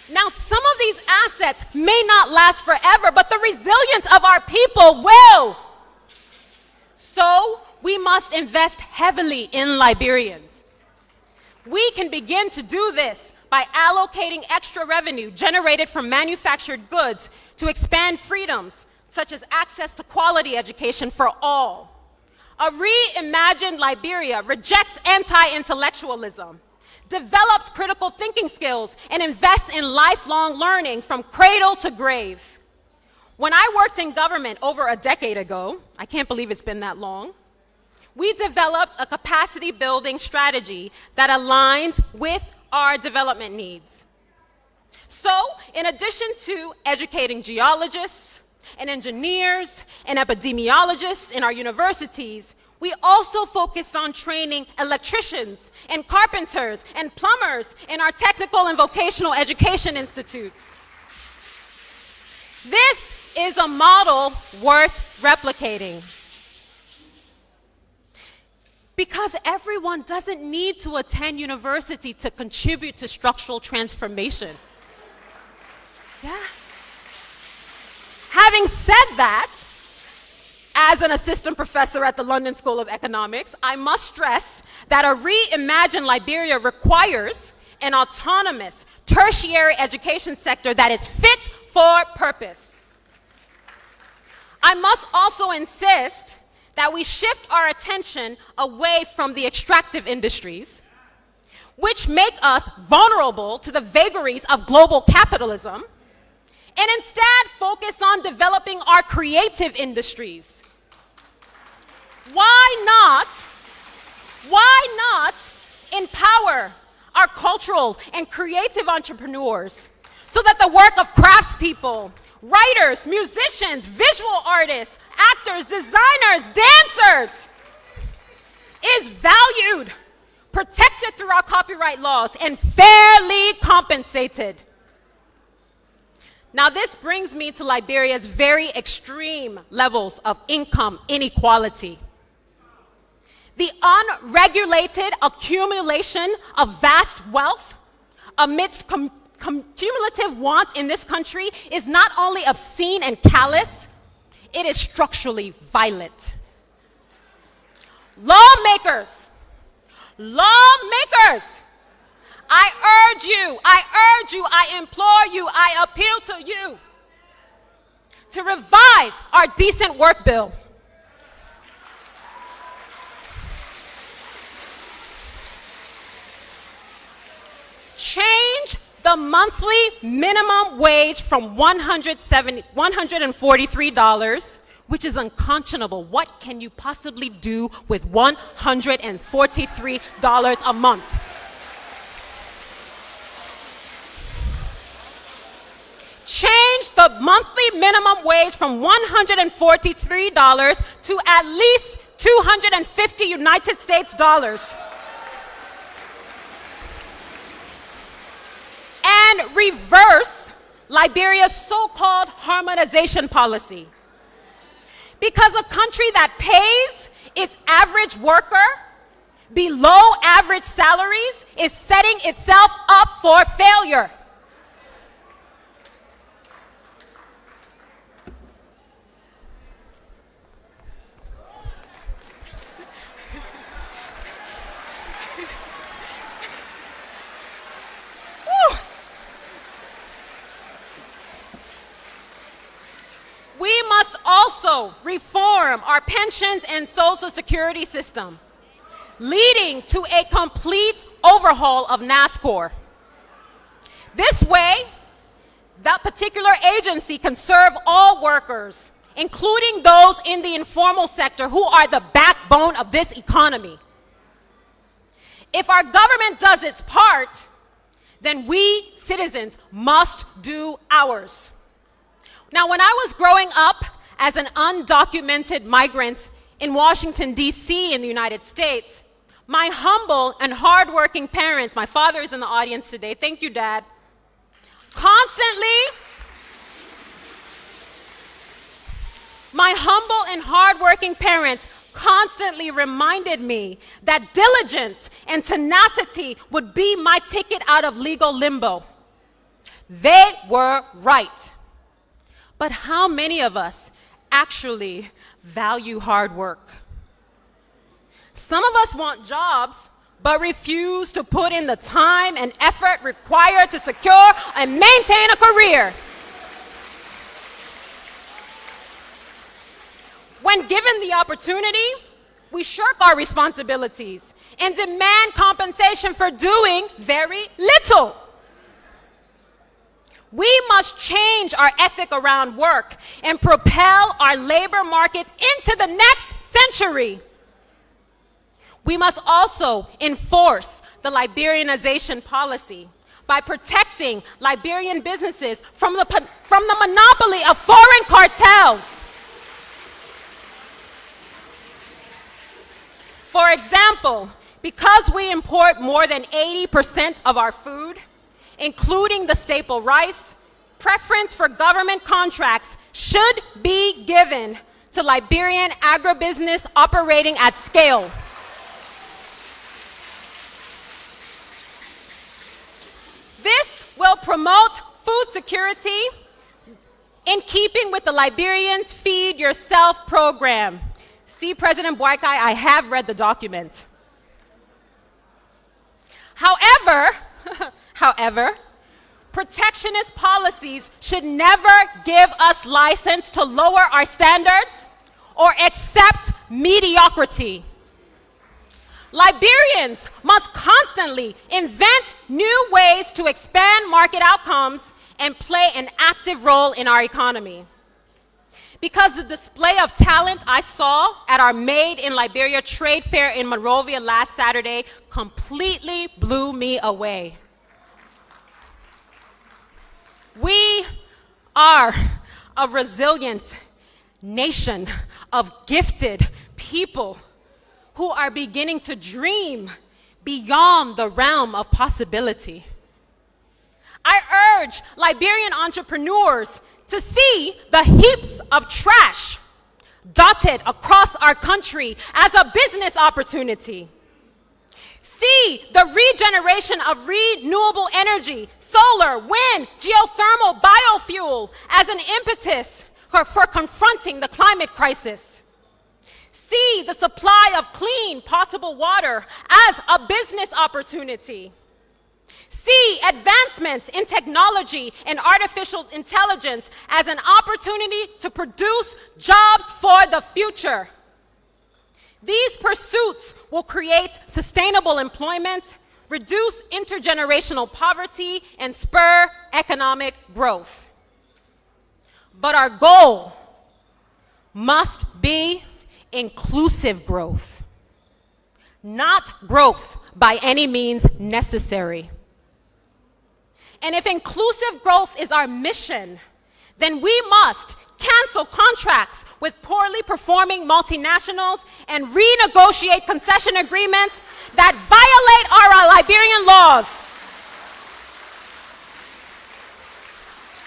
Now, some of these assets may not last forever, but the resilience of our people will. So, we must invest heavily in Liberians. We can begin to do this by allocating extra revenue generated from manufactured goods to expand freedoms, such as access to quality education for all. A reimagined Liberia rejects anti-intellectualism, develops critical thinking skills, and invests in lifelong learning from cradle to grave. When I worked in government over a decade ago, I can't believe it's been that long, we developed a capacity building strategy that aligned with our development needs. So, in addition to educating geologists and engineers and epidemiologists in our universities, we also focused on training electricians and carpenters and plumbers in our technical and vocational education institutes. This is a model worth replicating. Because everyone doesn't need to attend university to contribute to structural transformation. Yeah. Having said that, as an assistant professor at the London School of Economics, I must stress that a reimagined Liberia requires an autonomous tertiary education sector that is fit for purpose. I must also insist that we shift our attention away from the extractive industries, which make us vulnerable to the vagaries of global capitalism, and instead focus on developing our creative industries. Why not empower our cultural and creative entrepreneurs so that the work of craftspeople, writers, musicians, visual artists, actors, designers, dancers is valued, protected through our copyright laws, and fairly compensated? Now, this brings me to Liberia's very extreme levels of income inequality. The unregulated accumulation of vast wealth amidst cumulative want in this country is not only obscene and callous, it is structurally violent. Lawmakers, I urge you, I implore you, I appeal to you to revise our decent work bill. Change the monthly minimum wage from $143, which is unconscionable. What can you possibly do with $143 a month? Change the monthly minimum wage from $143 to at least 250 United States dollars. And reverse Liberia's so-called harmonization policy. Because a country that pays its average worker below average salaries is setting itself up for failure. also reform our pensions and social security system, leading to a complete overhaul of NASCOR. This way, that particular agency can serve all workers, including those in the informal sector who are the backbone of this economy. If our government does its part, then we citizens must do ours. Now, when I was growing up as an undocumented migrant in Washington, D.C. in the United States, my humble and hardworking parents, my father is in the audience today, thank you, Dad, my humble and hardworking parents constantly reminded me that diligence and tenacity would be my ticket out of legal limbo. They were right. But how many of us actually value hard work? Some of us want jobs, but refuse to put in the time and effort required to secure and maintain a career. When given the opportunity, we shirk our responsibilities and demand compensation for doing very little. We must change our ethic around work and propel our labor markets into the next century. We must also enforce the Liberianization policy by protecting Liberian businesses from the monopoly of foreign cartels. For example, because we import more than 80% of our food, including the staple rice, preference for government contracts should be given to Liberian agribusiness operating at scale. This will promote food security in keeping with the Liberians Feed Yourself program. See, President Boakai, I have read the document. However, protectionist policies should never give us license to lower our standards or accept mediocrity. Liberians must constantly invent new ways to expand market outcomes and play an active role in our economy. Because the display of talent I saw at our Made in Liberia trade fair in Monrovia last Saturday completely blew me away. We are a resilient nation of gifted people who are beginning to dream beyond the realm of possibility. I urge Liberian entrepreneurs to see the heaps of trash dotted across our country as a business opportunity. See the regeneration of renewable energy, solar, wind, geothermal, biofuel as an impetus for confronting the climate crisis. See the supply of clean, potable water as a business opportunity. See advancements in technology and artificial intelligence as an opportunity to produce jobs for the future. These pursuits will create sustainable employment, reduce intergenerational poverty, and spur economic growth. But our goal must be inclusive growth, not growth by any means necessary. And if inclusive growth is our mission, then we must cancel contracts with poorly performing multinationals and renegotiate concession agreements that violate our Liberian laws,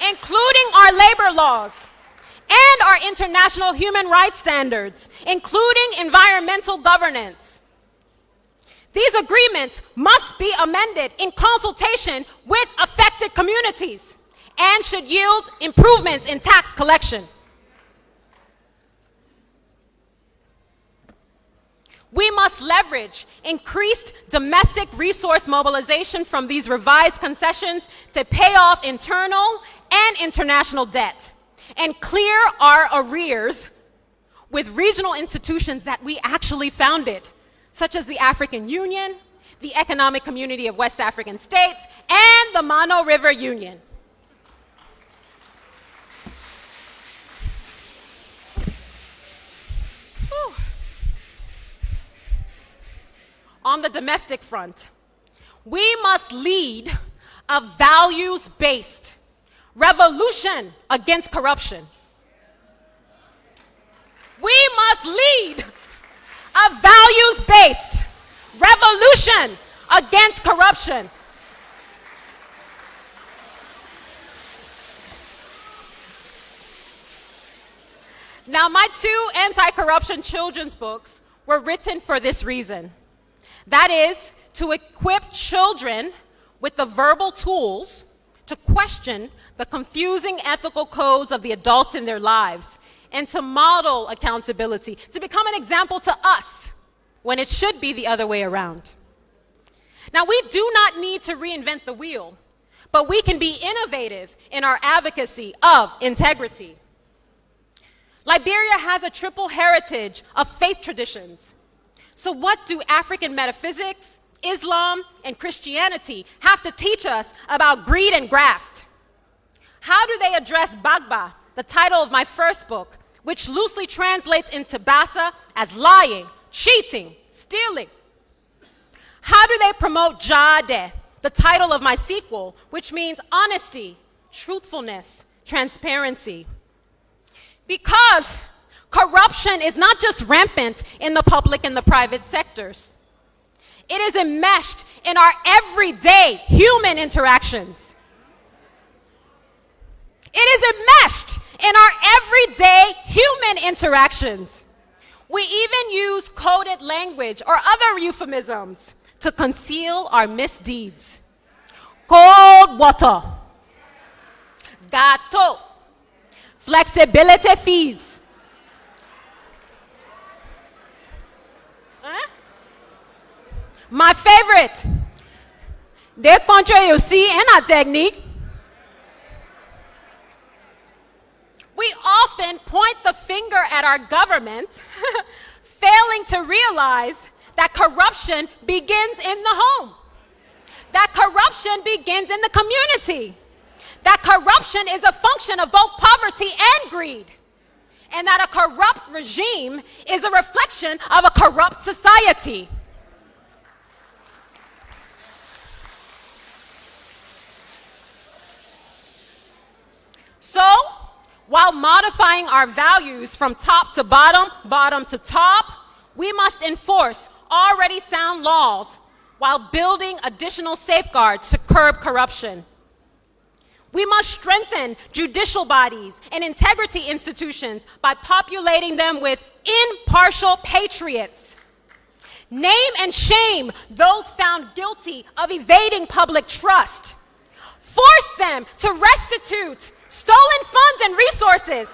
including our labor laws and our international human rights standards, including environmental governance. These agreements must be amended in consultation with affected communities and should yield improvements in tax collection. We must leverage increased domestic resource mobilization from these revised concessions to pay off internal and international debt and clear our arrears with regional institutions that we actually founded, such as the African Union, the Economic Community of West African States, and the Mano River Union. Whew. On the domestic front, we must lead a values-based revolution against corruption. We must lead a values-based revolution against corruption. Now, my 2 anti-corruption children's books were written for this reason. That is, to equip children with the verbal tools to question the confusing ethical codes of the adults in their lives, and to model accountability, to become an example to us when it should be the other way around. Now, we do not need to reinvent the wheel, but we can be innovative in our advocacy of integrity. Liberia has a triple heritage of faith traditions. So what do African metaphysics, Islam, and Christianity have to teach us about greed and graft? How do they address Bagba, the title of my first book, which loosely translates into Bassa as lying, cheating, stealing? How do they promote Jade, the title of my sequel, which means honesty, truthfulness, transparency? Because corruption is not just rampant in the public and the private sectors. It is enmeshed in our everyday human interactions. It is enmeshed in our everyday human interactions. We even use coded language or other euphemisms to conceal our misdeeds. Cold water, gato, flexibility fees. Huh? My favorite, des country aussi in a technique. We often point the finger at our government, failing to realize that corruption begins in the home, that corruption begins in the community, that corruption is a function of both poverty and greed, and that a corrupt regime is a reflection of a corrupt society. So, while modifying our values from top to bottom, bottom to top, we must enforce already sound laws while building additional safeguards to curb corruption. We must strengthen judicial bodies and integrity institutions by populating them with impartial patriots. Name and shame those found guilty of evading public trust. Force them to restitute stolen funds and resources.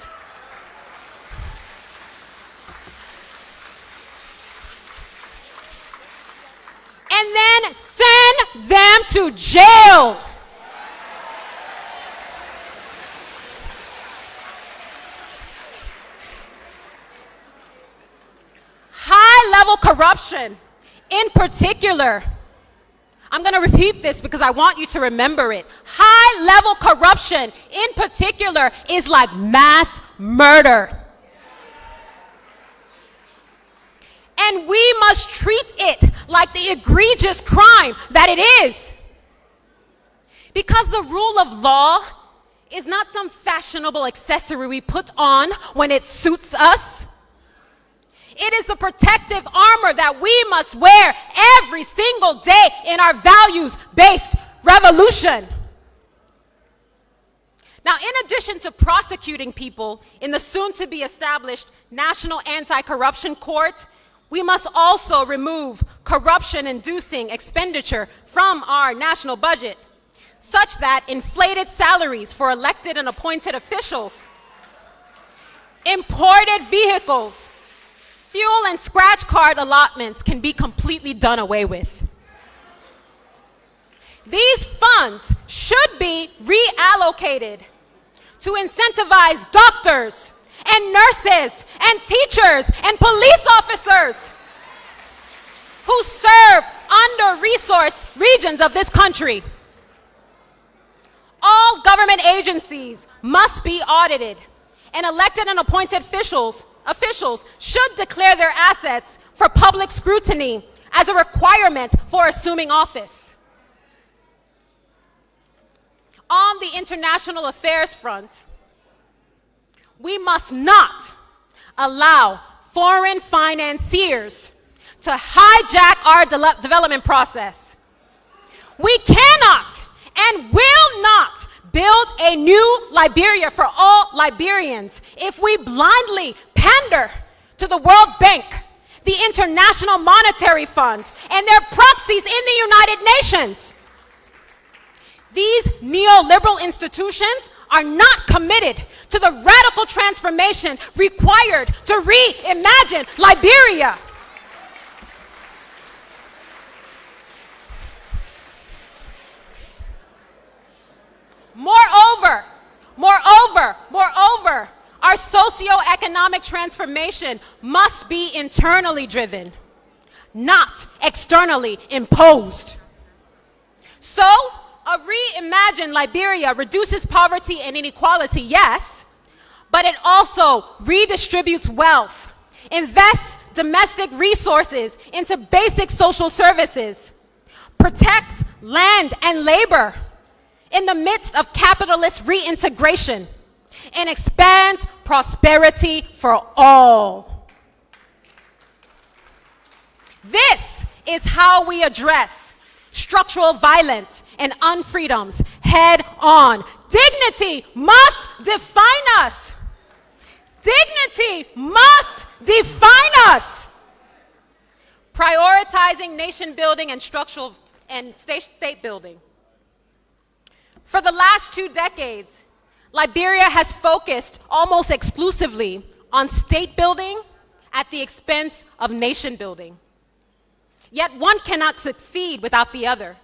And then send them to jail. High-level corruption, in particular, I'm going to repeat this because I want you to remember it. High-level corruption, in particular, is like mass murder. And we must treat it like the egregious crime that it is. Because the rule of law is not some fashionable accessory we put on when it suits us. It is the protective armor that we must wear every single day in our values-based revolution. Now, in addition to prosecuting people in the soon-to-be established National Anti-Corruption Court, we must also remove corruption-inducing expenditure from our national budget, such that inflated salaries for elected and appointed officials, imported vehicles, fuel and scratch card allotments can be completely done away with. These funds should be reallocated to incentivize doctors and nurses and teachers and police officers who serve under-resourced regions of this country. All government agencies must be audited, and elected and appointed officials should declare their assets for public scrutiny as a requirement for assuming office. On the international affairs front, we must not allow foreign financiers to hijack our development process. We cannot and will not build a new Liberia for all Liberians if we blindly pander to the World Bank, the International Monetary Fund, and their proxies in the United Nations. These neoliberal institutions are not committed to the radical transformation required to reimagine Liberia. Moreover, our socio-economic transformation must be internally driven, not externally imposed. So, a reimagined Liberia reduces poverty and inequality, yes, but it also redistributes wealth, invests domestic resources into basic social services, protects land and labor in the midst of capitalist reintegration, and expands prosperity for all. This is how we address structural violence and unfreedoms head on. Dignity must define us. Dignity must define us. Prioritizing nation building and structural and state building. For the last 2 decades, Liberia has focused almost exclusively on state building at the expense of nation building. Yet one cannot succeed without the other.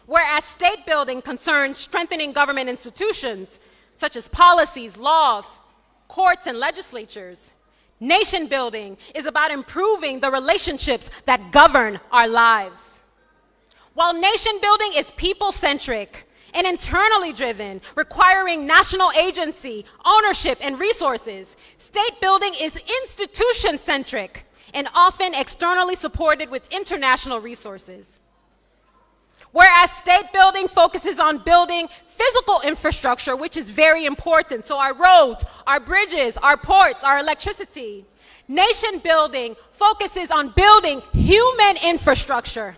Whereas state building concerns strengthening government institutions, such as policies, laws, courts, and legislatures, nation building is about improving the relationships that govern our lives. While nation building is people-centric and internally driven, requiring national agency, ownership, and resources, state building is institution-centric and often externally supported with international resources. Whereas state building focuses on building physical infrastructure, which is very important, so our roads, our bridges, our ports, our electricity. Nation building focuses on building human infrastructure.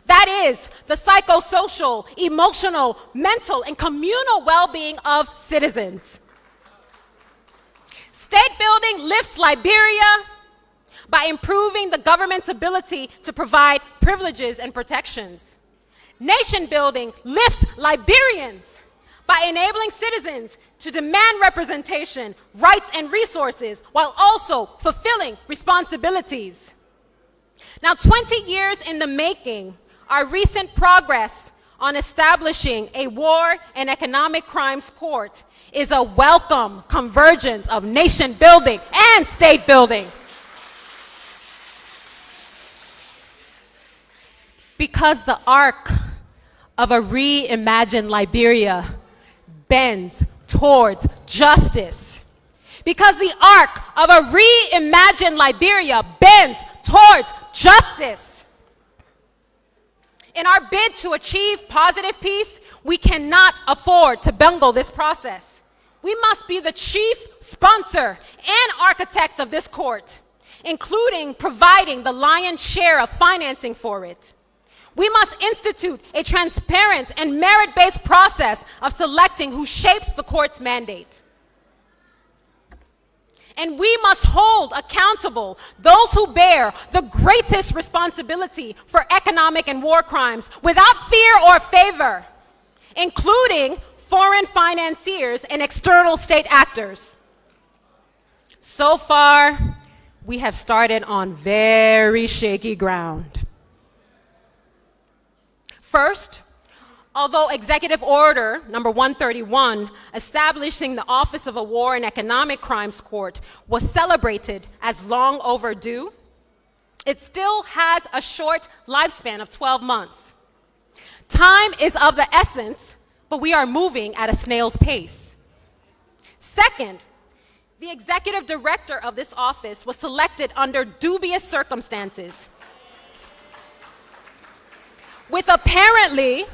That is, the psychosocial, emotional, mental, and communal well-being of citizens. State building lifts Liberia by improving the government's ability to provide privileges and protections. Nation building lifts Liberians by enabling citizens to demand representation, rights, and resources while also fulfilling responsibilities. Now, 20 years in the making, our recent progress on establishing a war and economic crimes court is a welcome convergence of nation building and state building. Because the arc of a reimagined Liberia bends towards justice. Because the arc of a reimagined Liberia bends towards justice. In our bid to achieve positive peace, we cannot afford to bungle this process. We must be the chief sponsor and architect of this court, including providing the lion's share of financing for it. We must institute a transparent and merit-based process of selecting who shapes the court's mandate. And we must hold accountable those who bear the greatest responsibility for economic and war crimes without fear or favor, including foreign financiers and external state actors. So far, we have started on very shaky ground. First, Although Executive Order number 131, establishing the Office of a War and Economic Crimes Court, was celebrated as long overdue, it still has a short lifespan of 12 months. Time is of the essence, but we are moving at a snail's pace. Second, the executive director of this office was selected under dubious circumstances, with apparently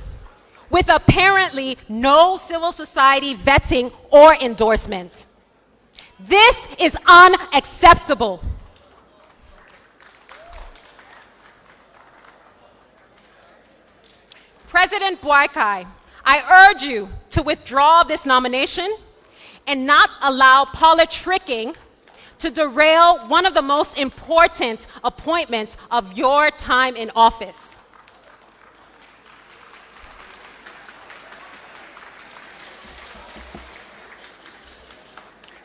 no civil society vetting or endorsement. This is unacceptable. President Boakai, I urge you to withdraw this nomination and not allow politicking to derail one of the most important appointments of your time in office.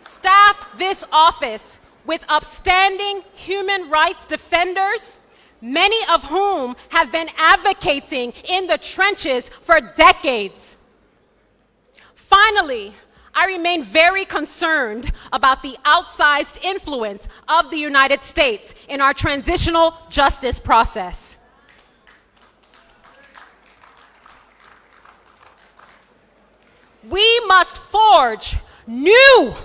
Staff this office with upstanding human rights defenders, many of whom have been advocating in the trenches for decades. Finally, I remain very concerned about the outsized influence of the United States in our transitional justice process. We must forge new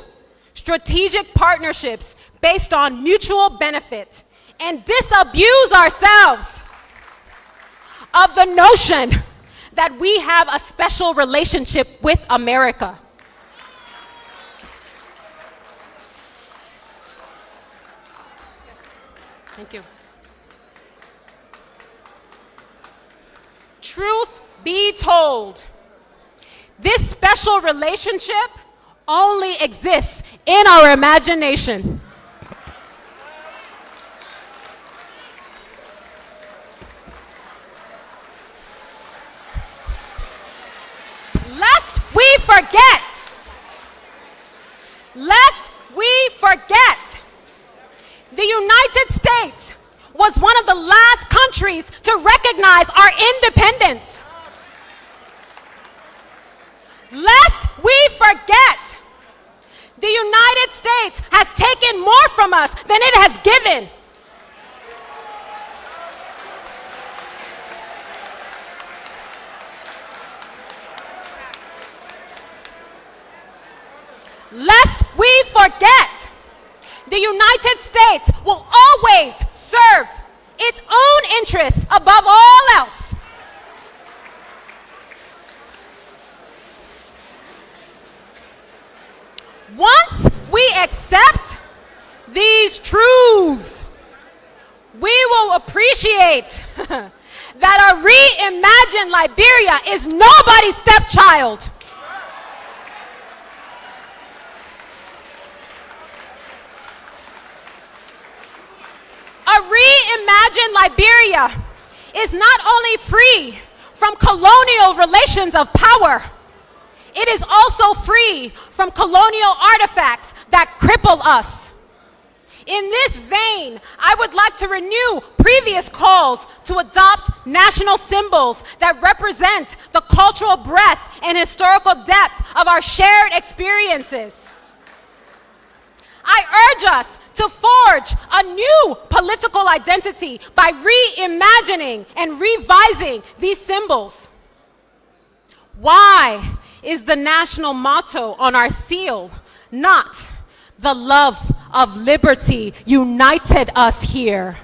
strategic partnerships based on mutual benefit and disabuse ourselves of the notion that we have a special relationship with America. Thank you. Truth be told, this special relationship only exists in our imagination. Lest we forget, the United States was one of the last countries to recognize our independence. Lest we forget, the United States has taken more from us than it has given. Lest we forget, the United States will always serve its own interests above all else. Once we accept these truths, we will appreciate that a reimagined Liberia is nobody's stepchild. A reimagined Liberia is not only free from colonial relations of power, it is also free from colonial artifacts that cripple us. In this vein, I would like to renew previous calls to adopt national symbols that represent the cultural breadth and historical depth of our shared experiences. I urge us to forge a new political identity by reimagining and revising these symbols. Why is the national motto on our seal not "The love of liberty united us here"?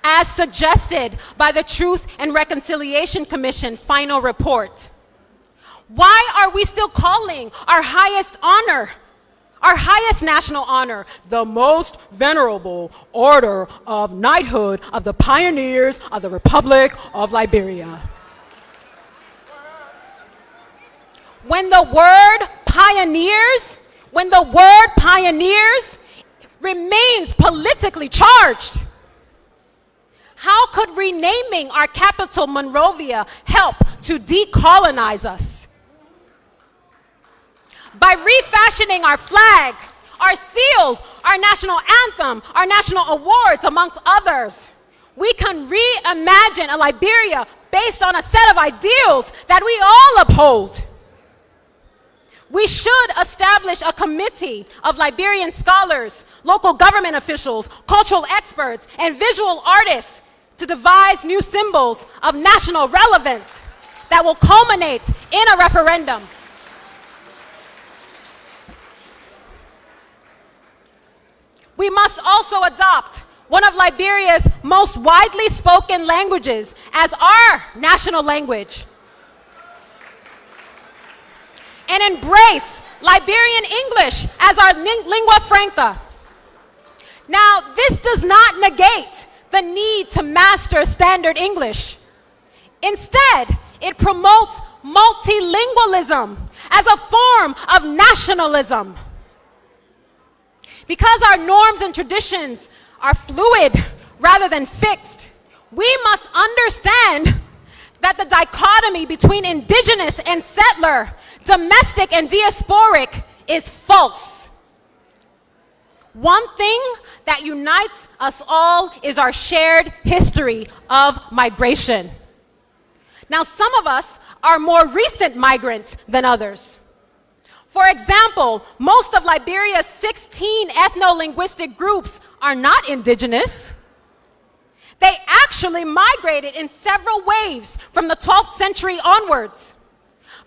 As suggested by the Truth and Reconciliation Commission final report. Why are we still calling our highest honor, our highest national honor, the most venerable order of knighthood of the pioneers of the Republic of Liberia? When the word pioneers remains politically charged, how could renaming our capital Monrovia help to decolonize us? By refashioning our flag, our seal, our national anthem, our national awards, amongst others, we can reimagine a Liberia based on a set of ideals that we all uphold. We should establish a committee of Liberian scholars, local government officials, cultural experts, and visual artists to devise new symbols of national relevance that will culminate in a referendum. We must also adopt one of Liberia's most widely spoken languages as our national language, and embrace Liberian English as our lingua franca. Now, this does not negate the need to master standard English. Instead, it promotes multilingualism as a form of nationalism. Because our norms and traditions are fluid rather than fixed, we must understand that the dichotomy between indigenous and settler, domestic and diasporic, is false. One thing that unites us all is our shared history of migration. Now, some of us are more recent migrants than others. For example, most of Liberia's 16 ethno-linguistic groups are not indigenous. They actually migrated in several waves from the 12th century onwards.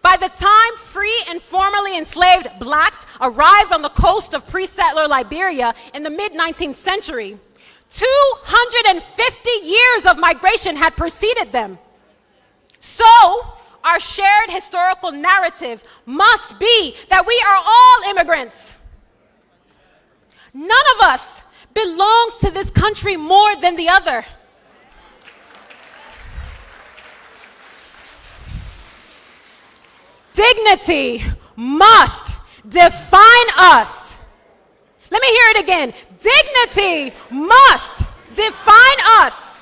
By the time free and formerly enslaved blacks arrived on the coast of pre-settler Liberia in the mid-19th century, 250 years of migration had preceded them. So, our shared historical narrative must be that we are all immigrants. None of us belongs to this country more than the other. Dignity must define us. Let me hear it again. Dignity must define us.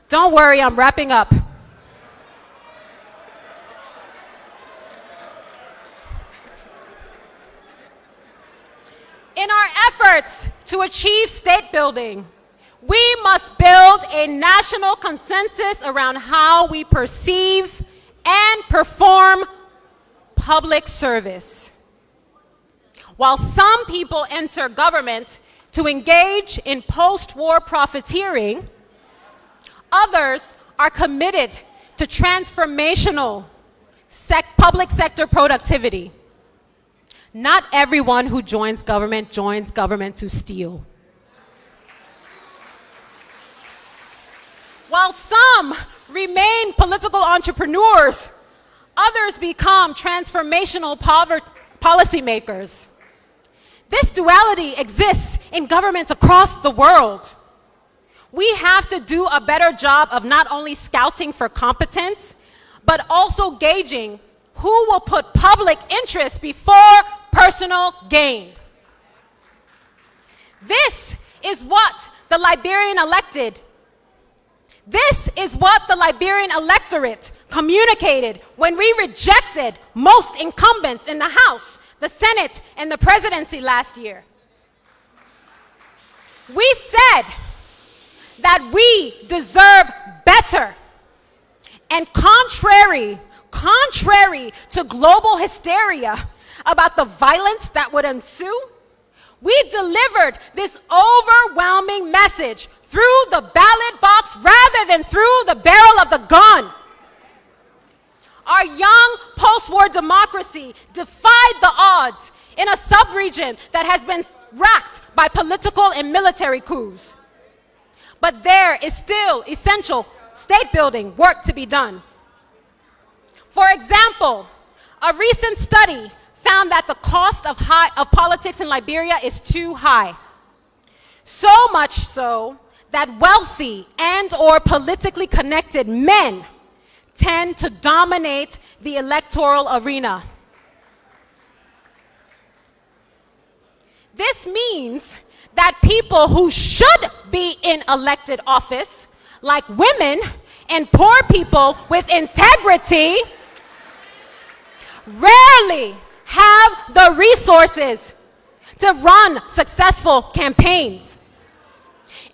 Don't worry, I'm wrapping up. In our efforts to achieve state building, we must build a national consensus around how we perceive and perform public service. While some people enter government to engage in post-war profiteering, others are committed to transformational public sector productivity. Not everyone who joins government to steal. While some remain political entrepreneurs, others become transformational policymakers. This duality exists in governments across the world. We have to do a better job of not only scouting for competence, but also gauging who will put public interest before personal gain. This is what the Liberian electorate communicated when we rejected most incumbents in the House, the Senate, and the presidency last year. We said that we deserve better. And contrary to global hysteria about the violence that would ensue, we delivered this overwhelming message through the ballot box rather than through the barrel of the gun. Our young post-war democracy defied the odds in a sub-region that has been racked by political and military coups. But there is still essential state-building work to be done. For example, a recent study found that the cost of politics in Liberia is too high. So much so that wealthy and or politically connected men tend to dominate the electoral arena. This means that people who should be in elected office, like women and poor people with integrity, rarely have the resources to run successful campaigns.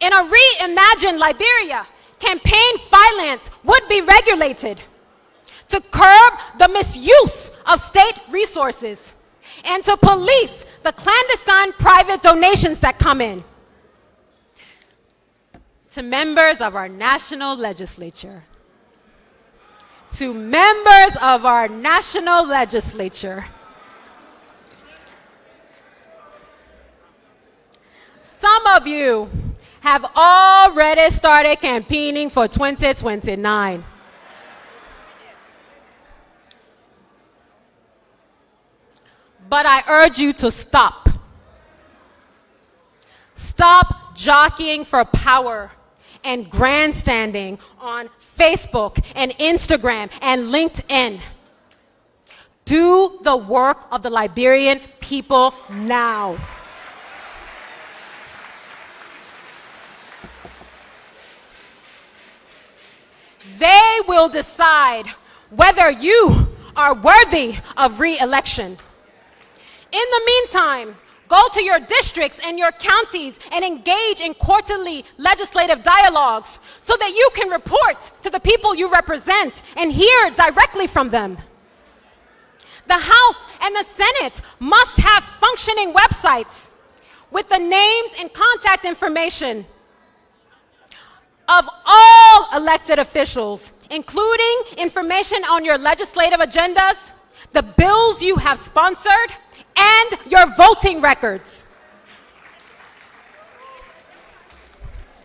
In a reimagined Liberia, campaign finance would be regulated to curb the misuse of state resources and to police the clandestine private donations that come in. To members of our national legislature, to members of our national legislature, some of you have already started campaigning for 2029. But I urge you to stop. Stop jockeying for power and grandstanding on Facebook and Instagram and LinkedIn. Do the work of the Liberian people now. They will decide whether you are worthy of re-election. In the meantime, go to your districts and your counties and engage in quarterly legislative dialogues so that you can report to the people you represent and hear directly from them. The House and the Senate must have functioning websites with the names and contact information of all elected officials, including information on your legislative agendas, the bills you have sponsored, and your voting records.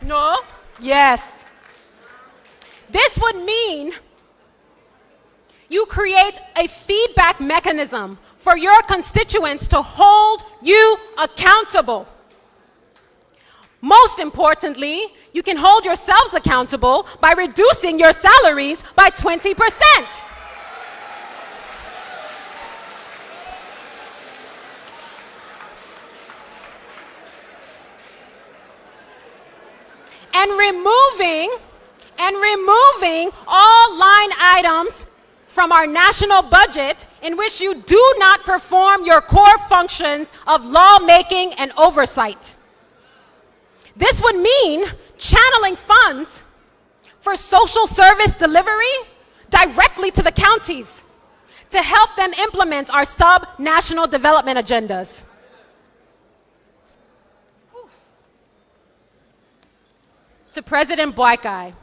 No? Yes. This would mean you create a feedback mechanism for your constituents to hold you accountable. Most importantly, you can hold yourselves accountable by reducing your salaries by 20%. And removing all line items from our national budget in which you do not perform your core functions of lawmaking and oversight. This would mean channeling funds for social service delivery directly to the counties to help them implement our sub-national development agendas. To President Boakai,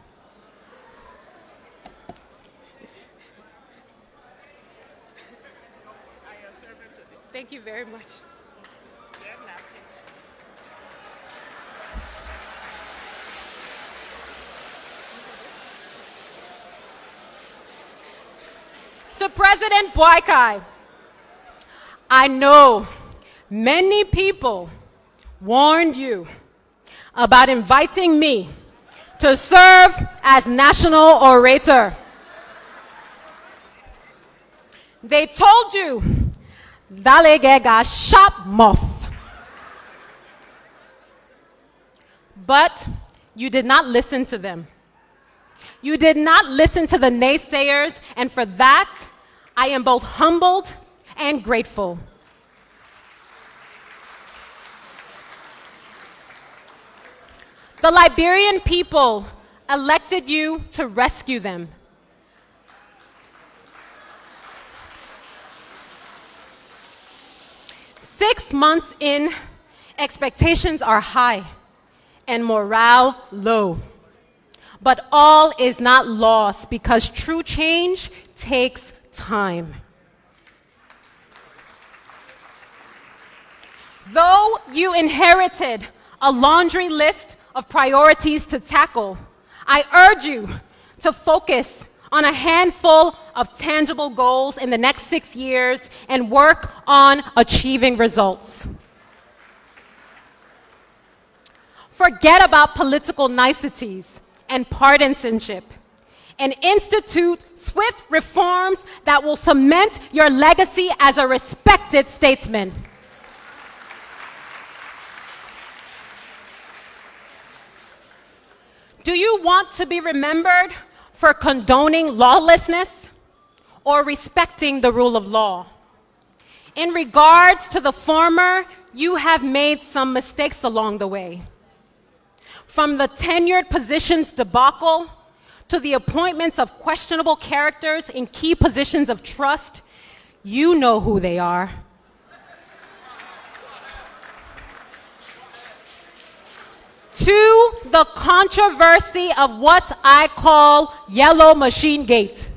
thank you very much. To President Boakai, I know many people warned you about inviting me to serve as national orator. They told you, Dalegega sharp muff. But you did not listen to them. You did not listen to the naysayers, and for that, I am both humbled and grateful. The Liberian people elected you to rescue them. Six months in, expectations are high and morale low. But all is not lost because true change takes time. Though you inherited a laundry list of priorities to tackle, I urge you to focus on a handful of tangible goals in the next 6 years and work on achieving results. Forget about political niceties and partisanship and institute swift reforms that will cement your legacy as a respected statesman. Do you want to be remembered for condoning lawlessness or respecting the rule of law? In regards to the former, you have made some mistakes along the way. From the tenured positions debacle to the appointments of questionable characters in key positions of trust, you know who they are. To the controversy of what I call Yellow Machine Gate.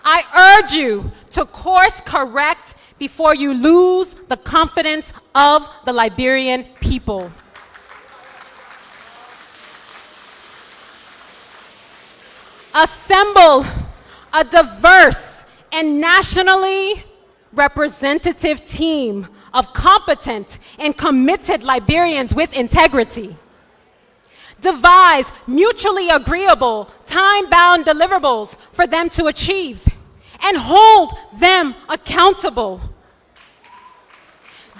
I urge you to course correct before you lose the confidence of the Liberian people. Assemble a diverse and nationally representative team of competent and committed Liberians with integrity. Devise mutually agreeable, time-bound deliverables for them to achieve, and hold them accountable.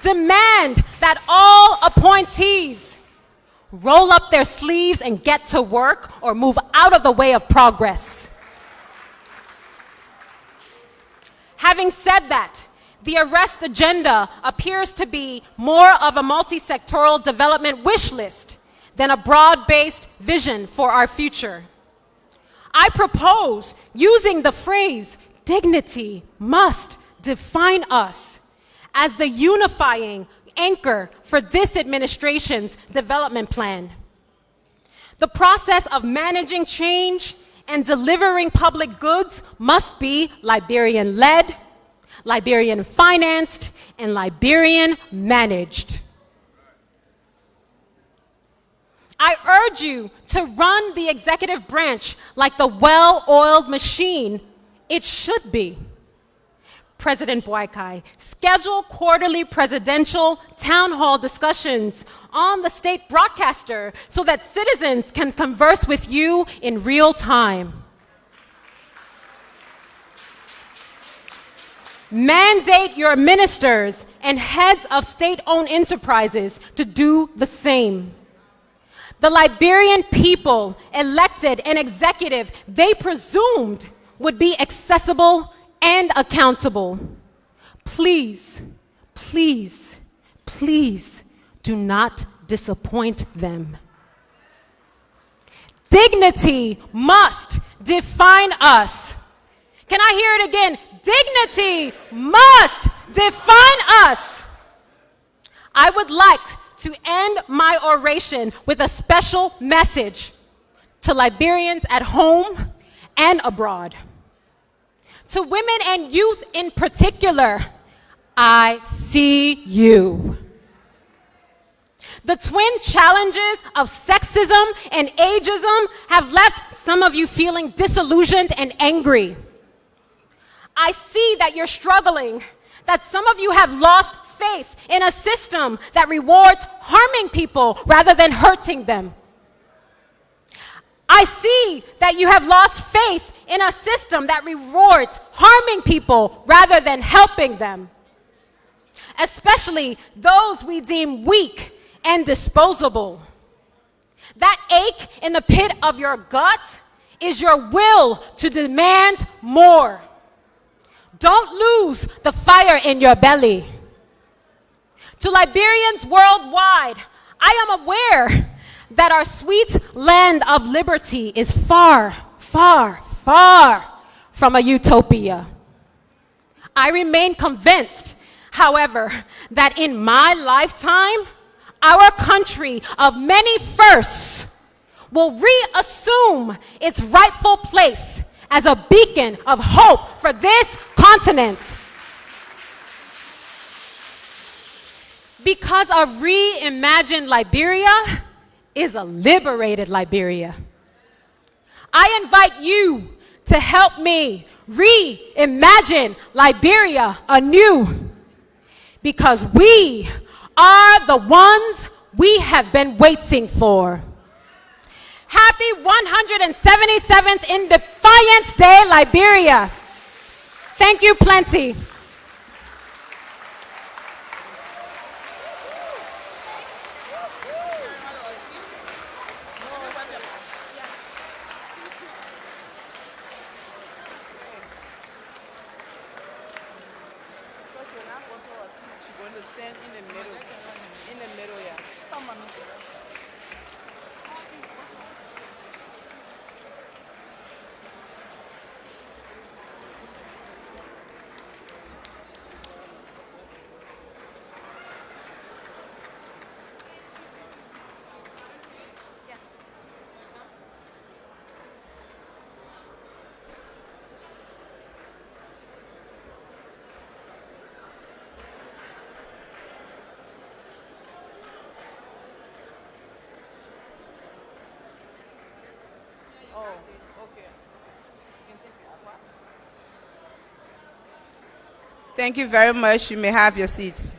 Demand that all appointees roll up their sleeves and get to work or move out of the way of progress. Having said that, the arrest agenda appears to be more of a multi-sectoral development wish list than a broad-based vision for our future. I propose using the phrase, "Dignity must define us," as the unifying anchor for this administration's development plan. The process of managing change and delivering public goods must be Liberian-led, Liberian-financed, and Liberian-managed. I urge you to run the executive branch like the well-oiled machine it should be. President Boakai, schedule quarterly presidential town hall discussions on the state broadcaster so that citizens can converse with you in real time. Mandate your ministers and heads of state-owned enterprises to do the same. The Liberian people, elected and executive, they presumed would be accessible and accountable. Please, please, please do not disappoint them. Dignity must define us. Can I hear it again? Dignity must define us. I would like to end my oration with a special message to Liberians at home and abroad. To women and youth in particular, I see you. The twin challenges of sexism and ageism have left some of you feeling disillusioned and angry. I see that you're struggling, that some of you have lost faith in a system that rewards harming people rather than hurting them. I see that you have lost faith in a system that rewards harming people rather than helping them, especially those we deem weak and disposable. That ache in the pit of your gut is your will to demand more. Don't lose the fire in your belly. To Liberians worldwide, I am aware that our sweet land of liberty is far, far, far from a utopia. I remain convinced, however, that in my lifetime, our country of many firsts will reassume its rightful place as a beacon of hope for this continent. Because a reimagined Liberia is a liberated Liberia. I invite you to help me reimagine Liberia anew, because we are the ones we have been waiting for. Happy 177th Independence Day, Liberia. Thank you plenty. Stand in the middle, yeah. Come on. Thank you very much. You may have your seats.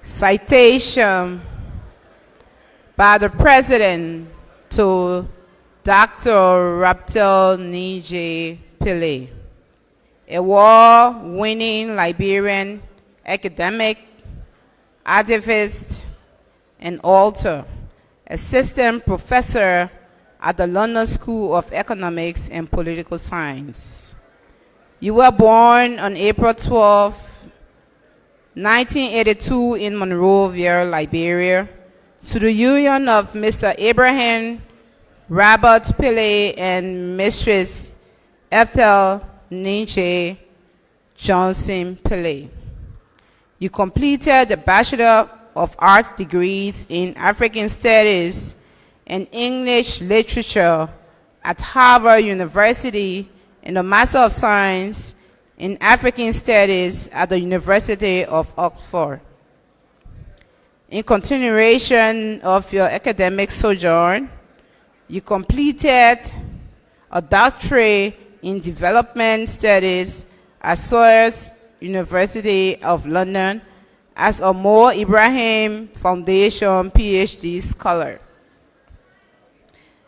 Citation by the President to Dr. Raptel Nije Pillay, award-winning Liberian academic, activist, and author, assistant professor at the London School of Economics and Political Science. You were born on April 12, 1982 in Monrovia, Liberia, to the union of Mr. Abraham Robert Pillay and Mistress Ethel Nije Johnson Pillay. You completed the Bachelor of Arts degrees in African Studies and English Literature at Harvard University and the Master of Science in African Studies at the University of Oxford. In continuation of your academic sojourn, you completed a doctorate in development studies at Soares University of London as a Mo Ibrahim Foundation PhD scholar.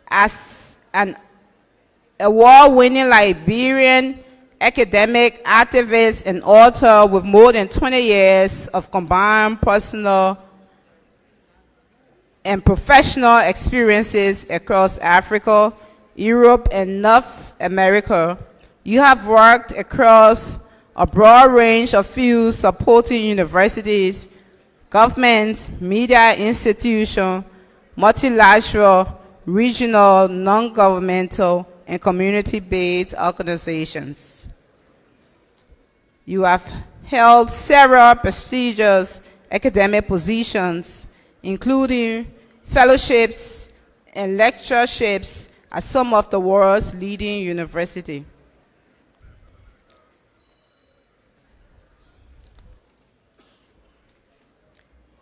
As an award-winning Liberian academic, activist, and author with more than 20 years of combined personal and professional experiences across Africa, Europe, and North America, you have worked across a broad range of fields supporting universities, governments, media institutions, multilateral, regional, non-governmental, and community-based organizations. You have held several prestigious academic positions, including fellowships and lectureships at some of the world's leading universities.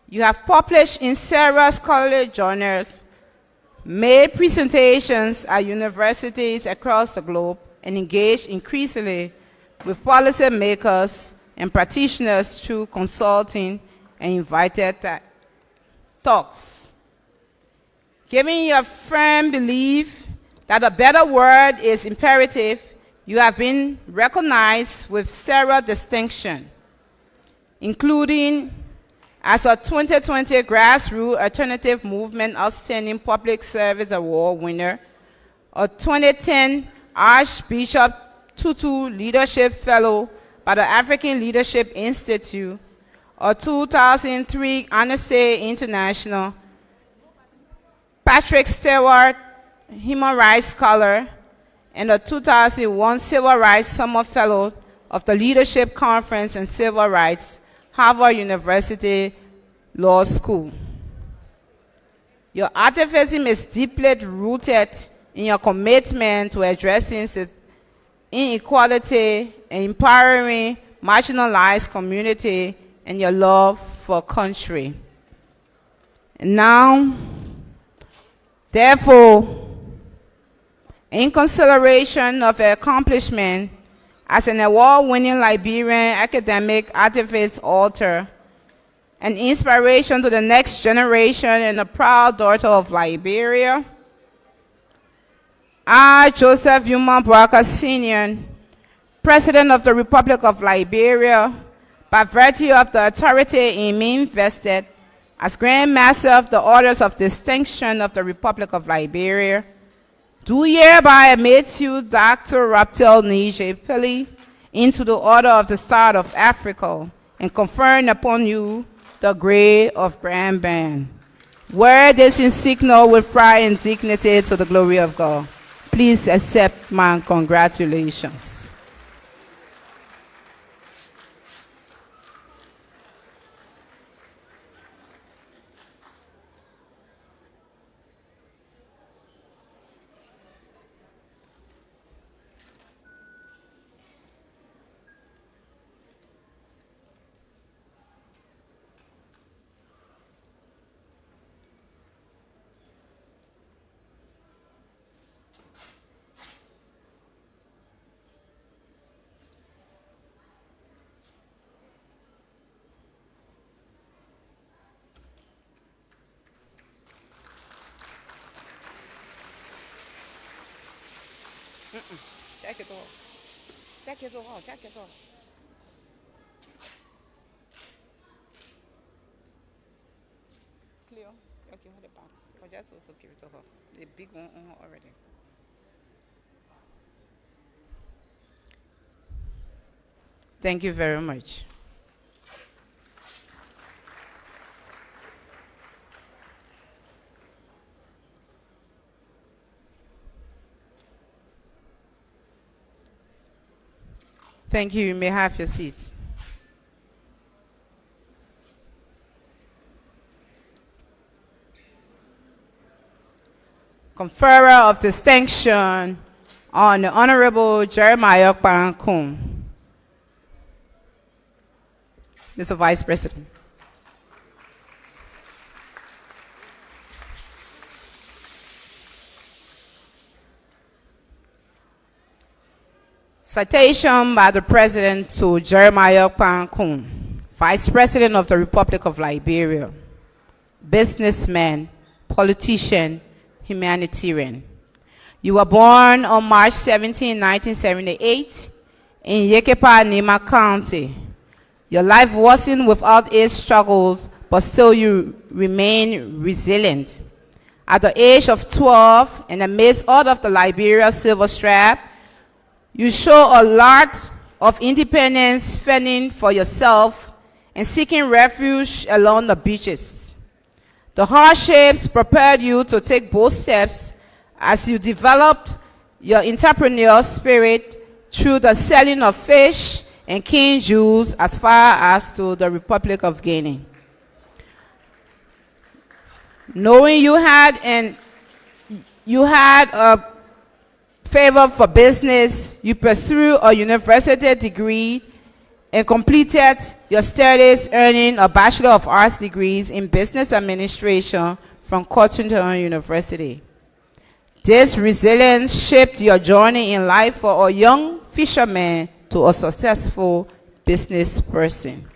You have published in several scholarly journals, made presentations at universities across the globe, and engaged increasingly with policymakers and practitioners through consulting and invited talks. Given your firm belief that a better world is imperative, you have been recognized with several distinctions, including as a 2020 Grassroots Alternative Movement Outstanding Public Service Award winner, a 2010 Archbishop Tutu Leadership Fellow by the African Leadership Institute, a 2003 Amnesty International Patrick Stewart Human Rights Scholar, and a 2001 Civil Rights Summer Fellow of the Leadership Conference and Civil Rights, Harvard University Law School. Your activism is deeply rooted in your commitment to addressing inequality and empowering marginalized community and your love for country. And now, therefore, in consideration of your accomplishment as an award-winning Liberian academic, activist, author, an inspiration to the next generation and a proud daughter of Liberia, I, Joseph Yuma Braka Sr., President of the Republic of Liberia, by virtue of the authority in me invested as Grand Master of the Orders of Distinction of the Republic of Liberia, Do hereby admit you, Dr. Raptel Nije Pili, into the Order of the Star of Africa and conferring upon you the grade of Grand Band. Wear this insignia with pride and dignity to the glory of God. Please accept my congratulations. Check it off. Check it off. Check it off. Clear. Okay, hold the box. Or just also give it to her. The big one on her already. Thank you very much. Thank you. You may have your seats. Conferrer of distinction on the Honorable Jeremiah Kpankun. Mr. Vice President. Citation by the President to Jeremiah Kpankun, Vice President of the Republic of Liberia, businessman, politician, humanitarian. You were born on March 17, 1978 in Yekepa, Nima County. Your life wasn't without its struggles, but still you remain resilient. At the age of 12, in the midst of the Liberia silver strap, you show a lot of independence, fending for yourself and seeking refuge along the beaches. The hardships prepared you to take bold steps as you developed your entrepreneurial spirit through the selling of fish and cane juice as far as to the Republic of Guinea. Knowing you had a favor for business, you pursued a university degree and completed your studies, earning a Bachelor of Arts degrees in Business Administration from Cotton University. This resilience shaped your journey in life for a young fisherman to a successful business person.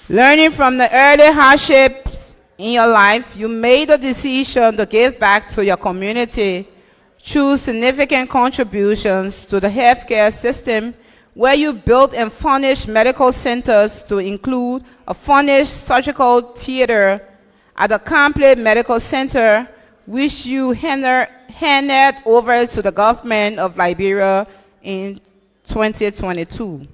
Learning from the early hardships in your life, you made a decision to give back to your community through significant contributions to the healthcare system, where you built and furnished medical centers to include a furnished surgical theater at the Complete Medical Center, which you handed over to the government of Liberia in 2022.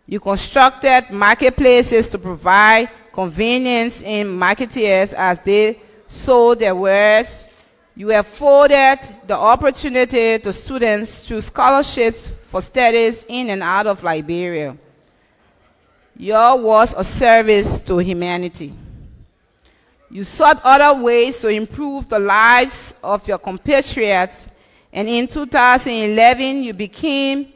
You constructed marketplaces to provide convenience in marketeers as they sold their wares. You afforded the opportunity to students through scholarships for studies in and out of Liberia. Yours was a service to humanity. You sought other ways to improve the lives of your compatriots, and in 2011, you began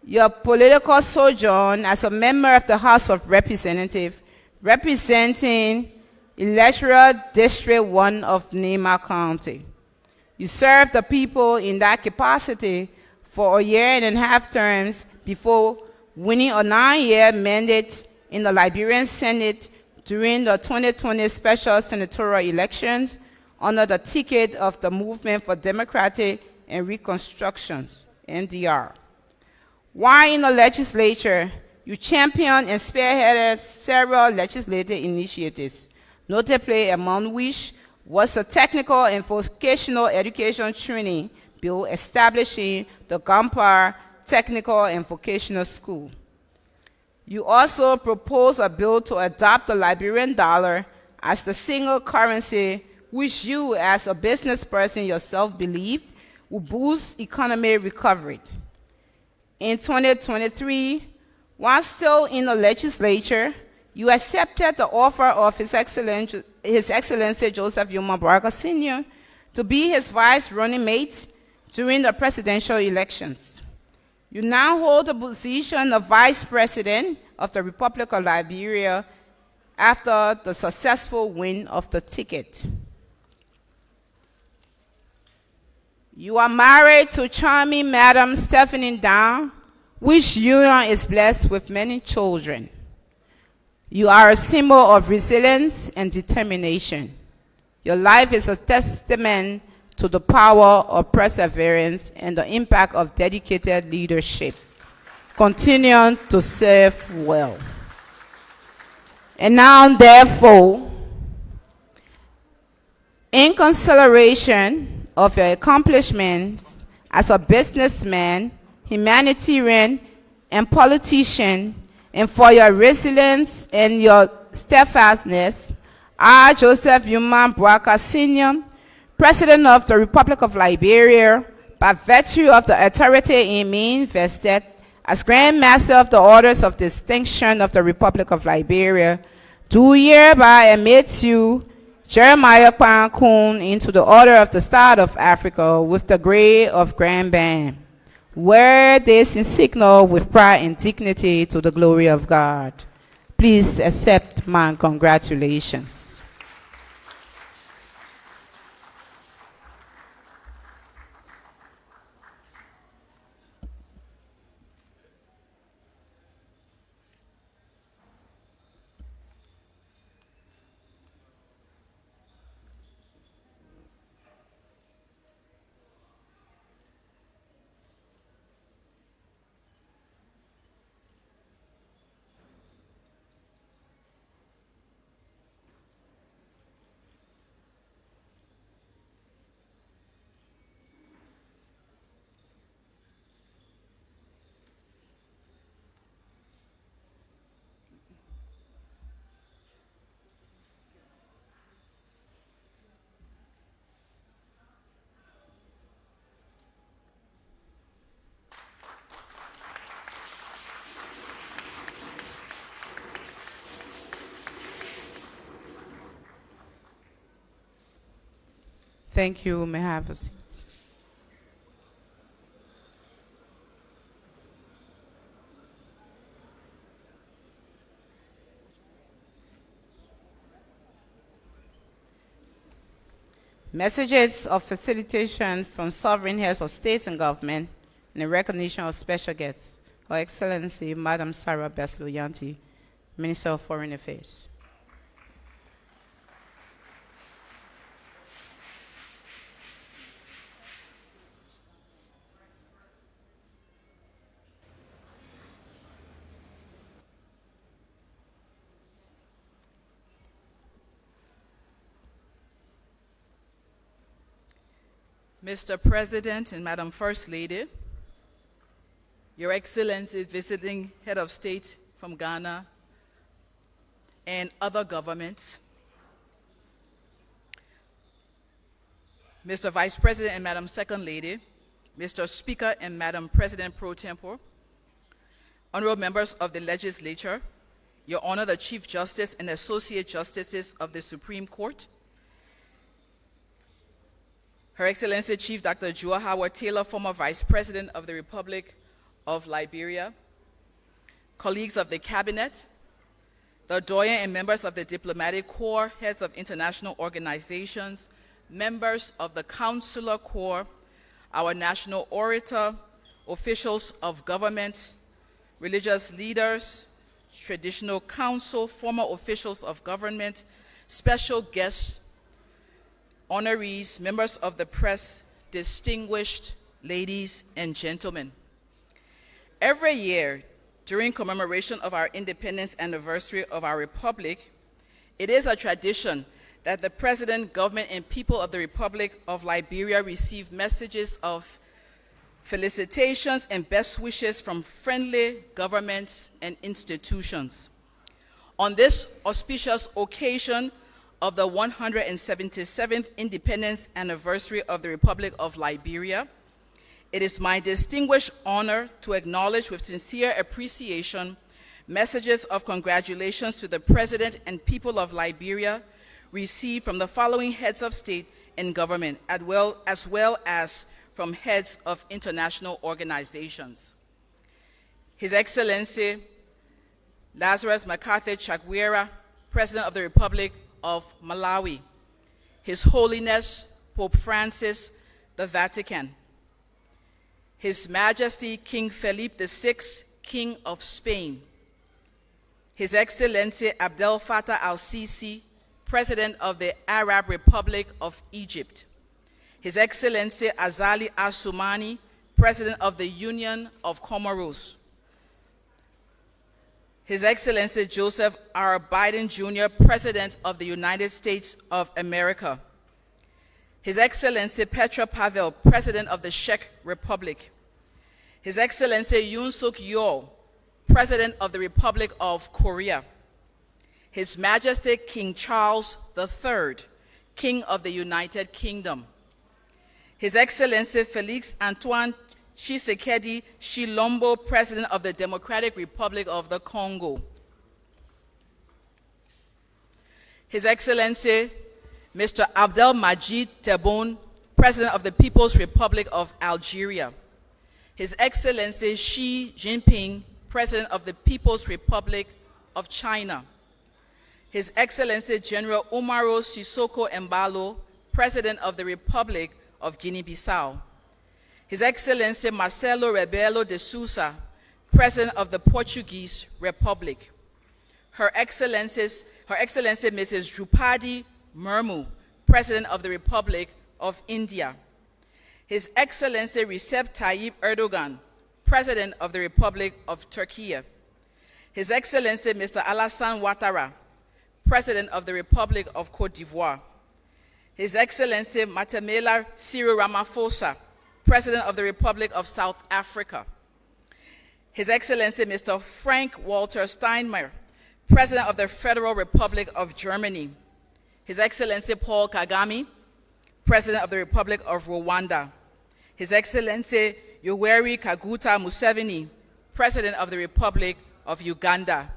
your political sojourn as a member of the House of Representatives, representing Electoral District 1 of Nima County. You served the people in that capacity for a year and a half terms before winning a 9-year mandate in the Liberian Senate during the 2020 special senatorial elections under the ticket of the Movement for Democratic and Reconstruction, NDR. While in the legislature, you championed and spearheaded several legislative initiatives, notably among which was the Technical and Vocational Education Training Bill establishing the Gampar Technical and Vocational School. You also proposed a bill to adopt the Liberian dollar as the single currency, which you as a business person yourself believed would boost economic recovery. In 2023, while still in the legislature, you accepted the offer of His Excellency Joseph Yuma Baraka Sr. to be his vice running mate during the presidential elections. You now hold the position of Vice President of the Republic of Liberia after the successful win of the ticket. You are married to charming Madam Stephanie Down, which union is blessed with many children. You are a symbol of resilience and determination. Your life is a testament to the power of perseverance and the impact of dedicated leadership. Continue to serve well. And now, therefore, in consideration of your accomplishments as a businessman, humanitarian, and politician, and for your resilience and your steadfastness, I, Joseph Yuma Baraka Sr., President of the Republic of Liberia, by virtue of the authority in me invested as Grand Master of the Orders of Distinction of the Republic of Liberia, do hereby admit you, Jeremiah Kwankun, into the Order of the Star of Africa with the grade of Grand Band. Wear this in signal with pride and dignity to the glory of God. Please accept my congratulations. Thank you. May I have a seat? Messages of facilitation from sovereign heads of states and government in the recognition of special guests. Her Excellency, Madam Sarah Beslo-Yanti, Minister of Foreign Affairs. Mr. President and Madam First Lady, Your Excellency, visiting head of state from Ghana and other governments, Mr. Vice President and Madam Second Lady, Mr. Speaker and Madam President Pro Tempore, honorable members of the legislature, Your Honor, the Chief Justice and Associate Justices of the Supreme Court, Her Excellency Chief Dr. Jua Howard Taylor, former Vice President of the Republic of Liberia, colleagues of the Cabinet, the doyen and members of the Diplomatic Corps, heads of international organizations, members of the Consular Corps, our national orator, officials of government, religious leaders, traditional council, former officials of government, special guests, honorees, members of the press, distinguished ladies and gentlemen. Every year, during commemoration of our independence anniversary of our republic, it is a tradition that the President, government, and people of the Republic of Liberia receive messages of felicitations and best wishes from friendly governments and institutions. On this auspicious occasion of the 177th Independence Anniversary of the Republic of Liberia, it is my distinguished honor to acknowledge with sincere appreciation messages of congratulations to the President and people of Liberia received from the following heads of state and government, as well as from heads of international organizations. His Excellency Lazarus MacArthur Chakwera, President of the Republic of Malawi. His Holiness Pope Francis, the Vatican. His Majesty King Felipe VI, King of Spain. His Excellency Abdel Fattah al-Sisi, President of the Arab Republic of Egypt. His Excellency Azali Assoumani, President of the Union of Comoros. His Excellency Joseph R. Biden Jr., President of the United States of America. His Excellency Petra Pavel, President of the Czech Republic. His Excellency Yoon Suk Yeol, President of the Republic of Korea. His Majesty King Charles III, King of the United Kingdom. His Excellency Felix Antoine Tshisekedi Tshilombo, President of the Democratic Republic of the Congo. His Excellency Mr. Abdel Majid Tebboune, President of the People's Republic of Algeria. His Excellency Xi Jinping, President of the People's Republic of China. His Excellency General Umaro Sissoko Embalo, President of the Republic of Guinea-Bissau. His Excellency Marcelo Rebelo de Sousa, President of the Portuguese Republic. Her Excellency Mrs. Drupadi Murmu, President of the Republic of India. His Excellency Recep Tayyip Erdogan, President of the Republic of Turkey. His Excellency Mr. Alassane Ouattara, President of the Republic of Cote d'Ivoire. His Excellency Matamela Cyril Ramaphosa, President of the Republic of South Africa. His Excellency Mr. Frank Walter Steinmeier, President of the Federal Republic of Germany. His Excellency Paul Kagame, President of the Republic of Rwanda. His Excellency Yoweri Kaguta Museveni, President of the Republic of Uganda.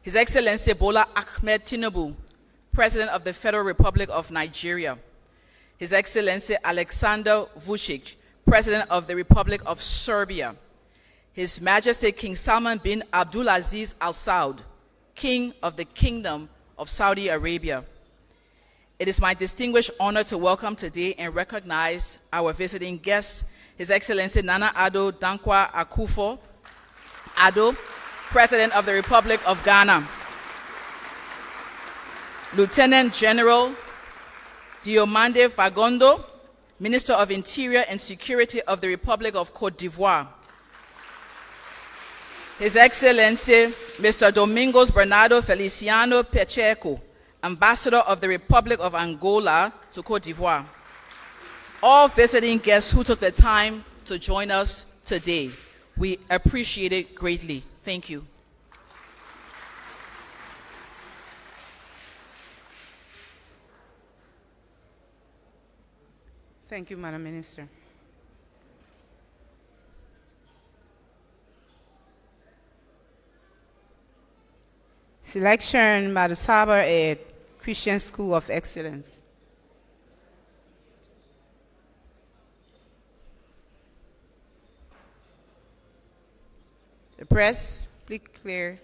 His Excellency Bola Ahmed Tinubu, President of the Federal Republic of Nigeria. His Excellency Alexander Vučić, President of the Republic of Serbia. His Majesty King Salman bin Abdulaziz Al Saud, King of the Kingdom of Saudi Arabia. It is my distinguished honor to welcome today and recognize our visiting guests, His Excellency Nana Addo Dankwa Akufo-Addo, President of the Republic of Ghana. Lieutenant General Diomande Fagondo, Minister of Interior and Security of the Republic of Cote d'Ivoire. His Excellency Mr. Domingos Bernardo Feliciano Pacheco, Ambassador of the Republic of Angola to Cote d'Ivoire. All visiting guests who took the time to join us today, we appreciate it greatly. Thank you. Thank you, Madam Minister. Selection Madasaba at Christian School of Excellence. The press, please clear.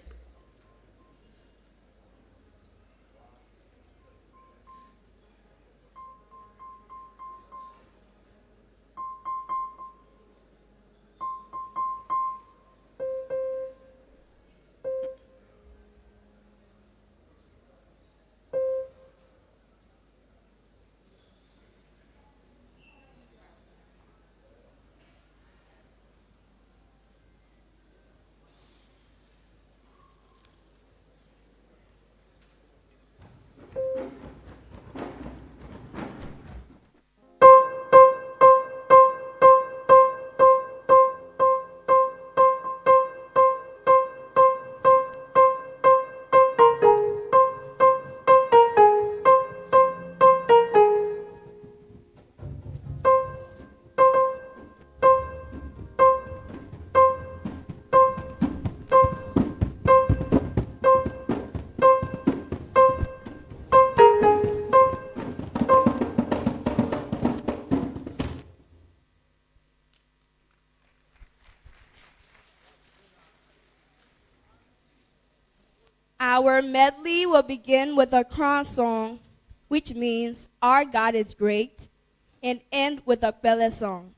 Our medley will begin with a crown song, which means our God is great, and end with a Pele song.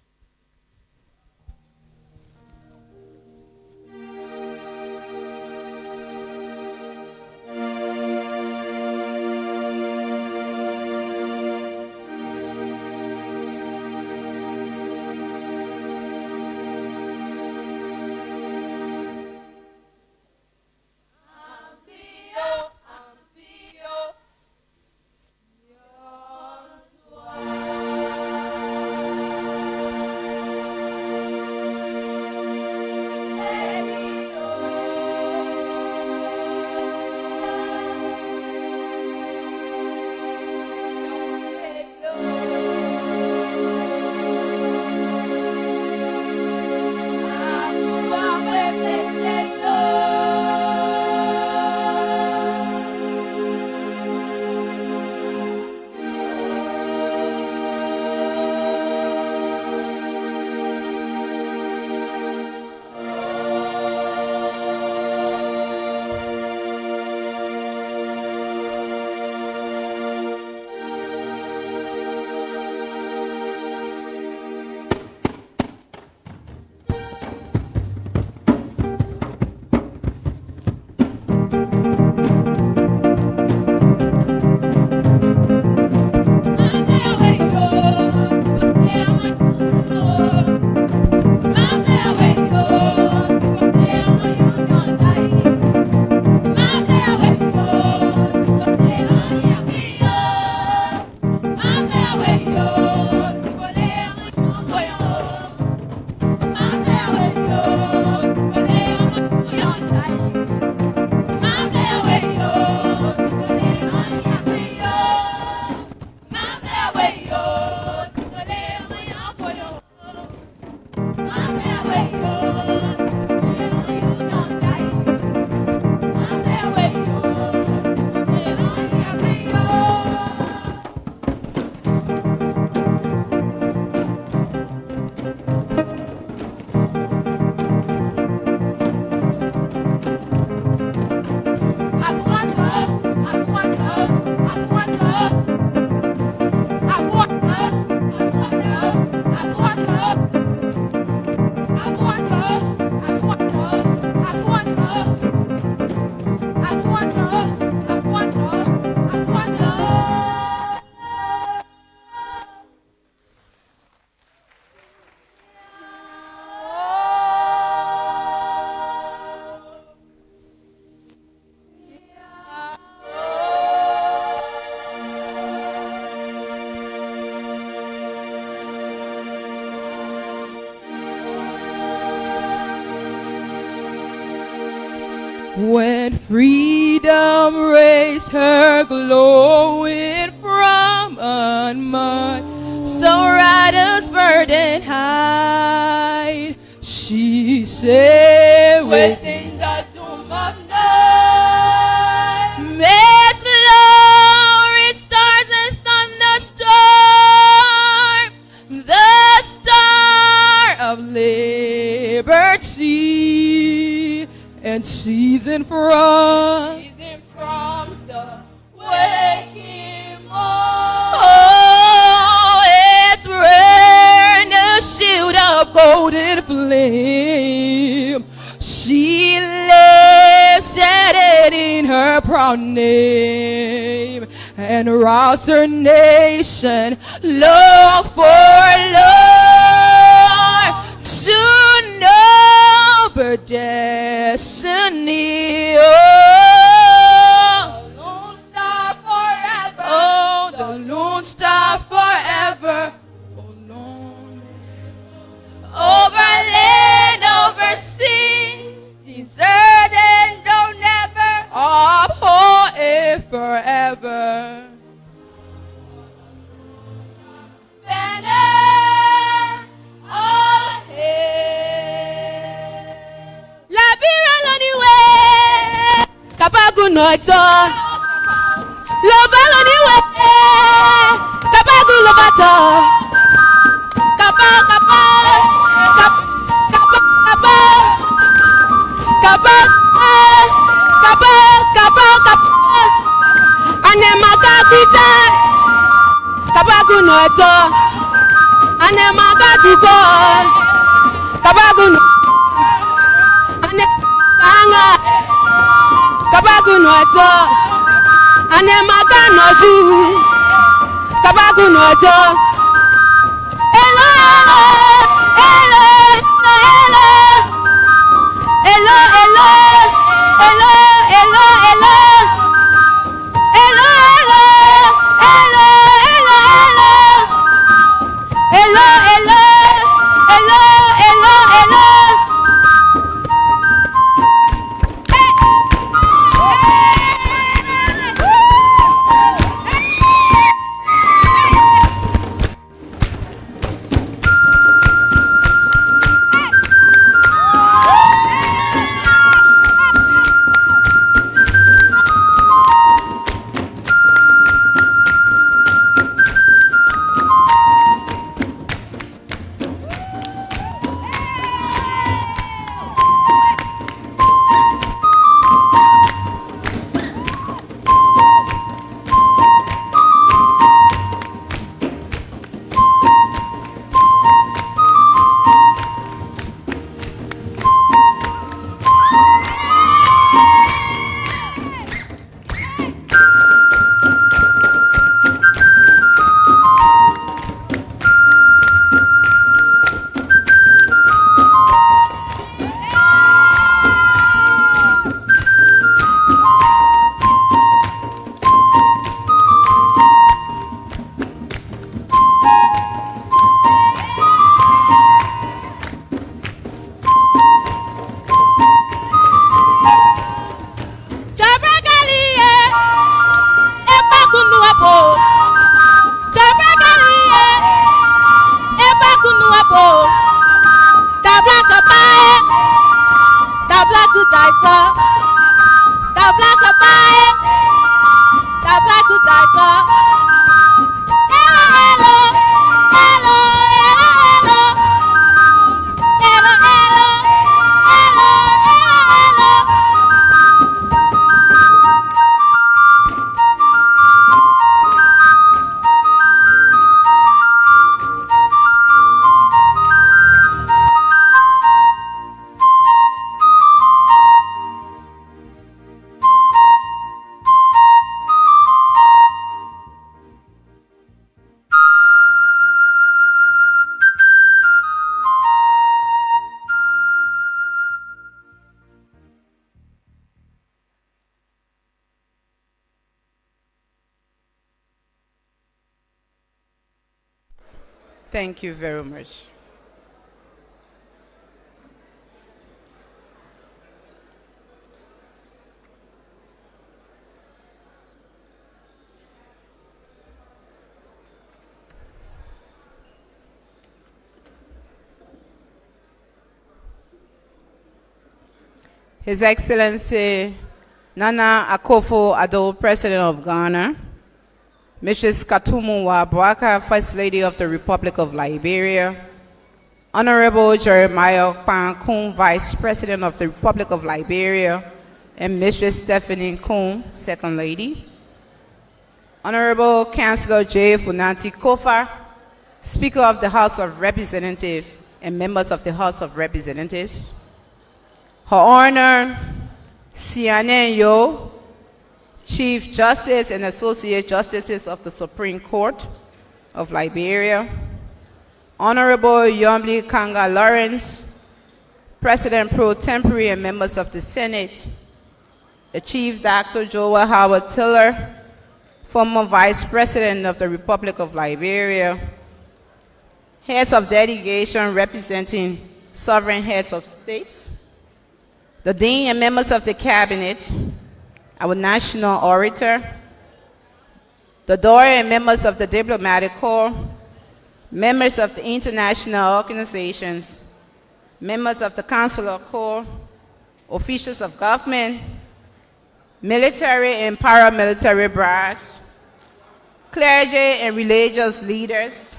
When freedom raised her glowing from on mud, so riders burden hide, she said within the doom of night, Miss glory, stars and thunderstorm, the star of liberty, and season from the waking morn. Oh, it's wearing a shield of golden flame. She lifted it in her proud name and roused her nation. Look for Lord to know her destiny. Oh, the Lone Star forever. Oh, the Lone Star forever. Oh, Lord. Over land, over sea, deserted, though never, uphold it forever. Banner of hate. Liberia anyway. Kapagu noito. Lobalo anyway. Kapagu lobato. Kapa kapa. Kapa kapa. Kapa kapa. Kapa kapa. Kabagunu eto. Anemaga dugo. Kabagunu. Anemaga. Kabagunu eto. Anemaga noju. Kabagunu eto. Hello, hello, hello, hello, hello, hello, hello, hello, hello, hello, hello, hello, hello, hello, hello. Thank you very much. His Excellency Nana Akufo-Addo, President of Ghana, Mrs. Katumu Wa-Boaka, First Lady of the Republic of Liberia, Honorable Jeremiah Kwan-Kun, Vice President of the Republic of Liberia, and Mrs. Stephanie Kun, Second Lady, Honorable Councillor J. Funanti Kofa, Speaker of the House of Representatives and members of the House of Representatives, Her Honor Sianen Yo, Chief Justice and Associate Justices of the Supreme Court of Liberia, Honorable Yomli Kanga Lawrence, President pro tempore and members of the Senate, the Chief Dr. Joel Howard Tiller, former Vice President of the Republic of Liberia, heads of delegation representing sovereign heads of states, the Dean and members of the Cabinet, our National Orator, the Doyen and members of the Diplomatic Corps, members of the international organizations, members of the Consular Corps, officials of government, military and paramilitary brass, clergy and religious leaders,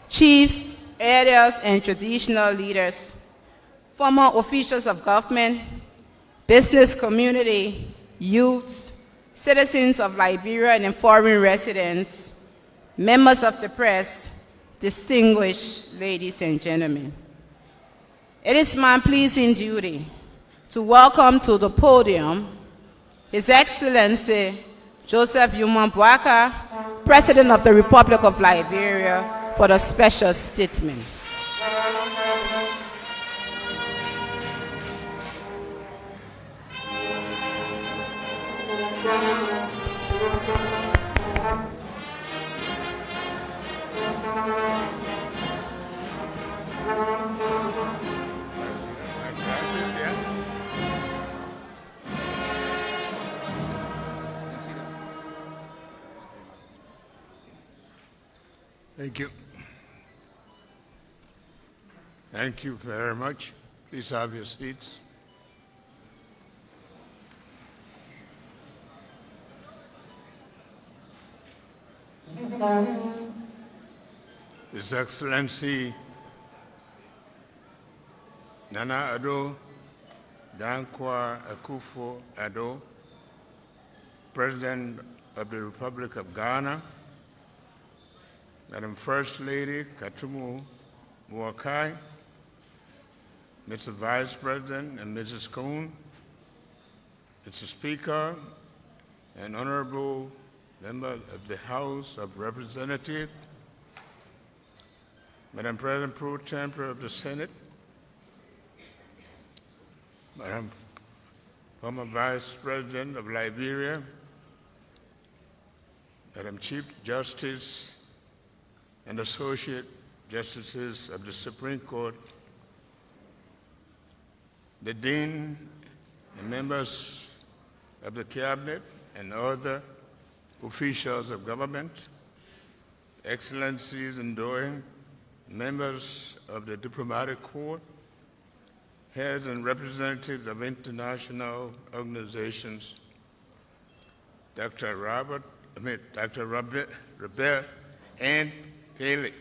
chiefs, elders, and traditional leaders, former officials of government, business community, youths, citizens of Liberia and foreign residents, members of the press, distinguished ladies and gentlemen. It is my pleasing duty to welcome to the podium His Excellency Joseph Yuma Boaka, President of the Republic of Liberia, for the special statement. Thank you. Thank you very much. Please have your seats. His Excellency Nana Addo Dankwa Akufo-Addo, President of the Republic of Ghana, Madam First Lady Katumu Muakai, Mr. Vice President and Mrs. Kuhn, Mr. Speaker and Honorable Member of the House of Representatives, Madam President Pro Tempore of the Senate, Madam former Vice President of Liberia, Madam Chief Justice and Associate Justices of the Supreme Court, the Dean and members of the Cabinet and other officials of government, Excellencies and Doyen, members of the Diplomatic Corps, heads and representatives of international organizations, Dr. Robert and Haley,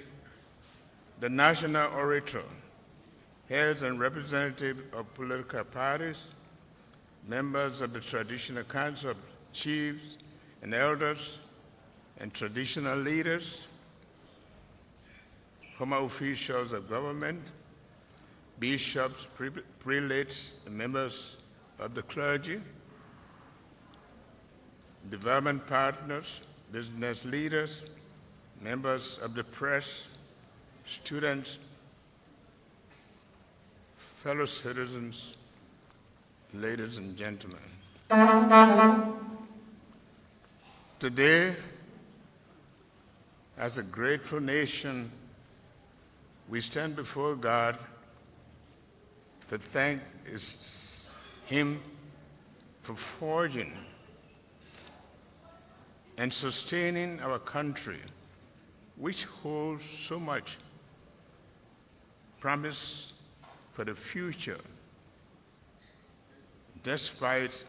the national orator, heads and representatives of political parties, members of the Traditional Council of Chiefs and Elders and traditional leaders, former officials of government, bishops, prelates, and members of the clergy, development partners, business leaders, members of the press, students, fellow citizens, ladies and gentlemen. Today, as a grateful nation, we stand before God to thank Him for forging and sustaining our country, which holds so much promise for the future, despite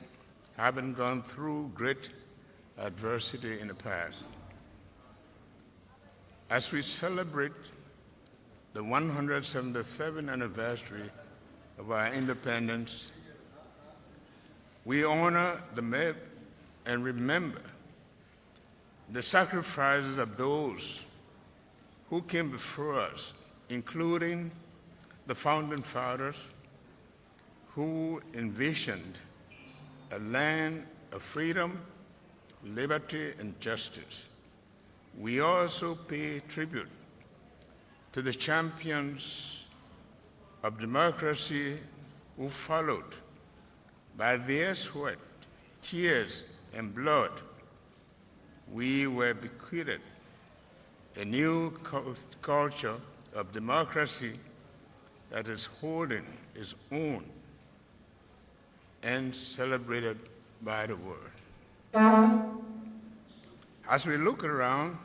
having gone through great adversity in the past. As we celebrate the 177th anniversary of our independence, we honor and remember the sacrifices of those who came before us, including the founding fathers who envisioned a land of freedom, liberty, and justice. We also pay tribute to the champions of democracy who followed by their sweat, tears, and blood. We were bequeathed a new culture of democracy that is holding its own and celebrated by the world. As we look around,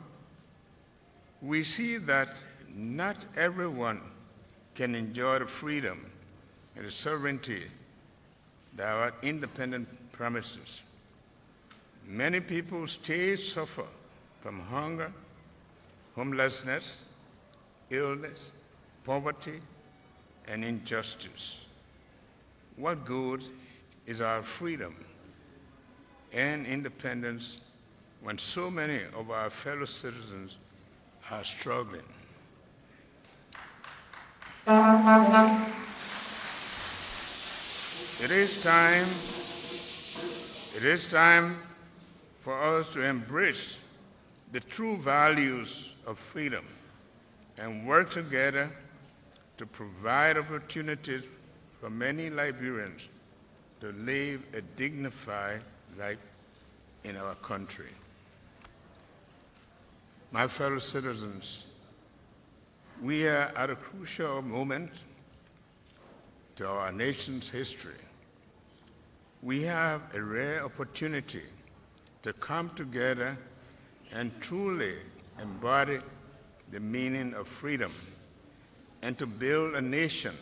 we see that not everyone can enjoy the freedom and the sovereignty that our independent promises. Many people still suffer from hunger, homelessness, illness, poverty, and injustice. What good is our freedom and independence when so many of our fellow citizens are struggling. It is time for us to embrace the true values of freedom and work together to provide opportunities for many Liberians to live a dignified life in our country. My fellow citizens, we are at a crucial moment to our nation's history. We have a rare opportunity to come together and truly embody the meaning of freedom and to build a nation